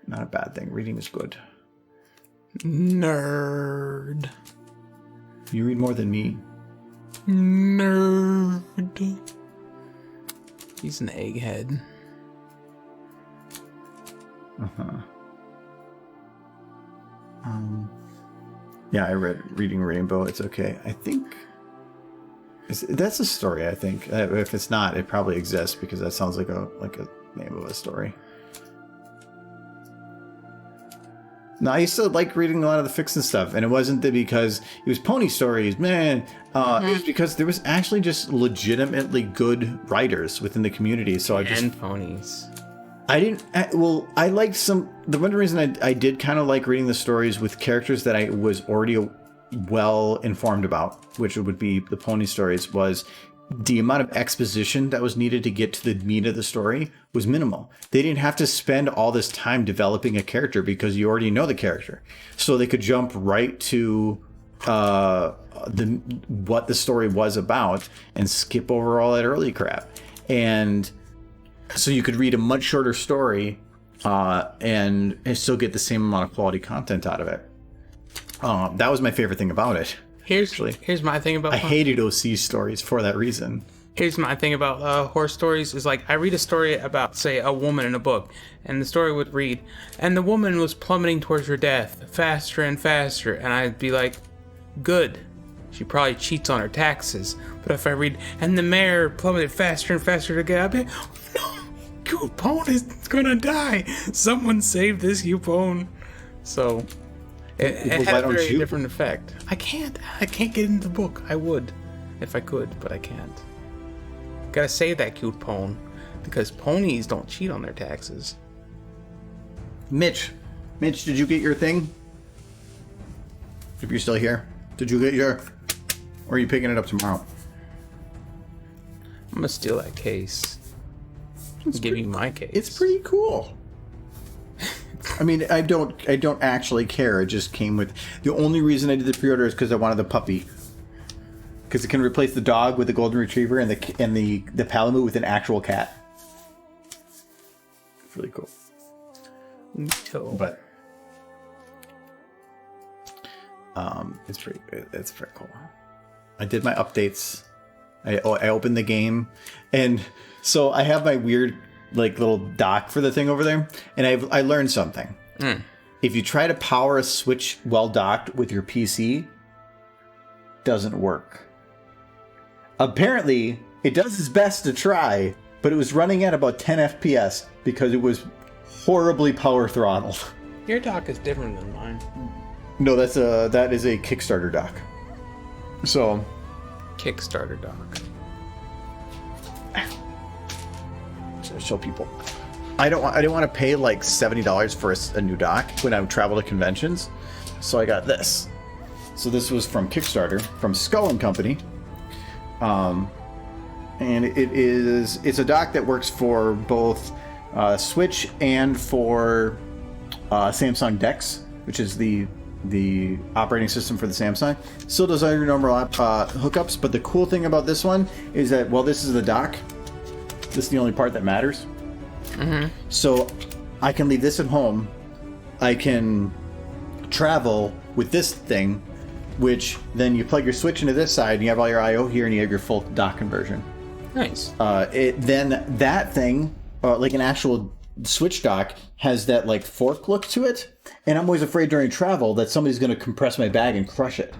Not a bad thing. Reading is good. Nerd. You read more than me. Nerd. He's an egghead. Yeah, I read Reading Rainbow. It's okay. I think that's a story. I think if it's not, it probably exists because that sounds like a name of a story. No, I used to like reading a lot of the fiction stuff, and it wasn't because it was pony stories, man. It was because there was actually just legitimately good writers within the community. So And ponies. I liked some. The one reason I did kind of like reading the stories with characters that I was already well informed about, which would be the pony stories, was the amount of exposition that was needed to get to the meat of the story was minimal. They didn't have to spend all this time developing a character because you already know the character. So they could jump right to what the story was about and skip over all that early crap. And so you could read a much shorter story and still get the same amount of quality content out of it. That was my favorite thing about it. Here's my thing about. I hated OC stories for that reason. Here's my thing about horror stories is like I read a story about, say, a woman in a book, and the story would read, and the woman was plummeting towards her death faster and faster, and I'd be like, good, she probably cheats on her taxes. But if I read, and the mayor plummeted faster and faster to get up, I'd be, oh no, Coupon is gonna die. Someone save this Coupon. So it had a very different effect. I can't get into the book. I would if I could, but I can't. Gotta save that cute pone, because ponies don't cheat on their taxes. Mitch, did you get your thing? If you're still here, did you get your? Or are you picking it up tomorrow? I'm gonna steal that case. Give you my case. It's pretty cool. I mean, I don't actually care. It just came with. The only reason I did the pre-order is because I wanted the puppy. Because it can replace the dog with the golden retriever and the Palamute with an actual cat. It's really cool. Neato. But it's pretty cool. I did my updates. I opened the game, and so I have my weird like little dock for the thing over there, and I learned something. If you try to power a Switch while docked with your PC, doesn't work. Apparently, it does its best to try, but it was running at about 10 FPS because it was horribly power throttled. Your dock is different than mine. No, that is a Kickstarter dock. So, Kickstarter dock. So show people. I didn't want to pay like $70 for a new dock when I would travel to conventions, so I got this. So this was from Kickstarter, from Skull and Company. And it's a dock that works for both Switch and for Samsung DeX, which is the operating system for the Samsung. Still does all your normal hookups, but the cool thing about this one is that, well, this is the dock. This is the only part that matters. Mm-hmm. So I can leave this at home. I can travel with this thing, which then you plug your Switch into this side, and you have all your I/O here, and you have your full dock conversion. Nice. Then that thing, like an actual Switch dock, has that like fork look to it, and I'm always afraid during travel that somebody's going to compress my bag and crush it.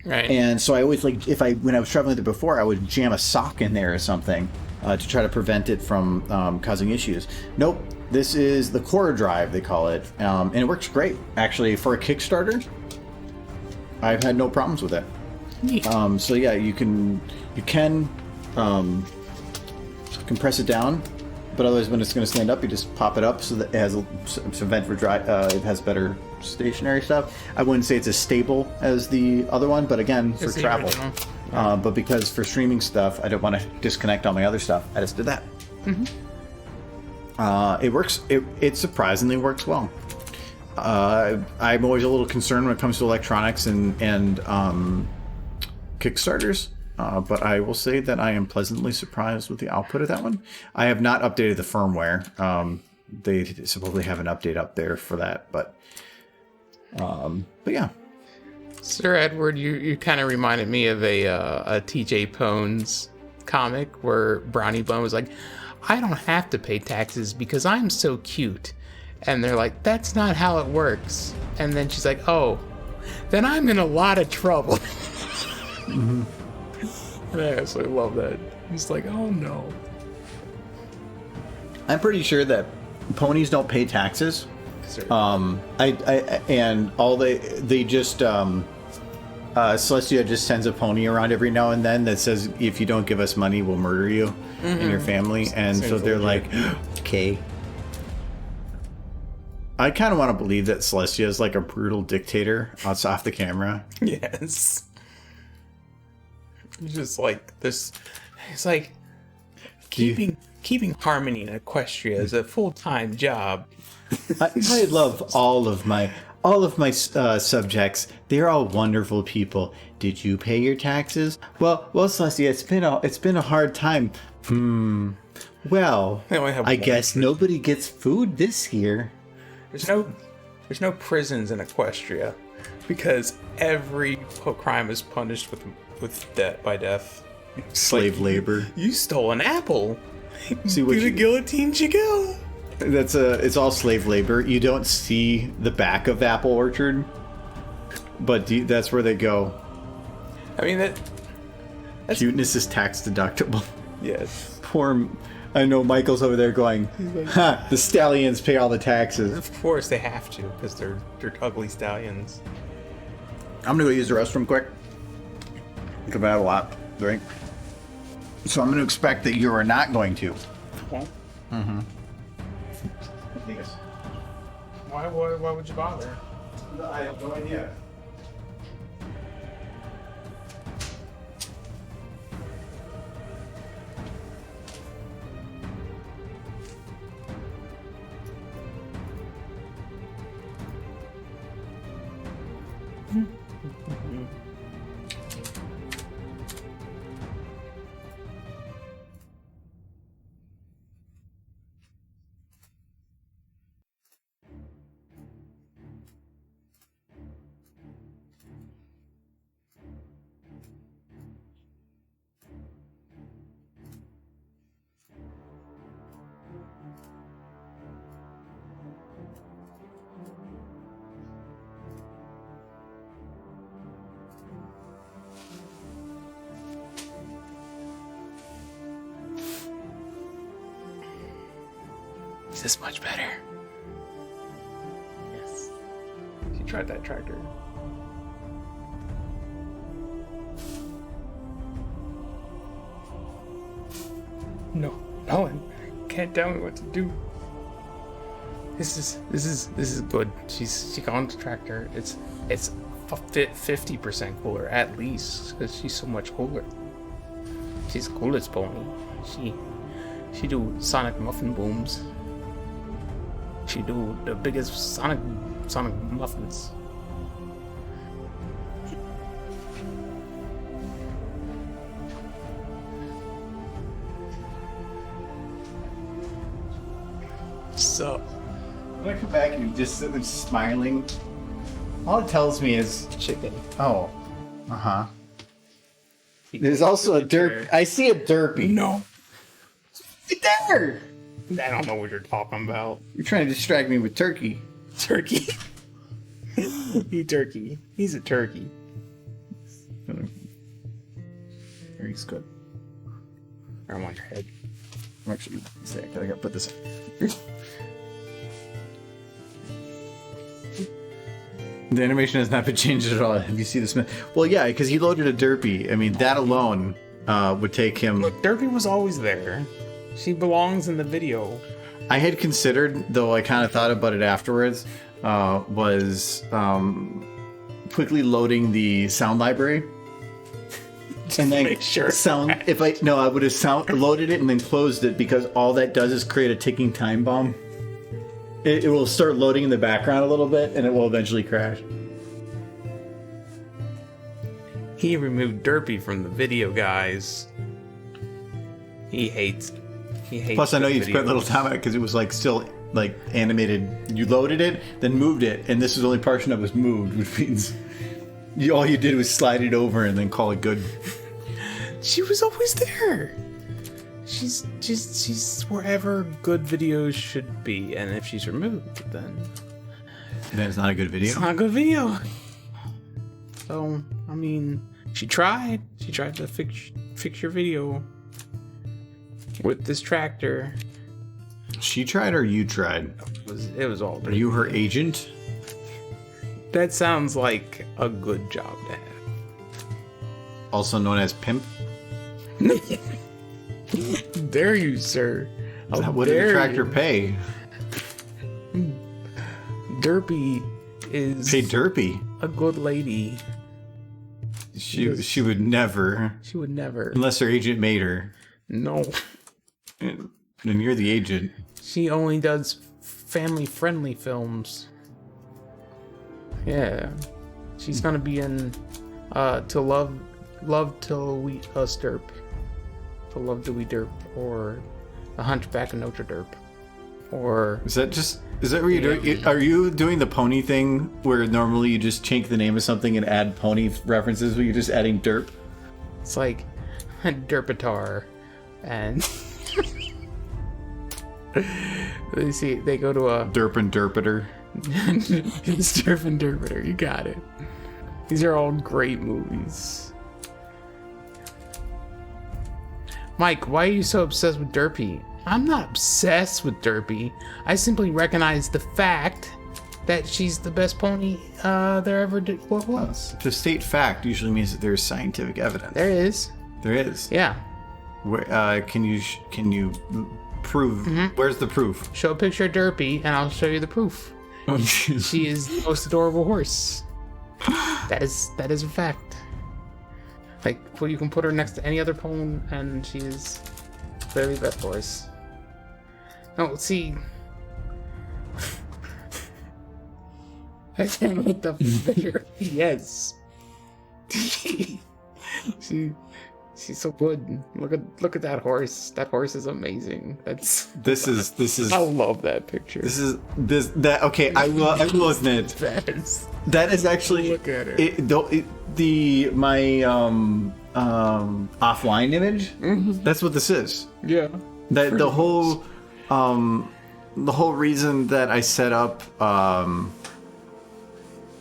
Right. And so I always like when I was traveling there before, I would jam a sock in there or something to try to prevent it from causing issues. Nope. This is the Core Drive, they call it, and it works great actually for a Kickstarter. I've had no problems with it. Neat. So yeah, you can compress it down, but otherwise when it's going to stand up, you just pop it up so that it has some vent for dry. It has better stationary stuff. I wouldn't say it's as stable as the other one, but again, for travel. But because for streaming stuff, I don't want to disconnect all my other stuff. I just did that. Mm-hmm. It works. It surprisingly works well. I'm always a little concerned when it comes to electronics and Kickstarters, but I will say that I am pleasantly surprised with the output of that one. I have not updated the firmware. They supposedly have an update up there for that, but yeah. Sir Edward, you kind of reminded me of a TJ Pones comic where Brownie Bun was like, I don't have to pay taxes because I'm so cute. And they're like, that's not how it works. And then she's like, oh, then I'm in a lot of trouble. Mm-hmm. And I absolutely love that. He's like, oh no. I'm pretty sure that ponies don't pay taxes. And all they just Celestia just sends a pony around every now and then that says, if you don't give us money, we'll murder you and your family. And so they're like, okay. I kind of want to believe that Celestia is like a brutal dictator off the camera. Yes. Just like this, it's like keeping keeping harmony in Equestria is a full-time job. I love all of my subjects. They're all wonderful people. Did you pay your taxes? Well, Celestia, it's been a hard time. Well, They only have I one guess nobody gets food this year. There's no prisons in Equestria because every crime is punished with death by death. Slave labor. You stole an apple. See what To the you, guillotine you go. it's all slave labor. You don't see the back of the apple orchard, but that's where they go. I mean that's Cuteness is tax deductible. yes. Poor, I know Michael's over there going, ha, the stallions pay all the taxes. Of course they have to because they're ugly stallions. I'm gonna go use the restroom quick. Because I have a lot to drink. So I'm gonna expect that you are not going to. Well, why would you bother? I have no idea. Is this much better? Yes. You tried that tractor. No one can't tell me what to do. This is good. She got on the tractor. It's 50% cooler at least because she's so much cooler. She's the coolest pony. She do sonic muffin booms. She do the biggest sonic muffins. So When I come back and you just sit there smiling, all it tells me is, chicken. oh, uh-huh. There's also a derp. I see a derpy. No, Right there! I don't know what you're talking about. You're trying to distract me with turkey. Turkey. Turkey. He's a turkey. He's good. I want your head. I'm actually, I gotta put this in. The animation has not been changed at all. Have you seen this? Well, yeah, because he loaded a derpy. I mean, that alone would take him. Look, Derpy was always there. She belongs in the video. I had considered, though I kind of thought about it afterwards, was quickly loading the sound library. And then Make sure. I would have loaded it and then closed it because all that does is create a ticking time bomb. It will start loading in the background a little bit and it will eventually crash. He removed Derpy from the video, guys. He hates. Plus, I know the you spent a little videos. time on it because it was like still like animated. You loaded it, then moved it, and this is the only portion that was moved, which means all you did was slide it over and then call it good. She was always there. She's wherever good videos should be, and if she's removed, then It's not a good video. it's not a good video. So, I mean, she tried. She tried to fix your video with this tractor. She tried or you tried? It was all. Are you her agent? That sounds like a good job to have. Also known as pimp? Dare you, sir? What did the tractor pay? Derpy is Pay Derpy. a good lady. She would never, She would never. unless her agent made her. No. And you're the agent. She only does family-friendly films. Yeah. She's gonna be in To Love Till We Us Derp. To Love Till We Derp, or The Hunchback of Notre Derp. Or Is that where you're doing? Are you doing the pony thing where normally you just change the name of something and add pony references, but you're just adding derp? it's like Derpitar, and they go to a Derp and Derpiter. it's Derp and Derpiter. You got it. These are all great movies. Mike, why are you so obsessed with Derpy? I'm not obsessed with Derpy. I simply recognize the fact that she's the best pony there ever was. To state fact usually means that there's scientific evidence. There is. There is. Yeah. Where, can you prove? Where's the proof? Show a picture of Derpy, and I'll show you the proof. She is the most adorable horse. That is a fact. Like, well, you can put her next to any other pony, and she is clearly the best horse. No, see. I can't make the figure. Yes. She's so good. Look at that horse. That horse is amazing. This is. I love that picture. Okay, I will admit that is actually. Look at her. My offline image. Mm-hmm. That's what this is. Yeah. The whole reason that I set up.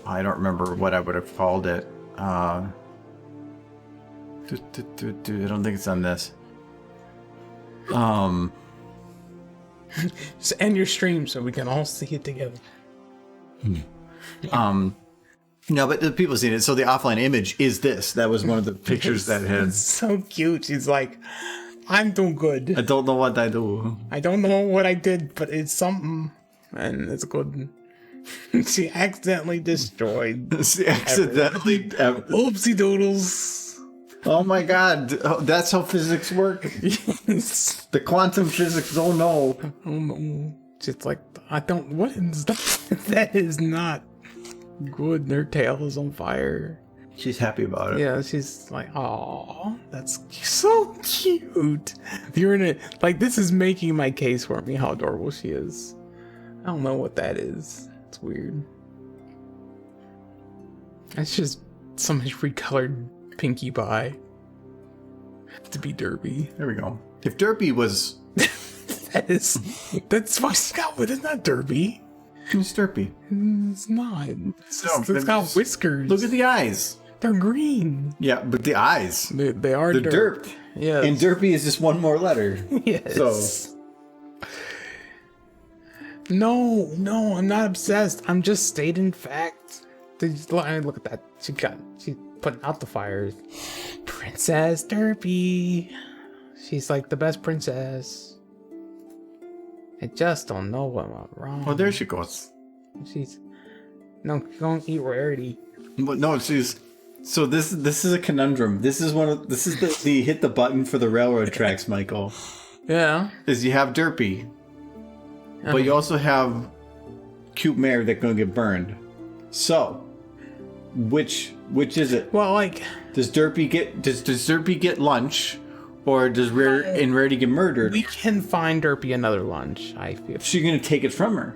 I don't remember what I would have called it. I don't think it's on this. Just end your stream so we can all see it together. No, but the people seen it. So the offline image is this. That was one of the pictures that had. It's so cute. She's like, I'm doing good. I don't know what I do. I don't know what I did, but it's something, and it's good. She accidentally destroyed. Oopsie doodles. Oh my god, that's how physics work. Yes. The quantum physics, oh no. Oh no. Just like, what is that? That is not good. Their tail is on fire. She's happy about it. Yeah, she's like, "Aw, that's so cute." You're in it. Like, this is making my case for me how adorable she is. I don't know what that is. It's weird. It's just some recolored pinkie pie to be Derpy. There we go. If Derpy was, that's what it's got. It's not Derpy. It's Derpy. It's not. It's got whiskers. Look at the eyes. They're green. Yeah, but the eyes. They are derped. Yeah. And Derpy is just one more letter. Yes. So. No, I'm not obsessed. I'm just stating fact. Look at that. She's putting out the fires. Princess Derpy. She's like the best princess. I just don't know what went wrong. Oh, there she goes. Don't eat Rarity. But no, so this is a conundrum. This is the hit the button for the railroad tracks, Michael. Yeah. Is you have Derpy, but you also have cute mare that's gonna get burned. So, which is it? Well, like, does Derpy get lunch, or does Rarity get murdered? We can find Derpy another lunch. I feel. She's gonna take it from her.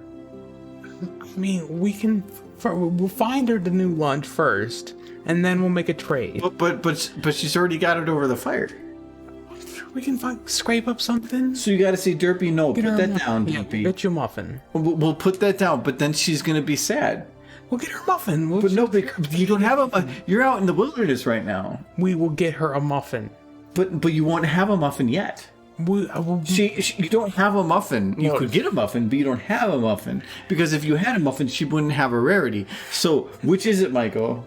I mean, we'll find her the new lunch first, and then we'll make a trade. But she's already got it over the fire. We can scrape up something. So you got to say, Derpy, no, put that down, Derpy. Get you a muffin. We'll put that down, but then she's gonna be sad. We'll get her a muffin. But no, you don't have a. You're out in the wilderness right now. We will get her a muffin. But you won't have a muffin yet. You don't have a muffin. You could get a muffin, but you don't have a muffin. Because if you had a muffin, she wouldn't have a Rarity. So, which is it, Michael?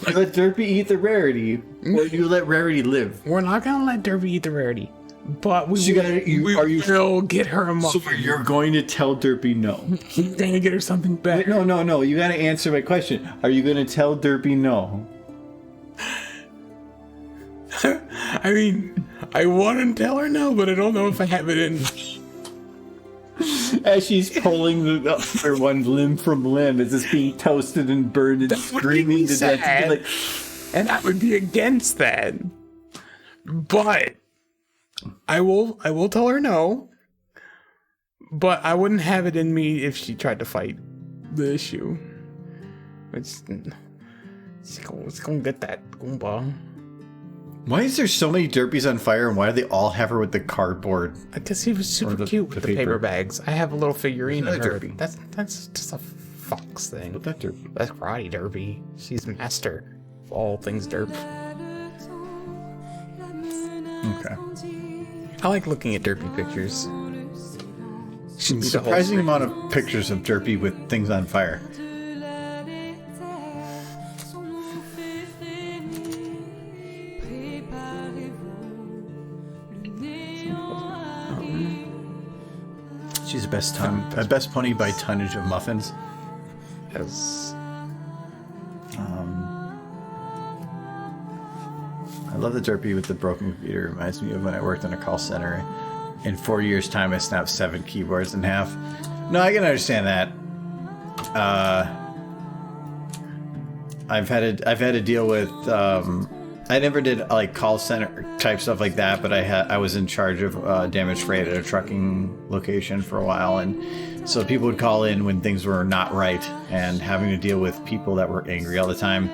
You let Derpy eat the Rarity, or you let Rarity live? We're not going to let Derpy eat the Rarity. But we will get her a muffin. So you're going to tell Derpy no? You're going to get her something better. No. You got to answer my question. Are you going to tell Derpy no? I mean, I want to tell her no, but I don't know if I have it in me. As she's pulling her one limb from limb, as it's being toasted and burned and screaming to death. Sad. Like, And I would be against that. But I will tell her no. But I wouldn't have it in me if she tried to fight the issue. It's gonna get that Goomba. Why is there so many derpies on fire, and why do they all have her with the cardboard? I guess he was super the- cute the with the paper paper. bags. I have a little figurine of Isn't her. that derpy? That's just a fox thing. But that derpy. That's karate derby. She's master of all things derp. Okay. I like looking at derpy pictures. Should be the whole Surprising thing. amount of pictures of derpy with things on fire. She's the best pony by tonnage of muffins. As I love the derpy with the broken computer. It reminds me of when I worked in a call center. In 4 years' time, I snapped 7 keyboards in half. No, I can understand that. I've had to deal with. I never did like call center type stuff like that, but I was in charge of damaged freight at a trucking location for a while, and so people would call in when things were not right, and having to deal with people that were angry all the time.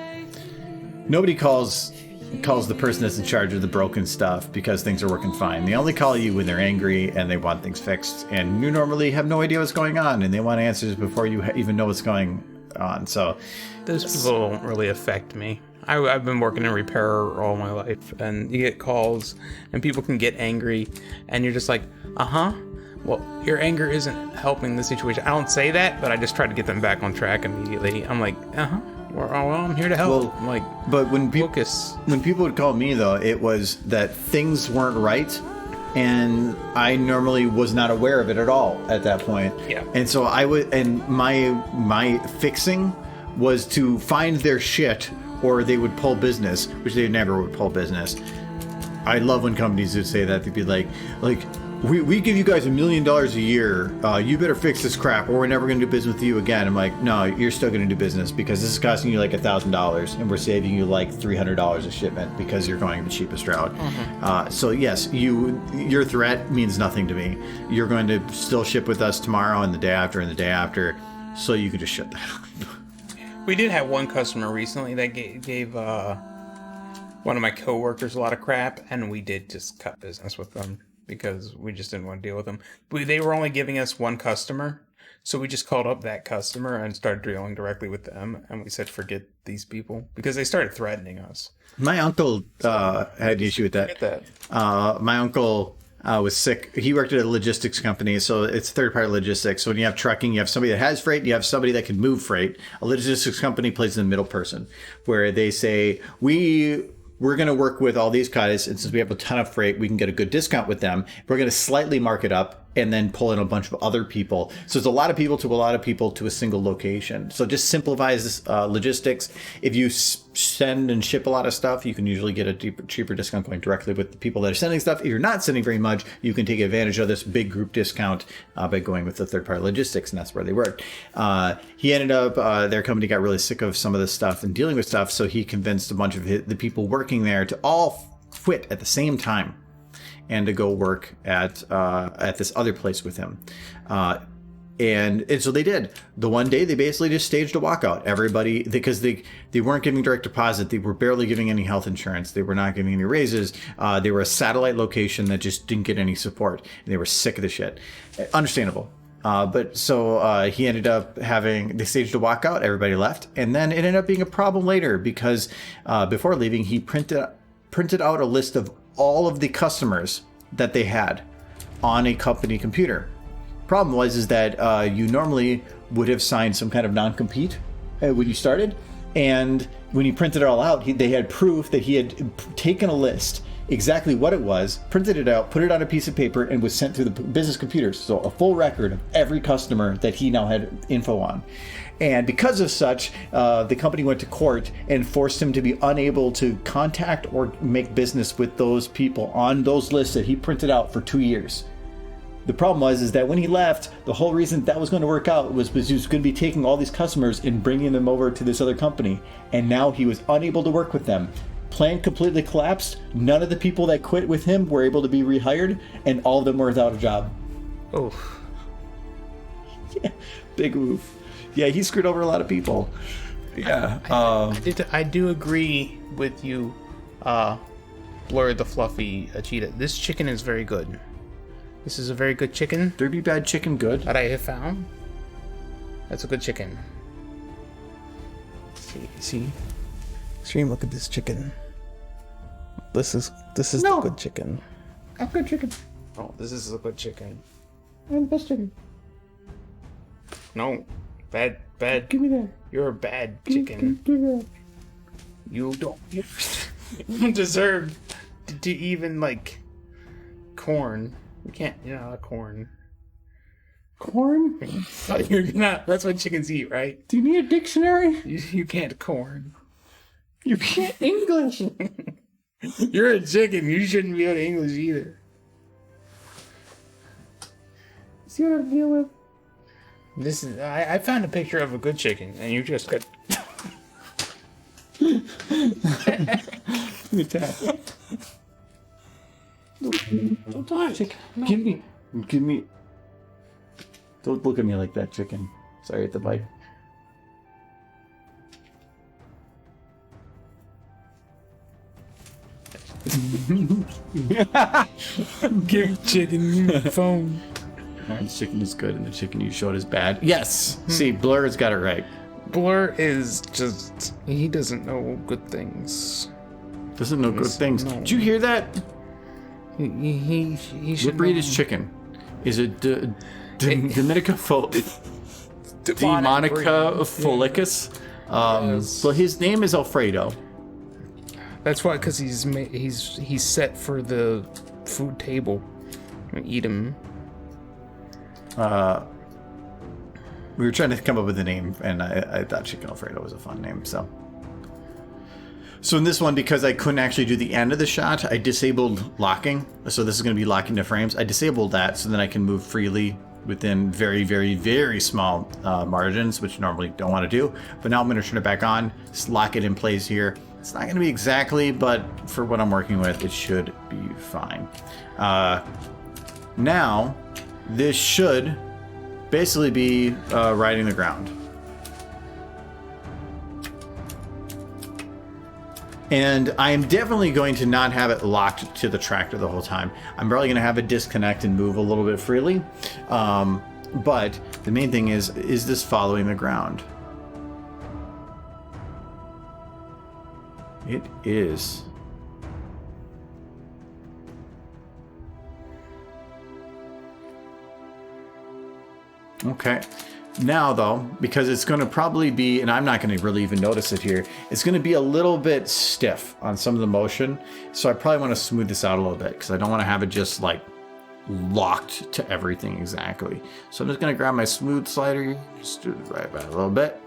Nobody calls the person that's in charge of the broken stuff because things are working fine. They only call you when they're angry and they want things fixed, and you normally have no idea what's going on, and they want answers before you even know what's going on. So those people don't really affect me. I've been working in repair all my life, and you get calls, and people can get angry, and you're just like, well, your anger isn't helping the situation. I don't say that, but I just try to get them back on track immediately. I'm like, well, I'm here to help. Well, I'm like, but when focus. when people would call me, though, it was that things weren't right, and I normally was not aware of it at all at that point. Yeah. And so my fixing was to find their shit, or they would pull business, which they never would pull business. I love when companies would say that. They'd be like, we give you guys $1 million a year. You better fix this crap, or we're never going to do business with you again. I'm like, no, you're still going to do business because this is costing you like $1,000, and we're saving you like $300 a shipment because you're going the cheapest route. So yes, your threat means nothing to me. You're going to still ship with us tomorrow and the day after and the day after, so you can just shut that up. We did have one customer recently that gave one of my coworkers a lot of crap, and we did just cut business with them because we just didn't want to deal with them. They were only giving us one customer, so we just called up that customer and started dealing directly with them, and we said, forget these people, because they started threatening us. My uncle had an issue with that. Forget that. My uncle was sick. He worked at a logistics company, so it's third-party logistics. So when you have trucking, you have somebody that has freight, you have somebody that can move freight. A logistics company plays in the middle person, where they say, we're going to work with all these guys, and since we have a ton of freight, we can get a good discount with them. We're going to slightly mark it up and then pull in a bunch of other people. So it's a lot of people to a single location. So just simplifies logistics. If you send and ship a lot of stuff, you can usually get a cheaper discount going directly with the people that are sending stuff. If you're not sending very much, you can take advantage of this big group discount by going with the third-party logistics, and that's where they worked. He ended up, their company got really sick of some of this stuff and dealing with stuff, so he convinced a bunch of the people working there to all quit at the same time and to go work at this other place with him. And so they did. The one day they basically just staged a walkout. Everybody, because they weren't giving direct deposit. They were barely giving any health insurance. They were not giving any raises. They were a satellite location that just didn't get any support. And they were sick of the shit. Understandable. But so he ended up they staged a walkout. Everybody left. And then it ended up being a problem later because before leaving, he printed out a list of all of the customers that they had on a company computer. Problem was that you normally would have signed some kind of non-compete when you started, and when he printed it all out, they had proof that he had taken a list, exactly what it was, printed it out, put it on a piece of paper, and was sent to the business computers. So a full record of every customer that he now had info on. And because of such, the company went to court and forced him to be unable to contact or make business with those people on those lists that he printed out for 2 years. The problem was that when he left, the whole reason that was going to work out was he was going to be taking all these customers and bringing them over to this other company. And now he was unable to work with them. Plan completely collapsed. None of the people that quit with him were able to be rehired, and all of them were without a job. Oh. Yeah, big oof. Yeah, he screwed over a lot of people. Yeah. I do agree with you, Blur the Fluffy Cheetah. This chicken is very good. This is a very good chicken Derby bad chicken good. that I have found. That's a good chicken. See? Stream, look at this chicken. This is the good chicken. I'm good chicken. Oh, this is a good chicken. I'm the best chicken. No. Bad. Give me that. You're a bad chicken. Give me that. You don't deserve to even like corn. You can't. You're not a corn. Corn? You're not. That's what chickens eat, right? Do you need a dictionary? You can't corn. You can't English. You're a chicken. You shouldn't be able to English either. See what I deal with? This is. I found a picture of a good chicken, and you just got. Don't touch it. Give me. Don't look at me like that, chicken. Sorry at the bite. Give chicken your phone. The chicken is good, and the chicken you showed is bad. Yes. See, Blur's got it right. Blur is just. He doesn't know good things. Doesn't know good things. No. Did you hear that? He should. What breed know. is chicken? Is it Dominica Demonic Follicus? Yes. Well, his name is Alfredo. That's why, because he's set for the food table. Eat him. We were trying to come up with a name, and I thought Chicken Alfredo was a fun name. So in this one, because I couldn't actually do the end of the shot, I disabled locking. So this is going to be locking to frames. I disabled that so then I can move freely within very, very, very small margins, which you normally don't want to do. But now I'm going to turn it back on, just lock it in place here. It's not going to be exactly, but for what I'm working with, it should be fine. Now, this should basically be riding the ground. And I'm definitely going to not have it locked to the tractor the whole time. I'm probably going to have it disconnect and move a little bit freely. But the main thing is this following the ground? It is. Okay. Now, though, because it's going to probably be, and I'm not going to really even notice it here, it's going to be a little bit stiff on some of the motion. So I probably want to smooth this out a little bit because I don't want to have it just like locked to everything exactly. So I'm just going to grab my smooth slider, just do it right back a little bit.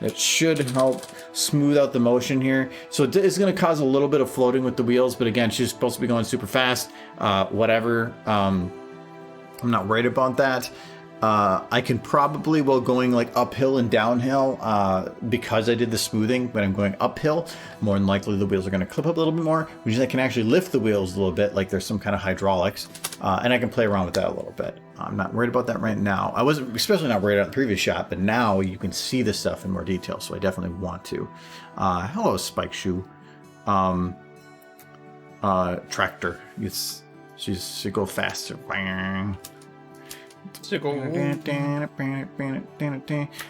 That should help smooth out the motion here. So it's going to cause a little bit of floating with the wheels, but again, she's supposed to be going super fast. Whatever. I'm not worried about that. I can probably, while going like uphill and downhill, because I did the smoothing, when I'm going uphill, more than likely the wheels are going to clip up a little bit more, which means I can actually lift the wheels a little bit, like there's some kind of hydraulics, and I can play around with that a little bit. I'm not worried about that right now. I wasn't especially not worried about the previous shot, but now you can see this stuff in more detail, so I definitely want to. Hello, Spike Shoe. Tractor. She go faster.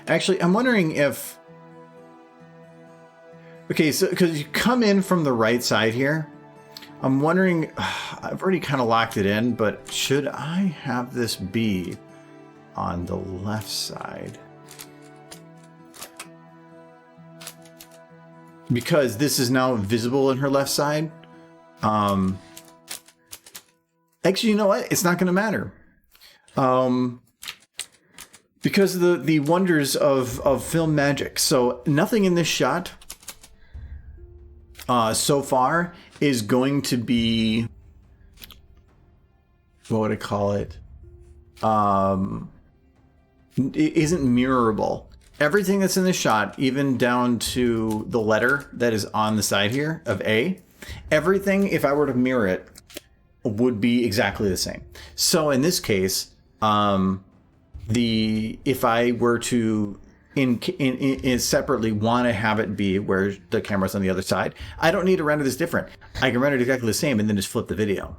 Actually, I'm wondering if... Okay, so because you come in from the right side here, I'm wondering... I've already kind of locked it in, but should I have this be on the left side? Because this is now visible in her left side. Actually, you know what? It's not going to matter. Because of the wonders of film magic. So nothing in this shot so far is going to be, what would I call it? isn't mirrorable. Everything that's in the shot, even down to the letter that is on the side here of A, everything, if I were to mirror it, would be exactly the same. So in this case, if I were to in separately want to have it be where the camera's on the other side, I don't need to render this different. I can render it exactly the same and then just flip the video.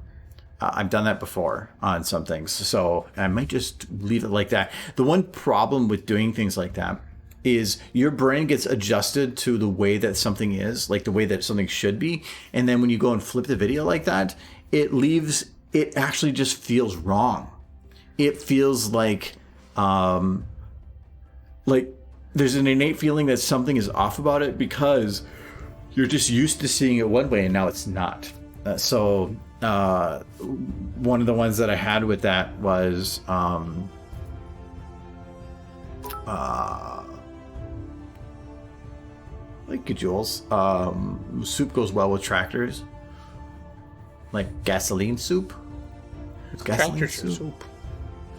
I've done that before on some things, so I might just leave it like that. The one problem with doing things like that is your brain gets adjusted to the way that something is, like the way that something should be, and then when you go and flip the video like that, it actually just feels wrong. It feels like there's an innate feeling that something is off about it because you're just used to seeing it one way and now it's not. One of the ones that I had with that was like Jules. Soup goes well with tractors. Like gasoline soup. Gasoline soup.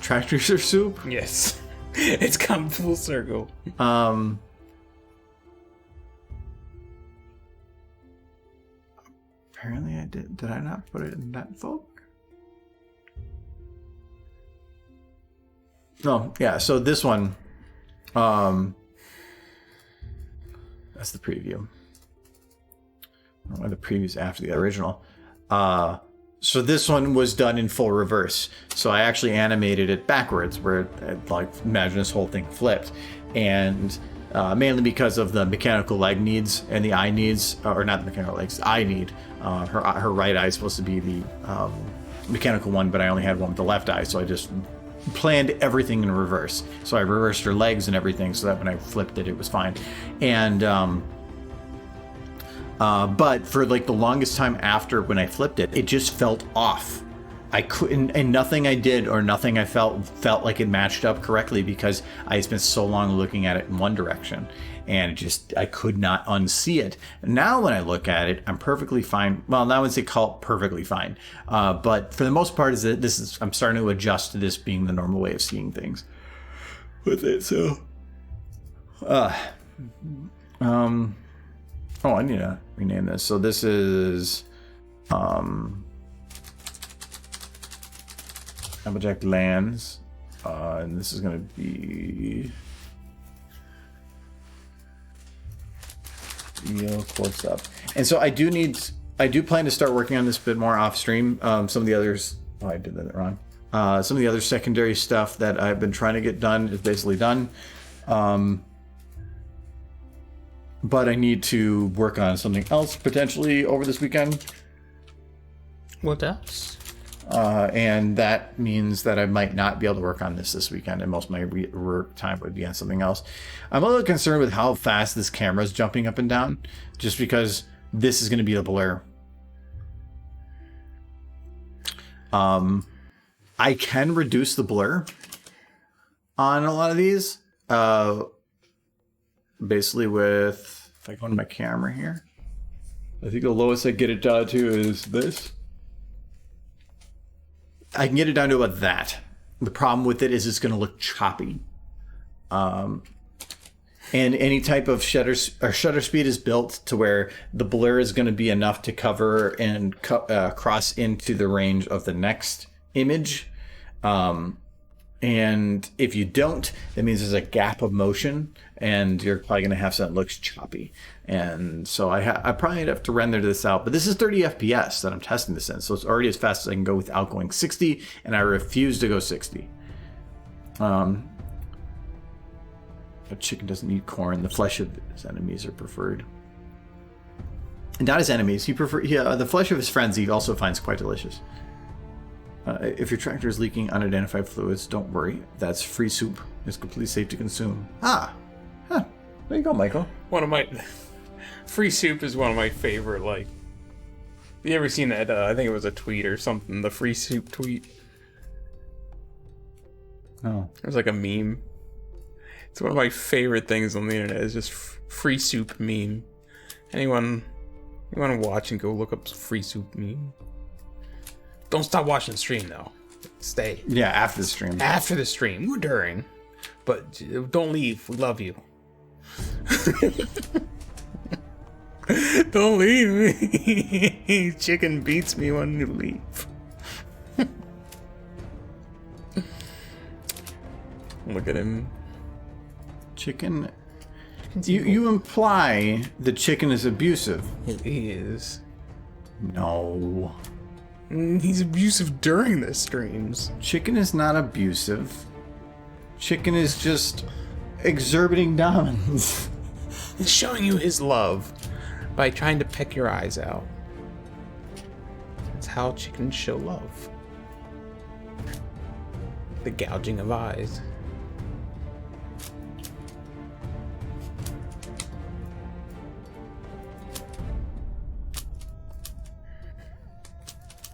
Tractors are soup? Yes. It's come full circle. Apparently I did. Did I not put it in that folk? No, yeah, so this one, that's the preview. Or the preview's after the original. So this one was done in full reverse. So I actually animated it backwards, where it, like, imagine this whole thing flipped. And mainly because of the mechanical leg needs and the eye needs, or not the mechanical legs, the eye need. Her right eye is supposed to be the mechanical one, but I only had one with the left eye, so I just planned everything in reverse. So I reversed her legs and everything so that when I flipped it, it was fine. And but for like the longest time after when I flipped it, it just felt off. I couldn't, and nothing I did or nothing I felt like it matched up correctly because I spent so long looking at it in one direction, and I could not unsee it. Now when I look at it, I'm perfectly fine. Well, now I would say call it perfectly fine, but for the most part, I'm starting to adjust to this being the normal way of seeing things with it. So, I need to rename this. So this is Applejack Lands, and this is going to be Quartz Up. And so I do plan to start working on this a bit more off stream. Some of the others, I did that wrong. Some of the other secondary stuff that I've been trying to get done is basically done. But I need to work on something else potentially over this weekend. What else? And that means that I might not be able to work on this weekend, and most of my work time would be on something else. I'm a little concerned with how fast this camera is jumping up and down, just because this is going to be a blur. I can reduce the blur on a lot of these. Basically with, if I go into my camera here, I think the lowest I get it down to is this. I can get it down to about that. The problem with it is it's going to look choppy. And any type of shutter speed is built to where the blur is going to be enough to cover and cross into the range of the next image. And if you don't, that means there's a gap of motion, and you're probably going to have something that looks choppy. And so I probably have to render this out. But this is 30 FPS that I'm testing this in, so it's already as fast as I can go without going 60, and I refuse to go 60. A chicken doesn't eat corn. The flesh of his enemies are preferred. And not his enemies. The flesh of his friends he also finds quite delicious. If your tractor is leaking unidentified fluids, don't worry. That's free soup. It's completely safe to consume. There you go, Michael. Free soup is one of my favorite, like... You ever seen that, I think it was a tweet or something, the free soup tweet? No. It was like a meme. It's one of my favorite things on the internet, is just free soup meme. Anyone watch and go look up free soup meme? Don't stop watching the stream, though. Stay. Yeah, after the stream. After the stream, or during. But don't leave. We love you. Don't leave me. Chicken beats me when you leave. Look at him. Chicken. You imply the chicken is abusive. He is. No. He's abusive during the streams. Chicken is not abusive. Chicken is just exerting dominance. He's showing you his love by trying to peck your eyes out. That's how chickens show love. The gouging of eyes.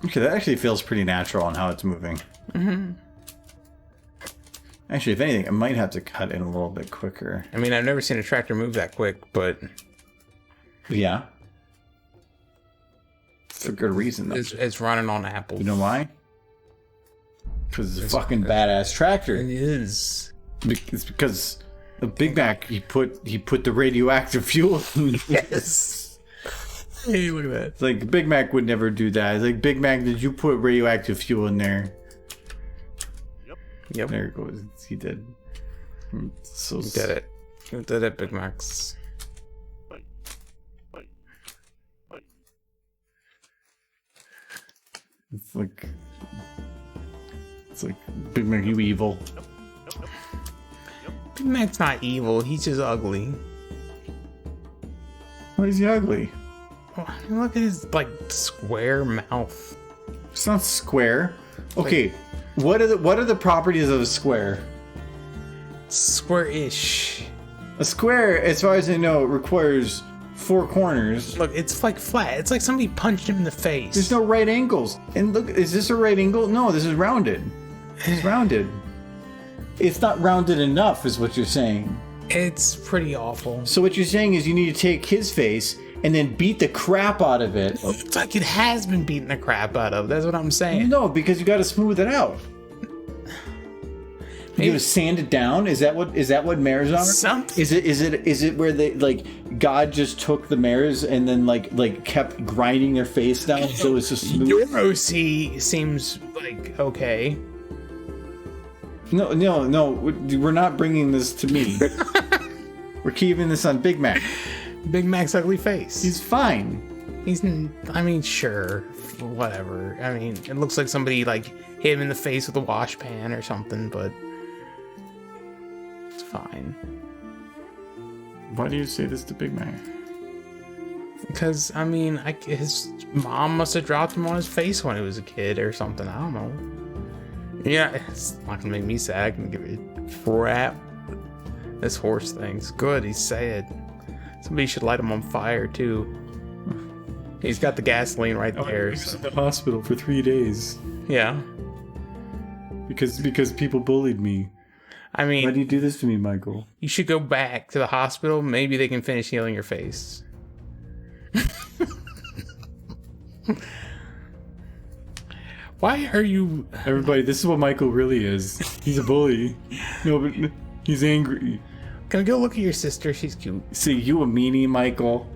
Okay, that actually feels pretty natural on how it's moving. Mm-hmm. Actually, if anything, I might have to cut in a little bit quicker. I mean, I've never seen a tractor move that quick, but... Yeah. For good reason, though. It's running on apples. You know why? Because it's a fucking badass tractor. It is. It's because the Big Mac, he put the radioactive fuel in. Yes. Hey, look at that. It's like, Big Mac would never do that. It's like, Big Mac, did you put radioactive fuel in there? Yep. There it goes. He did. So You did it. You did it, Big Macs. It's like, Big Mac, you evil. Big Mac's not evil. He's just ugly. Why is he ugly? Oh, look at his, like, square mouth. It's not square. Okay, what are the properties of a square? Square-ish. A square, as far as I know, requires 4 corners. Look, it's like flat. It's like somebody punched him in the face. There's no right angles. And look, is this a right angle? No, this is rounded. It's rounded. It's not rounded enough, is what you're saying. It's pretty awful. So what you're saying is you need to take his face and then beat the crap out of it. It's like it has been beaten the crap out of. That's what I'm saying. No, because you got to smooth it out. You gotta sand it down. Is that what mares are? Something. Is it where they, like, God just took the mares and then like kept grinding their face down so it's just smooth? Your OC seems like okay. No, we're not bringing this to me. We're keeping this on Big Mac. Big Mac's ugly face. He's fine. I mean, sure, whatever. I mean, it looks like somebody like hit him in the face with a wash pan or something, but it's fine. Why do you say this to Big Mac? Because I mean, his mom must have dropped him on his face when he was a kid or something. I don't know. Yeah, it's not gonna make me sad. I'm gonna give it a crap. This horse thing's good. He's sad. Somebody should light him on fire too. He's got the gasoline right there. He was in the hospital for 3 days Yeah. because people bullied me. I mean, Why do you do this to me, Michael? you should go back to the hospital. Maybe they can finish healing your face. Why are you... Everybody, this is what Michael really is. He's a bully. No, but he's angry. Can I go look at your sister? She's cute. See, you a meanie, Michael.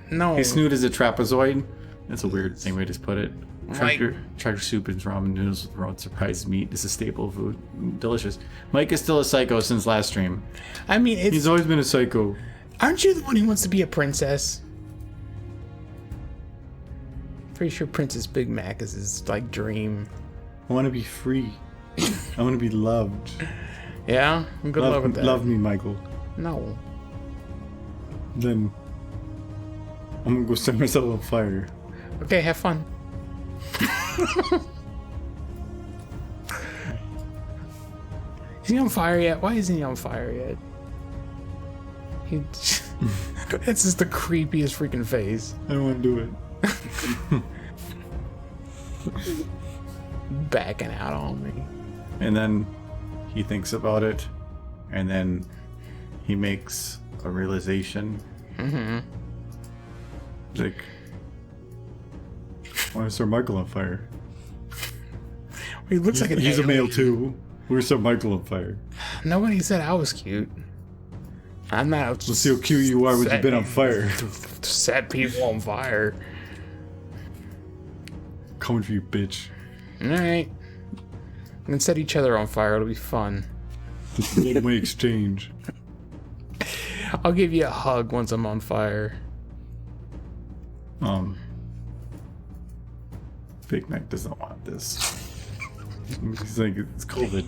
No. His snoot is a trapezoid. That's a weird thing way to put it. Mike- Tractor soup and ramen noodles with raw surprise meat is a staple food. Delicious. Mike is still a psycho since last stream. I mean, He's always been a psycho. aren't you the one who wants to be a princess? Pretty sure Princess Big Mac is his, like, dream. I want to be free. I want to be loved. Yeah? Good luck with that. Love me, Michael. No. Then I'm gonna go set myself on fire. Okay, have fun. Is he on fire yet? Why isn't he on fire yet? That's just the creepiest freaking face. I don't want to do it. Backing out on me. And then he thinks about it, and then he makes a realization. Mm-hmm. Like, I want to start Michael on fire. He looks like an He's a male alien. too. We're set Michael on fire. Nobody said I was cute. I'm not. Let's see how cute you are when you've been on fire. Set people on fire. Coming for you, bitch. Alright. We can set each other on fire. It'll be fun. This is one-way exchange. I'll give you a hug once I'm on fire. Big Mac doesn't want this. He's like, it's COVID.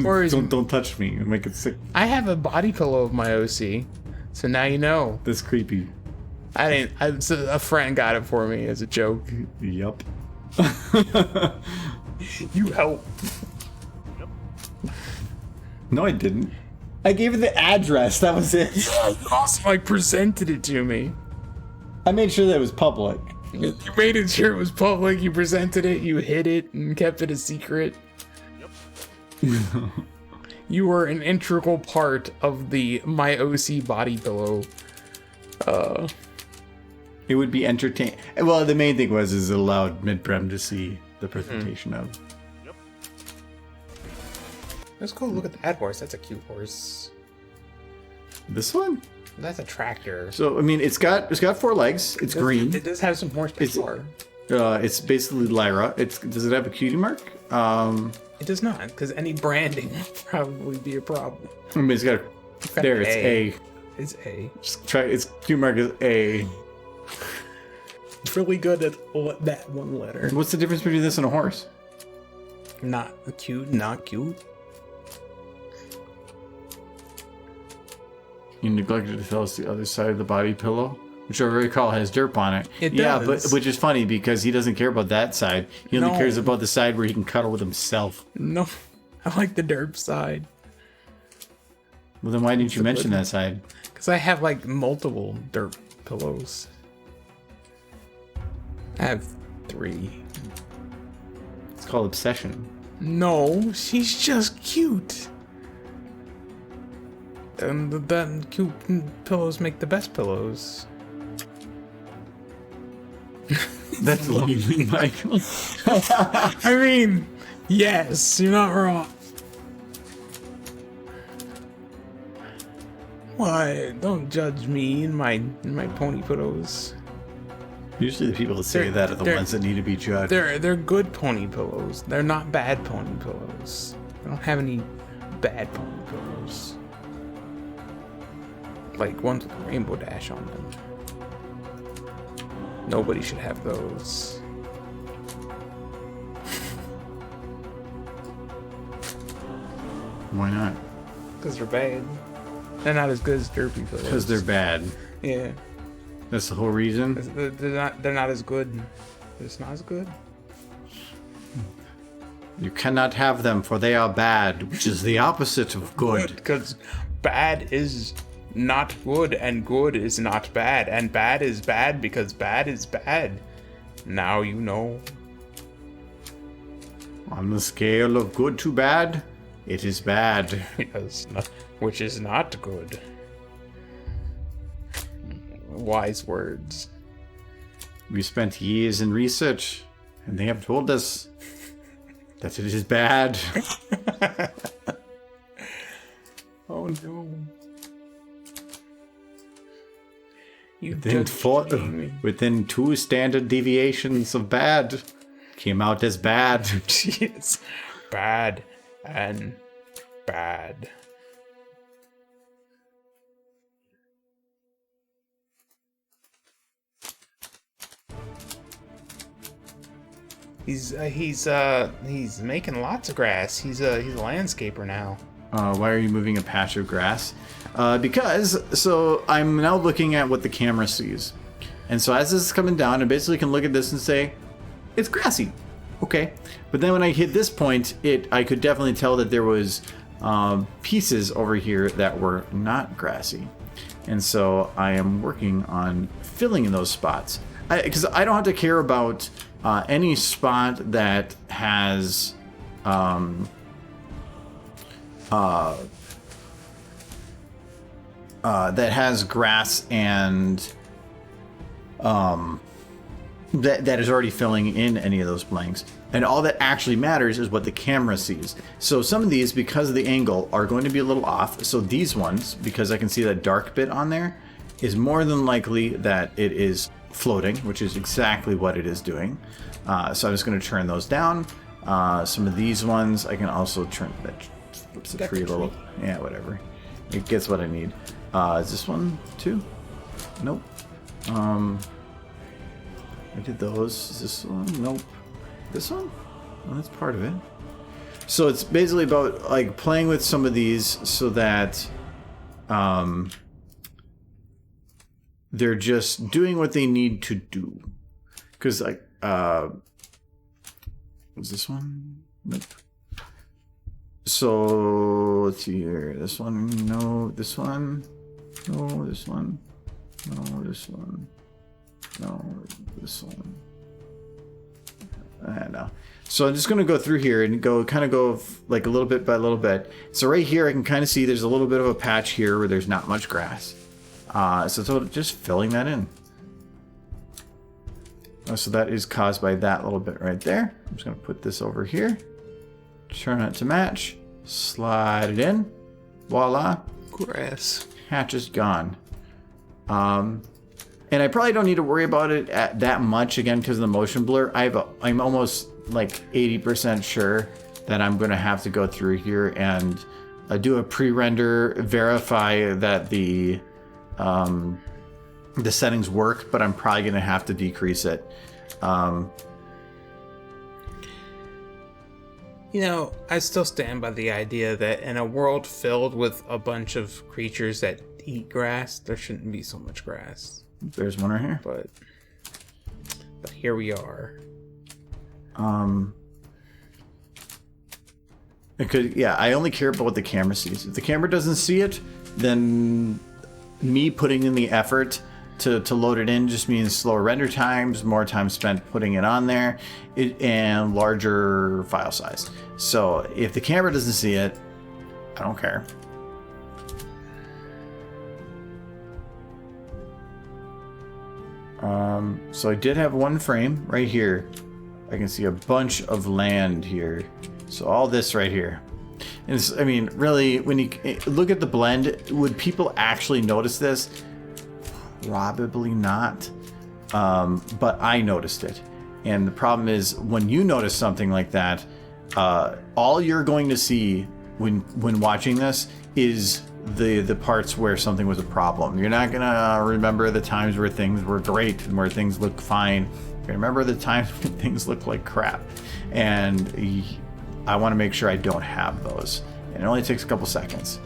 Or is- don't touch me and make it sick. I have a body pillow of my OC, so now you know. That's creepy. I didn't. So a friend got it for me as a joke. Yup. You help. No, I didn't. I gave you the address. That was it. You also like presented it to me. I made sure that it was public. You made it sure it was public. You presented it. You hid it and kept it a secret. You were an integral part of the My OC body pillow. It would be entertaining. Well, the main thing is it allowed mid-prem to see the presentation of. Let's go look at that horse. That's a cute horse. This one? That's a tractor. So I mean, it's got 4 legs. It's green. It does have some horsepower. It's basically Lyra. Does it have a cutie mark? It does not, because any branding would probably be a problem. I mean, it's got there. It's A. It's A. Just try. Its cutie mark is A. Really good at that one letter. What's the difference between this and a horse? Not cute. Not cute. You neglected to tell us the other side of the body pillow, which I recall has derp on it. It Yeah, does. but which is funny because he doesn't care about that side. He only No. cares about the side where he can cuddle with himself. No, I like the derp side. Well, then why didn't you mention that side? Because I have like multiple derp pillows. I have 3. It's called obsession. No, she's just cute. And the cute pillows make the best pillows. That's lonely, Michael. I mean, yes, you're not wrong. What? Don't judge me in my pony pillows. Usually the people that say that are the ones that need to be judged. They're good pony pillows. They're not bad pony pillows. I don't have any bad pony pillows. Like ones with a rainbow dash on them. Nobody should have those. Why not? Because they're bad. They're not as good as derpy pillows. Because they're bad. Yeah. That's the whole reason. They're not as good. They're just not as good. You cannot have them, for they are bad, which is the opposite of good. Because bad is not good, and good is not bad, and bad is bad because bad is bad. Now you know. On the scale of good to bad, it is bad. Yes, which is not good. Wise words. We spent years in research, and they have told us that it is bad. Oh no. You Within 2 standard deviations of bad, came out as bad. Yes. Bad and bad. He's making lots of grass. He's a landscaper now. Why are you moving a patch of grass? So I'm now looking at what the camera sees. And so as this is coming down, I basically can look at this and say, it's grassy. Okay. But then when I hit this point, I could definitely tell that there was pieces over here that were not grassy. And so I am working on filling in those spots. Because I don't have to care about any spot that has grass and that is already filling in any of those blanks. And all that actually matters is what the camera sees. So some of these, because of the angle, are going to be a little off. So these ones, because I can see that dark bit on there, is more than likely that it is floating, which is exactly what it is doing. So I'm just going to turn those down. Some of these ones I can also turn. That flips the tree a little. Yeah, whatever. It gets what I need. Is this one too? Nope. I did those. Is this one? Nope. This one? Well, that's part of it. So it's basically about like playing with some of these so that they're just doing what they need to do. Because like was this one? Nope. So let's see here. This one, no. This one, no. This one, no. This one, no. This one. No. So I'm just going to go through here and go like a little bit by little bit. So right here, I can kind of see there's a little bit of a patch here where there's not much grass. So just filling that in. So that is caused by that little bit right there. I'm just going to put this over here. Turn it to match. Slide it in. Voila. Grass. Hatch is gone. And I probably don't need to worry about it that much again because of the motion blur. I'm almost like 80% sure that I'm going to have to go through here and do a pre-render, verify that the settings work, but I'm probably going to have to decrease it. You know, I still stand by the idea that in a world filled with a bunch of creatures that eat grass, there shouldn't be so much grass. There's one right here. But here we are. I only care about what the camera sees. If the camera doesn't see it, then me putting in the effort to load it in just means slower render times, more time spent putting it on there, and larger file size. So if the camera doesn't see it, I don't care. So I did have one frame right here. I can see a bunch of land here. So all this right here. And I mean, really, when you look at the blend, would people actually notice this? Probably not. But I noticed it. And the problem is when you notice something like that, all you're going to see when watching this is the parts where something was a problem. You're not gonna remember the times where things were great and where things looked fine. You're gonna remember the times when things look like crap. And I want to make sure I don't have those. And it only takes a couple seconds.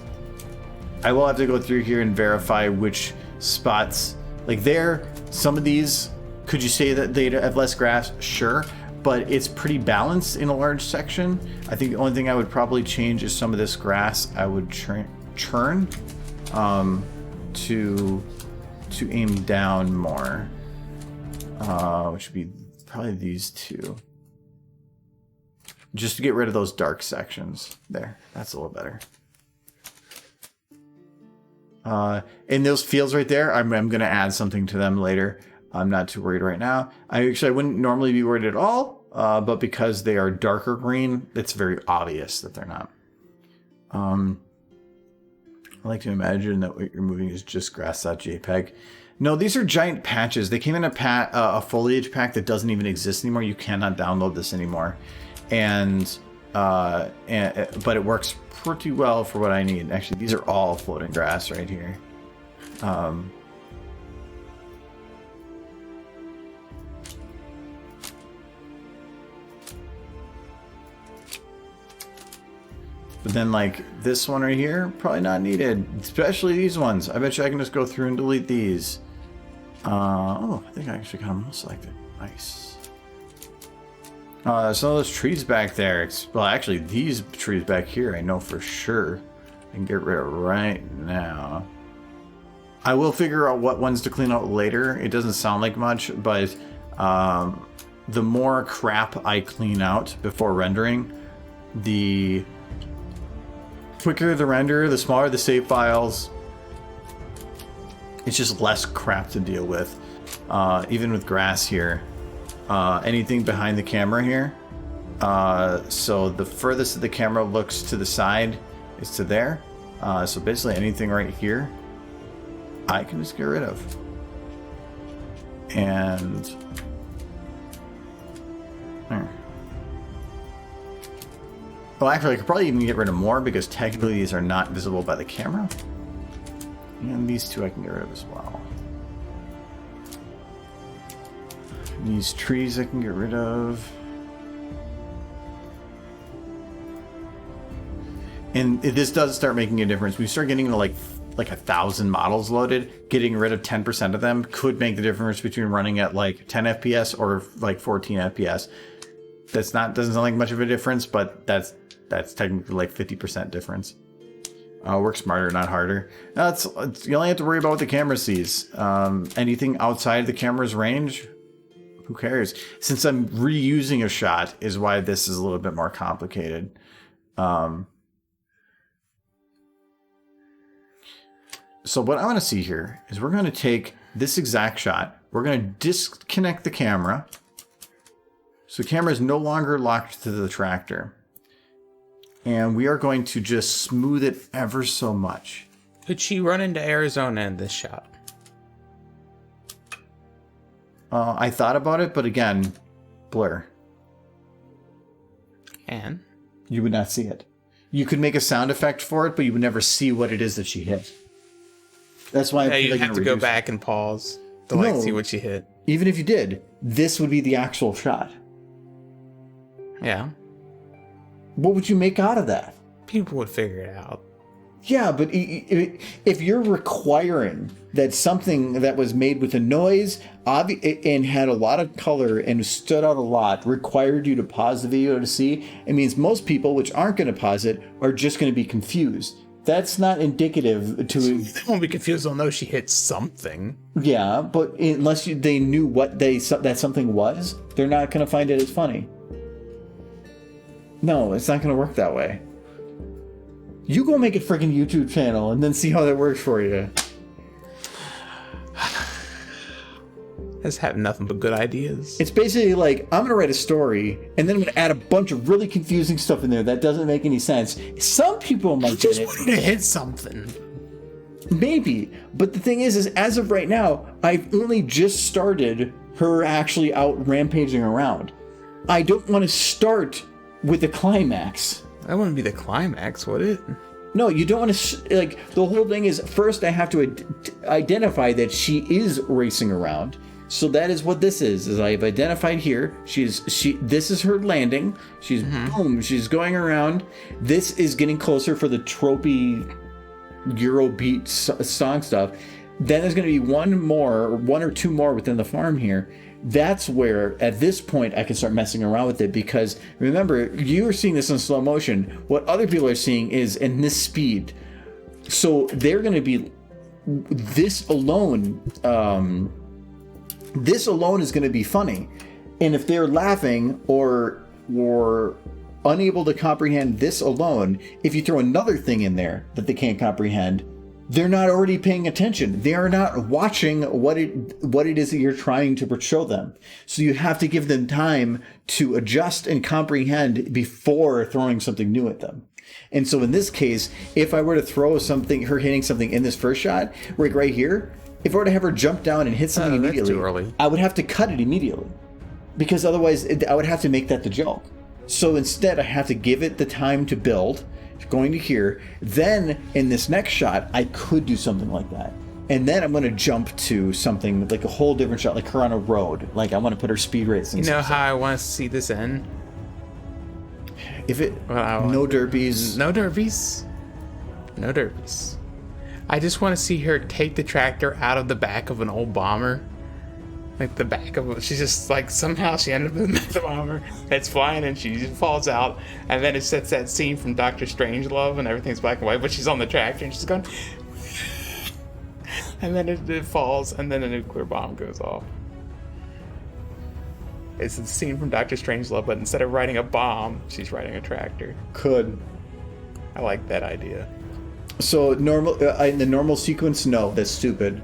I will have to go through here and verify which spots, like there, some of these, could you say that they have less grass? Sure, but it's pretty balanced in a large section. I think the only thing I would probably change is some of this grass. I would churn to aim down more, which would be probably these two. Just to get rid of those dark sections. There, that's a little better. And those fields right there, I'm going to add something to them later. I'm not too worried right now. I wouldn't normally be worried at all, but because they are darker green, it's very obvious that they're not. I like to imagine that what you're moving is just grass.jpg. No, these are giant patches. They came in a foliage pack that doesn't even exist anymore. You cannot download this anymore. But it works pretty well for what I need. Actually, these are all floating grass right here. But then like this one right here, probably not needed, especially these ones. I bet you I can just go through and delete these. Oh, I think I actually got them all selected. Nice. Some of those trees back there, well, actually these trees back here, I know for sure I can get rid of right now. I will figure out what ones to clean out later. It doesn't sound like much, but the more crap I clean out before rendering, the quicker the render, the smaller the save files. It's just less crap to deal with. Even with grass here, anything behind the camera here. So the furthest that the camera looks to the side is to there. So basically anything right here, I can just get rid of. And there. Well, actually, I could probably even get rid of more because technically these are not visible by the camera. And these two I can get rid of as well. These trees I can get rid of. And this does start making a difference. We start getting to like 1,000 models loaded. Getting rid of 10% of them could make the difference between running at like 10 FPS or like 14 FPS. Doesn't sound like much of a difference, but that's technically like 50% difference. Work smarter, not harder. You only have to worry about what the camera sees. Anything outside the camera's range, who cares? Since I'm reusing a shot is why this is a little bit more complicated. So what I want to see here is we're going to take this exact shot. We're going to disconnect the camera. So the camera is no longer locked to the tractor. And we are going to just smooth it ever so much. Could she run into Arizona in this shot? I thought about it, but again, blur. And? You would not see it. You could make a sound effect for it, but you would never see what it is that she hit. That's why you have to go back and pause to see what she hit. Even if you did, this would be the actual shot. Yeah. What would you make out of that? People would figure it out. Yeah, but if you're requiring that something that was made with a noise and had a lot of color and stood out a lot required you to pause the video to see, it means most people, which aren't going to pause it, are just going to be confused. That's not indicative to... They won't be confused. They'll know she hit something. Yeah, but unless they knew what that something was, they're not going to find it as funny. No, it's not going to work that way. You go make a freaking YouTube channel and then see how that works for you. Just have nothing but good ideas. It's basically like, I'm going to write a story and then I'm going to add a bunch of really confusing stuff in there that doesn't make any sense. Some people might just want to hit something. Maybe. But the thing is as of right now, I've only just started her actually out rampaging around. I don't want to start with the climax. That wouldn't be the climax, would it? No, you don't want to, like, the whole thing is first I have to identify that she is racing around. So that is what this is I've identified here. This is her landing. She's boom, she's going around. This is getting closer for the tropey Eurobeat song stuff. Then there's going to be one or two more within the farm here. That's where, at this point, I can start messing around with it because, remember, you are seeing this in slow motion. What other people are seeing is in this speed. So they're going to be... This alone is going to be funny. And if they're laughing or unable to comprehend this alone, if you throw another thing in there that they can't comprehend, they're not already paying attention. They are not watching what it is that you're trying to show them. So you have to give them time to adjust and comprehend before throwing something new at them. And so in this case, if I were to throw her hitting something in this first shot, like right here, if I were to have her jump down and hit something immediately, too early. I would have to cut it immediately. Because otherwise I would have to make that the joke. So instead I have to give it the time to build, going to here. Then in this next shot, I could do something like that. And then I'm going to jump to something like a whole different shot, like her on a road. Like I want to put her speed rates. You know how I want to see this end? If it, no derbies. No derbies. No derbies. I just want to see her take the tractor out of the back of an old bomber. Like the back of she's just like somehow she ended up in the bomber that's flying and she just falls out, and then it sets that scene from Dr. Strangelove and everything's black and white, but she's on the tractor and she's going and then it falls and then a nuclear bomb goes off. It's the scene from Dr. Strangelove, but instead of riding a bomb, she's riding a tractor. Could. I like that idea. So normal in the normal sequence, no, that's stupid.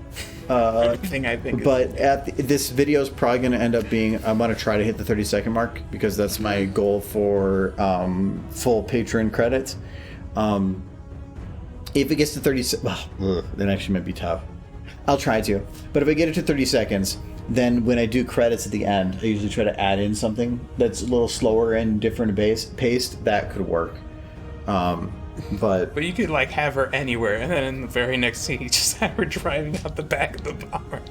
Everything I think. But this video is probably going to end up being, I'm going to try to hit the 30-second mark because that's my goal for full patron credits. If it gets to 30, that actually might be tough. I'll try to. But if I get it to 30 seconds, then when I do credits at the end, I usually try to add in something that's a little slower and different paced. That could work. But you could like have her anywhere, and then in the very next scene, you just have her driving out the back of the bomber.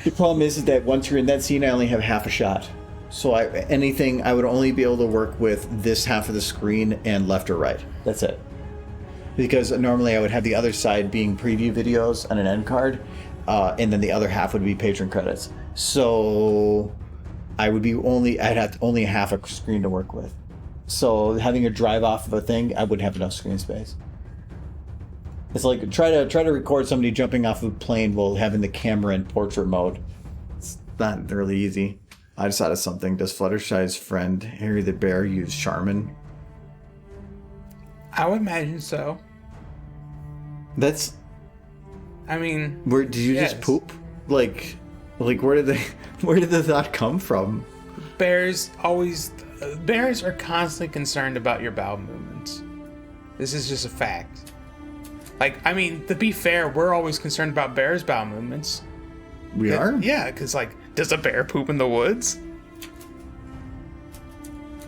The problem is that once you're in that scene, I only have half a shot. So I would only be able to work with this half of the screen and left or right. That's it. Because normally I would have the other side being preview videos on an end card, and then the other half would be patron credits. So I'd have only half a screen to work with. So having a drive off of a thing, I wouldn't have enough screen space. It's like try to record somebody jumping off of a plane while having the camera in portrait mode. It's not really easy. I just thought of something. Does Fluttershy's friend Harry the Bear use Charmin? I would imagine so. That's. I mean, Where did you yes. just poop? Like where did the thought come from? Bears are constantly concerned about your bowel movements. This is just a fact. Like, I mean, to be fair, we're always concerned about bears' bowel movements. We are? Yeah, because, like, does a bear poop in the woods?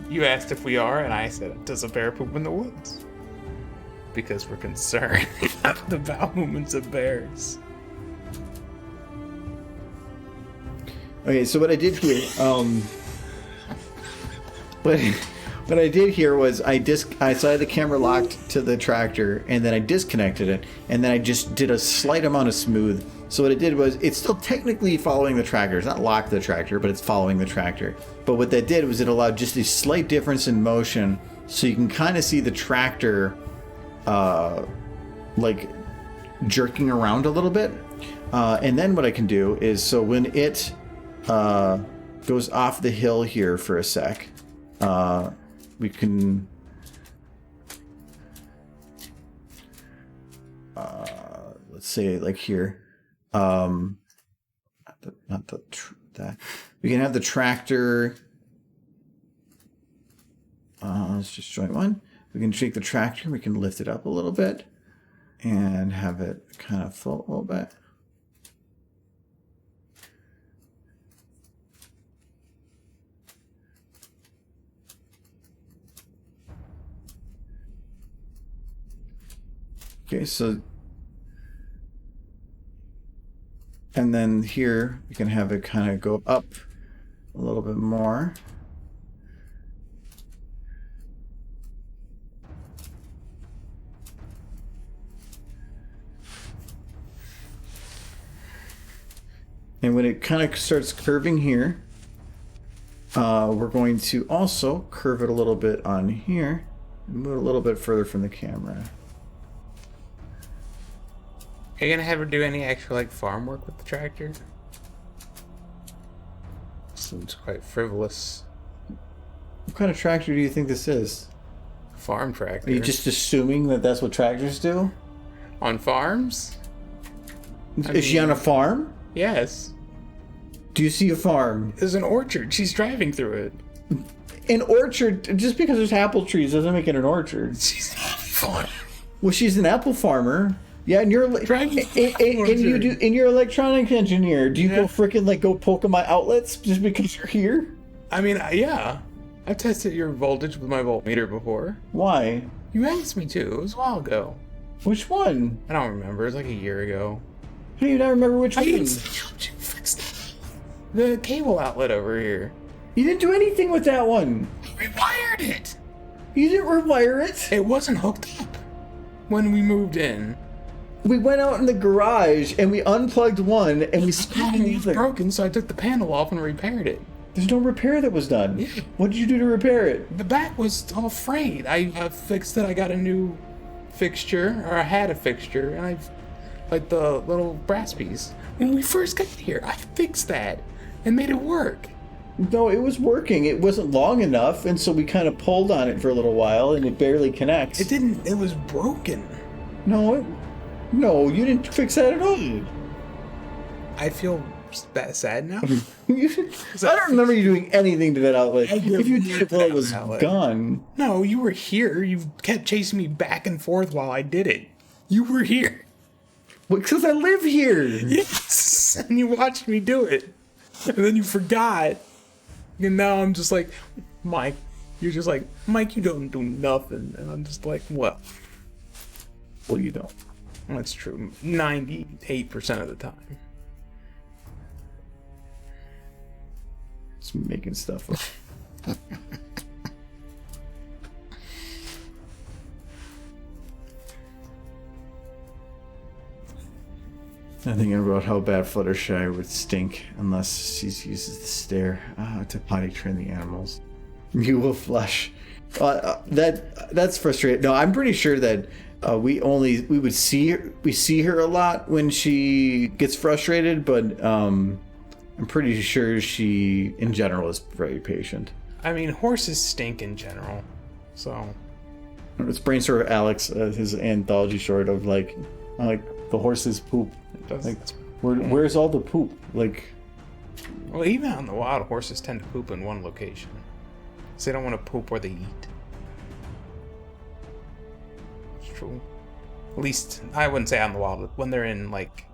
You asked if we are, and I said, does a bear poop in the woods? Because we're concerned about the bowel movements of bears. Okay, so what I did here, what I did here was I had the camera locked to the tractor, and then I disconnected it, and then I just did a slight amount of smooth. So what it did was, it's still technically following the tractor. It's not locked to the tractor, but it's following the tractor. But what that did was it allowed just a slight difference in motion, so you can kind of see the tractor, like jerking around a little bit. And then what I can do is, so when it goes off the hill here for a sec, we can let's say like here, that we can have the tractor, let's just join one. We can take the tractor, we can lift it up a little bit and have it kind of float a little bit. Okay, so, and then here we can have it kind of go up a little bit more. And when it kind of starts curving here, we're going to also curve it a little bit on here, move it a little bit further from the camera. Are you gonna have her do any actual like farm work with the tractor? Seems quite frivolous. What kind of tractor do you think this is? Farm tractor. Are you just assuming that that's what tractors do? On farms? Is she on a farm? Yes. Do you see a farm? There's an orchard. She's driving through it. An orchard, just because there's apple trees doesn't make it an orchard. She's not a farm. Well, she's an apple farmer. Yeah, and you're and you're an electronics engineer. Do you go freaking like go poke at my outlets just because you're here? I mean, yeah. I've tested your voltage with my voltmeter before. Why? You asked me to. It was a while ago. Which one? I don't remember. It was like a year ago. How do you not remember which one? I helped you fix the cable outlet over here. You didn't do anything with that one. We wired it. You didn't rewire it. It wasn't hooked up when we moved in. We went out in the garage and we unplugged one and we screwed It was broken, so I took the panel off and repaired it. There's no repair that was done. Yeah. What did you do to repair it? The back was all frayed. I fixed it. I got a new fixture, or I had a fixture, and I like the little brass piece. When we first got here, I fixed that and made it work. No, it was working. It wasn't long enough, and so we kind of pulled on it for a little while, and it barely connects. It didn't. It was broken. No, you didn't fix that at all. I feel sad now. I don't remember you doing anything to that outlet. I If you did, well, it was outlet. gone. No, you were here. You kept chasing me back and forth while I did it. You were here. Because I live here. Yes. And you watched me do it. And then you forgot. And now I'm just like, Mike, you're just like, Mike, you don't do nothing. And I'm just like, well, Well, you don't. that's true. 98% of the time. Just making stuff up. I'm thinking about how bad Fluttershy would stink unless she uses the stair to potty train the animals. You will flush. That's frustrating. No, I'm pretty sure that we see her a lot when she gets frustrated, but I'm pretty sure she in general is very patient. I mean, horses stink in general. So, It's brainstorm Alex, his anthology short of like the horses poop. Like, where's all the poop? Like, well, even out in the wild, horses tend to poop in one location. So they don't want to poop where they eat. It's true. At least, I wouldn't say out in the wild. When they're in, like...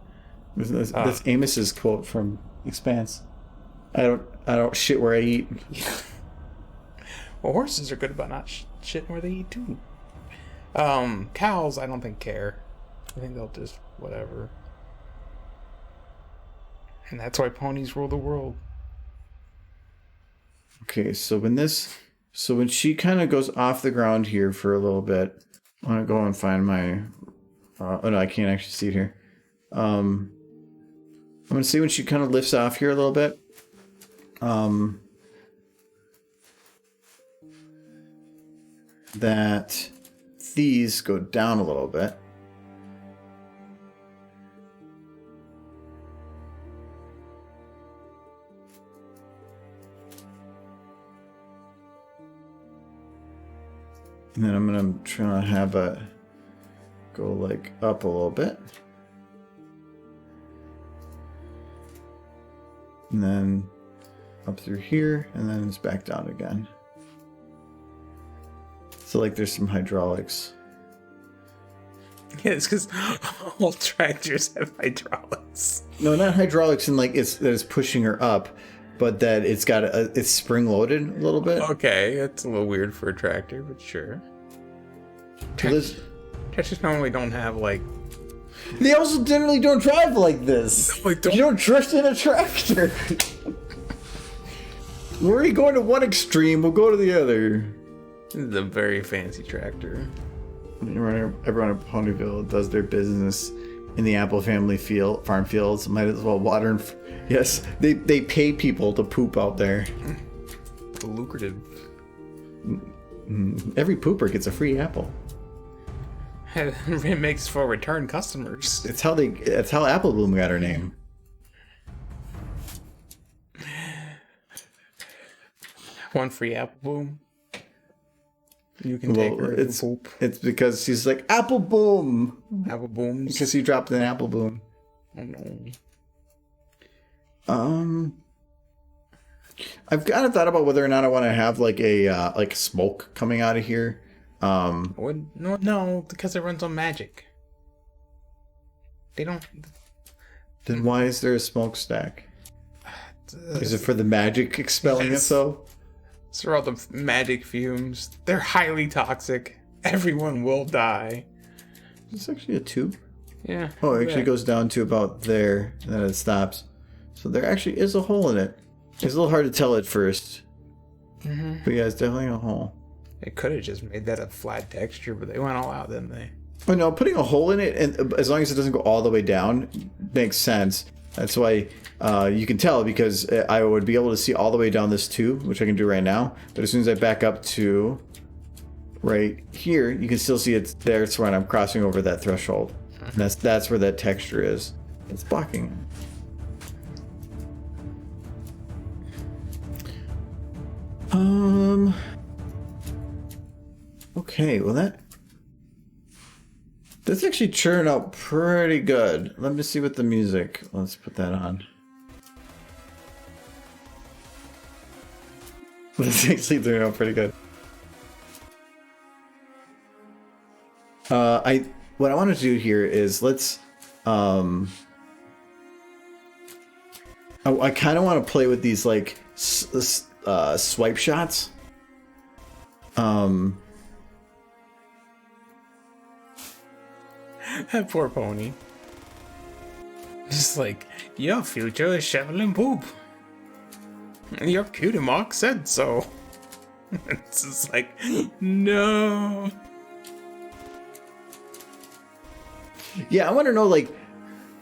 that's Amos's quote from Expanse. I don't shit where I eat. Well, horses are good about not shitting where they eat, too. Cows, I don't think care. I think they'll just whatever. And that's why ponies rule the world. Okay, so when she kind of goes off the ground here for a little bit, I want to go and find my. Oh no, I can't actually see it here. I'm gonna see when she kind of lifts off here a little bit. That these go down a little bit. And then I'm gonna try to have it go like up a little bit. And then up through here, and then it's back down again. So like there's some hydraulics. Yeah, it's because all tractors have hydraulics. No, not hydraulics, and like it's pushing her up, but that it's got it's spring loaded a little bit. Okay, that's a little weird for a tractor, but sure. Tractors normally don't have like. They also generally don't drive like this. No, You don't drift in a tractor. We're already going to one extreme. We'll go to the other. This is a very fancy tractor. Everyone in Ponyville does their business in the Apple family farm fields. Might as well water and yes, they pay people to poop out there. Lucrative. Every pooper gets a free apple. It makes for return customers. That's how Apple Bloom got her name. One free apple boom. You can take her to poop. It's because she's like Apple Boom. Apple booms. Because you dropped an Apple Boom. Oh no. I've kind of thought about whether or not I want to have like a like smoke coming out of here. No, because it runs on magic. They don't. Then why is there a smokestack? Is it for the magic expelling it so? So all the magic fumes. They're highly toxic. Everyone will die. Is this actually a tube? Yeah. Oh, it actually goes down to about there, and then it stops. So there actually is a hole in it. It's a little hard to tell at first. Mm-hmm. But yeah, it's definitely a hole. They could have just made that a flat texture, but they went all out, didn't they? Oh no, putting a hole in it, and as long as it doesn't go all the way down, makes sense. That's why you can tell, because I would be able to see all the way down this tube, which I can do right now. But as soon as I back up to right here, you can still see it's there. It's when I'm crossing over that threshold. And that's where that texture is. It's blocking. This actually turned out pretty good. Let me see what the music. Let's put that on. This actually turned out pretty good. What I want to do here is let's. I kind of want to play with these like swipe shots. That poor pony. Just like, your future is shoveling poop. Your cutie mark said so. It's just like, no. Yeah, I want to know, like,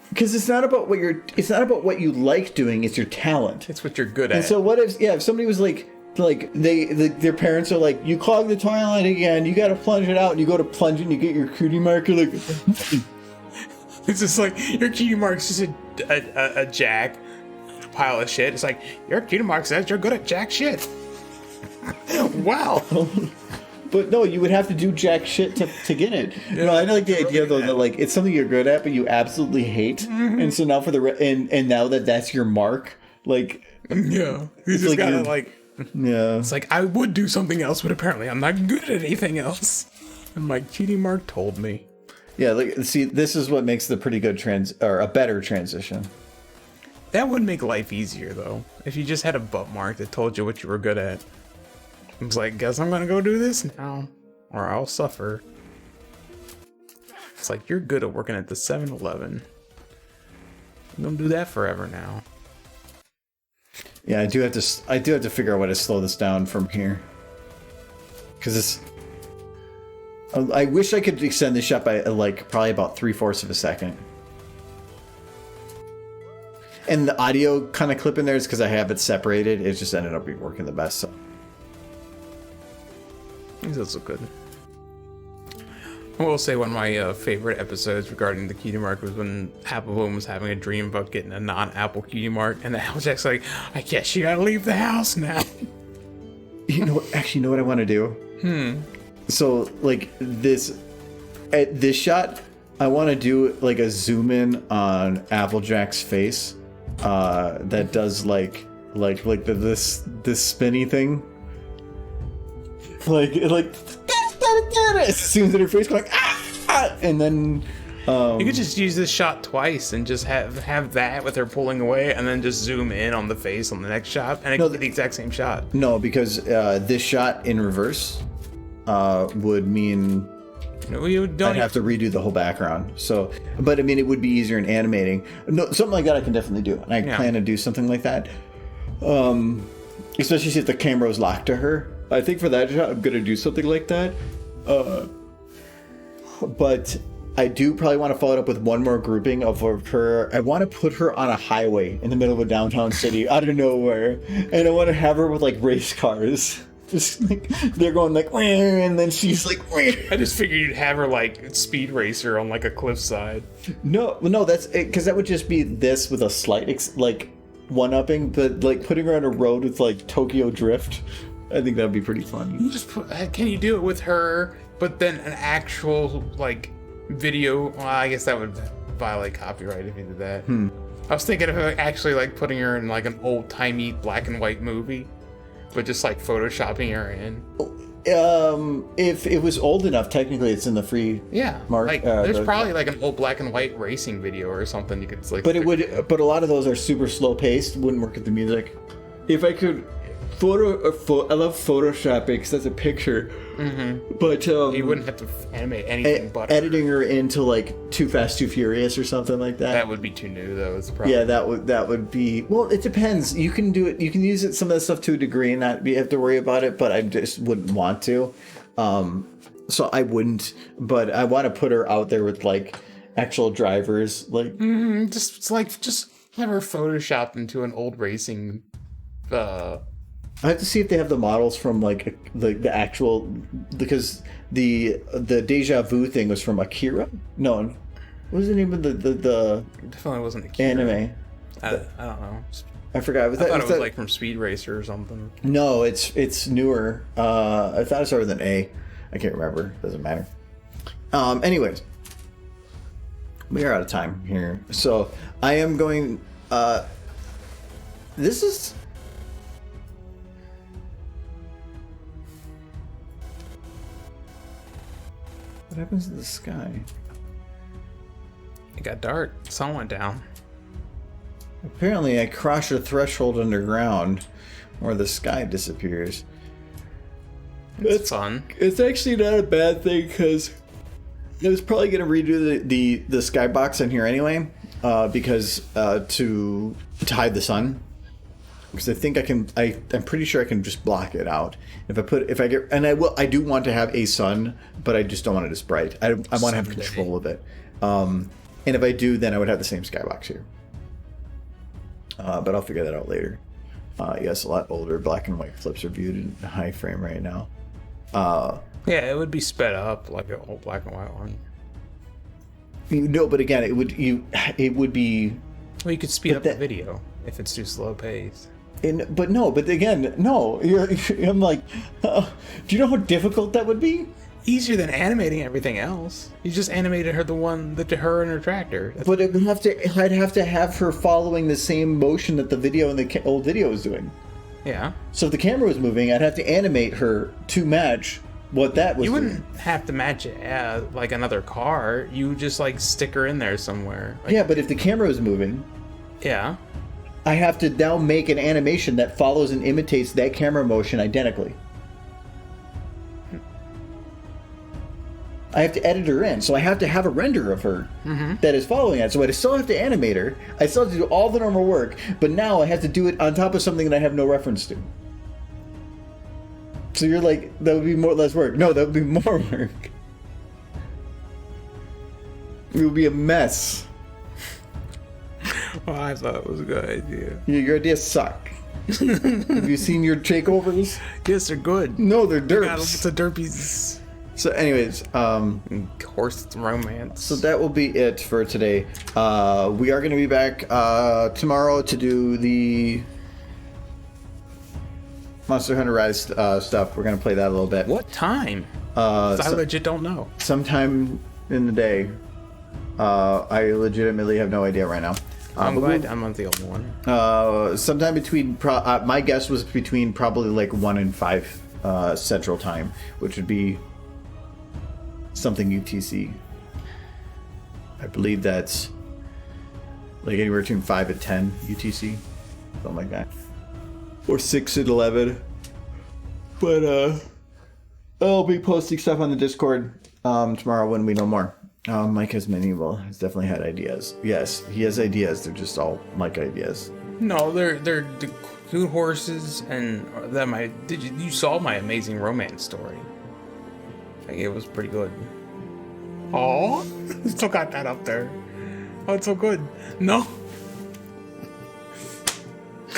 because it's not about what you like doing, it's your talent. It's what you're good at. And so what if somebody was like their parents are like, you clog the toilet again, you got to plunge it out, and you go to plunge it and you get your cutie marker, like. It's just like, your cutie mark's just a jack, a pile of shit. It's like, your cutie mark says you're good at jack shit. Wow. But no, you would have to do jack shit to get it. You know, I like the idea though that like it's something you're good at, but you absolutely hate, and so now for and now that's your mark, like yeah, you just like gotta like yeah. It's like I would do something else, but apparently I'm not good at anything else. And my cutie mark told me. Yeah, like see, this is what makes the pretty good a better transition. That would make life easier though, if you just had a butt mark that told you what you were good at. I was like, guess I'm gonna go do this now, or I'll suffer. It's like, you're good at working at the 7-Eleven. I'm gonna do that forever now. Yeah, I do have to figure out how to slow this down from here, because it's. I wish I could extend this shot by like probably about 3/4 of a second. And the audio kind of clip in there is because I have it separated. It just ended up working the best. So. These also good. I will say one of my favorite episodes regarding the cutie mark was when Appleboom was having a dream about getting a non-Apple cutie mark, and Applejack's like, I guess you gotta leave the house now. You know what I want to do? So, like, this shot, I want to do, like, a zoom in on Applejack's face that does, like this spinny thing. Like it zooms in her face going, ah! And then... you could just use this shot twice and just have that with her pulling away, and then just zoom in on the face on the next shot, and it could be the exact same shot. No, because this shot in reverse would mean I'd have to redo the whole background. So, but I mean, it would be easier in animating. No, something like that I can definitely do, and I plan to do something like that. Especially if the camera is locked to her. I think for that shot, I'm gonna do something like that. But I do probably want to follow it up with one more grouping of her. I want to put her on a highway in the middle of a downtown city out of nowhere, and I want to have her with like race cars. Just like they're going like, and then she's like. I just figured you'd have her like speed racer on like a cliffside. No, that's it, because that would just be this with a slight like one-upping, but like putting her on a road with like Tokyo Drift. I think that'd be pretty fun. You just can you do it with her, but then an actual like video? Well, I guess that would violate copyright if you did that. I was thinking of actually like putting her in like an old-timey black and white movie, but just like photoshopping her in. If it was old enough, technically it's in the free. Yeah, mark. Like there's probably like an old black and white racing video or something you could like. But but a lot of those are super slow paced. Wouldn't work with the music. If I could. I love photoshopping because that's a picture. But you wouldn't have to animate anything but editing her into like Too Fast, Too Furious or something like that. That would be too new though. It's probably... Yeah, that would be. Well, it depends. You can do it. You can use some of that stuff to a degree and not have to worry about it. But I just wouldn't want to. So I wouldn't. But I want to put her out there with like actual drivers, like just have her photoshopped into an old racing. I have to see if they have the models from like the actual, because the Deja Vu thing was from Akira. No, what was the name of the It definitely wasn't Akira. Anime? I don't know. I forgot. I thought it was like from Speed Racer or something. No, it's newer. I thought it started with an A. I can't remember. Doesn't matter. Anyways, We are out of time here. So I am going, this is... What happens to the sky? It got dark. Sun went down. Apparently I crossed a threshold underground where the sky disappears. It's fun. It's actually not a bad thing because I was probably going to redo the skybox in here anyway, because to hide the sun. Because I think I can. I'm pretty sure I can just block it out. I do want to have a sun, but I just don't want it as bright. I want to have control of it. And if I do, then I would have the same skybox here. But I'll figure that out later. Yes, a lot older black and white clips are viewed in high frame right now. Yeah, it would be sped up like an old black and white one. No, but again, it would be. Well, you could speed up the video if it's too slow paced. But again, no. I'm like, do you know how difficult that would be? Easier than animating everything else. You just animated her her and her tractor. But I'd have to have her following the same motion that the video in the old video was doing. Yeah. So if the camera was moving, I'd have to animate her to match what that was. You wouldn't have to match it like another car. You just like stick her in there somewhere. Like, yeah, but if the camera was moving, yeah, I have to now make an animation that follows and imitates that camera motion identically. I have to edit her in, so I have to have a render of her that is following that. So I still have to animate her. I still have to do all the normal work, but now I have to do it on top of something that I have no reference to. So you're like, that would be less work. No, that would be more work. It would be a mess. Well, I thought it was a good idea. Your ideas suck. Have you seen your takeovers? Yes, they're good. No, they're Got derps. lots of derpies. So anyways, Horse romance. so that will be it for today. We are going to be back tomorrow to do the Monster Hunter Rise stuff. We're going to play that a little bit. What time? I legit don't know. Sometime in the day. I legitimately have no idea right now. I'm glad I'm not the only one. Sometime between, my guess was between probably like 1 and 5 Central Time, which would be something UTC. I believe that's like anywhere between 5 and 10 UTC, something like that, or 6 and 11. But I'll be posting stuff on the Discord tomorrow when we know more. Mike has has definitely had ideas. Yes, he has ideas. They're just all Mike ideas. No, they're the cute horses, and that you saw my amazing romance story. Like, it was pretty good. Oh, still got that up there. Oh, it's so good. No.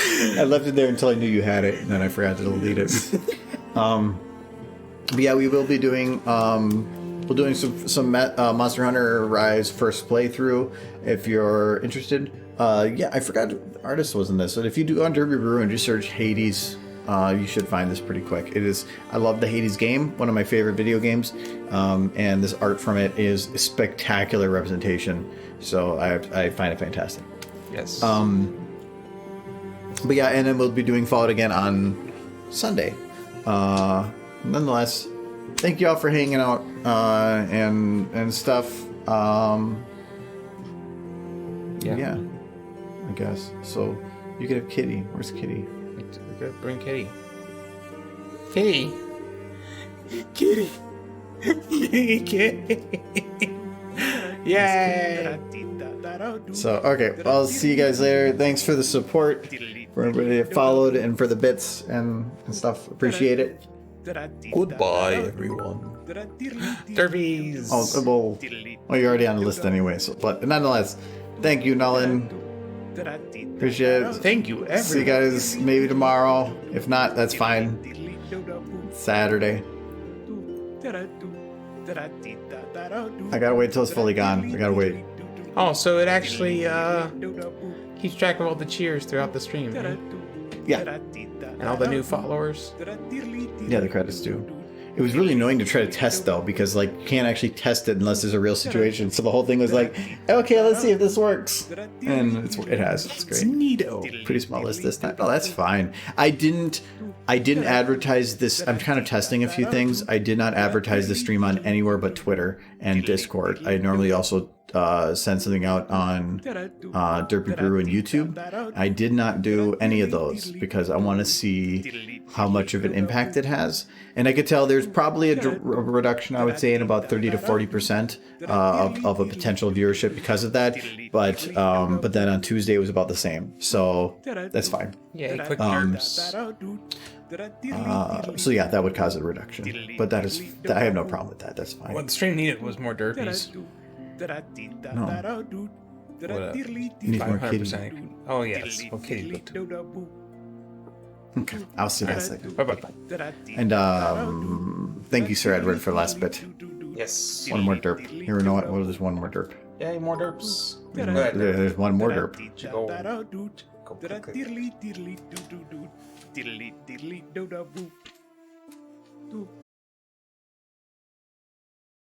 I left it there until I knew you had it, and then I forgot to delete it. But yeah, we will be doing some Monster Hunter Rise first playthrough if you're interested. Yeah, I forgot the artist was in this. So if you do go on Derby Brew and just search Hades, you should find this pretty quick. I love the Hades game, one of my favorite video games, and this art from it is a spectacular representation. So I find it fantastic. Yes. But yeah, and then we'll be doing Fallout again on Sunday. Nonetheless, thank you all for hanging out and stuff. Yeah, I guess. So you could have Kitty. Where's Kitty? Bring Kitty. Kitty. Kitty. Kitty. Yay. So, okay, I'll see you guys later. Thanks for the support, for everybody that followed, and for the bits and stuff. Appreciate it. Goodbye, everyone. Derbies. Oh, well, you're already on the list anyway. So, but nonetheless, thank you, Nolan. Appreciate it. Thank you, everyone. See you guys maybe tomorrow. If not, that's fine. Saturday. I gotta wait till it's fully gone. I gotta wait. Oh, so it actually keeps track of all the cheers throughout the stream, right? Yeah. And all the new followers. Yeah, the credits do. It was really annoying to try to test though, because like you can't actually test it unless there's a real situation. So the whole thing was like, okay, let's see if this works, and it has. It's great. Neato. Pretty small list this time. Oh, that's fine. I didn't advertise this. I'm kind of testing a few things. I did not advertise the stream on anywhere but Twitter and Discord. I normally also send something out on Derpy Brew and YouTube. I did not do any of those because I want to see how much of an impact it has. And I could tell there's probably a reduction, I would say, in about 30 to 40% of a potential viewership because of that. But then on Tuesday it was about the same. So that's fine. Yeah, click derps. So yeah, that would cause a reduction. But I have no problem with that. That's fine. What the stream needed was more derpies. No. What, Need more kitty. 500%. Oh yes, well, kitty looked too. Okay, I'll see that second. Bye bye. And thank you, Sir Edward, for the last bit. Yes. One more derp. Here, you know what? There's one more derp. Yay, more derps. There's one more derp. Go click.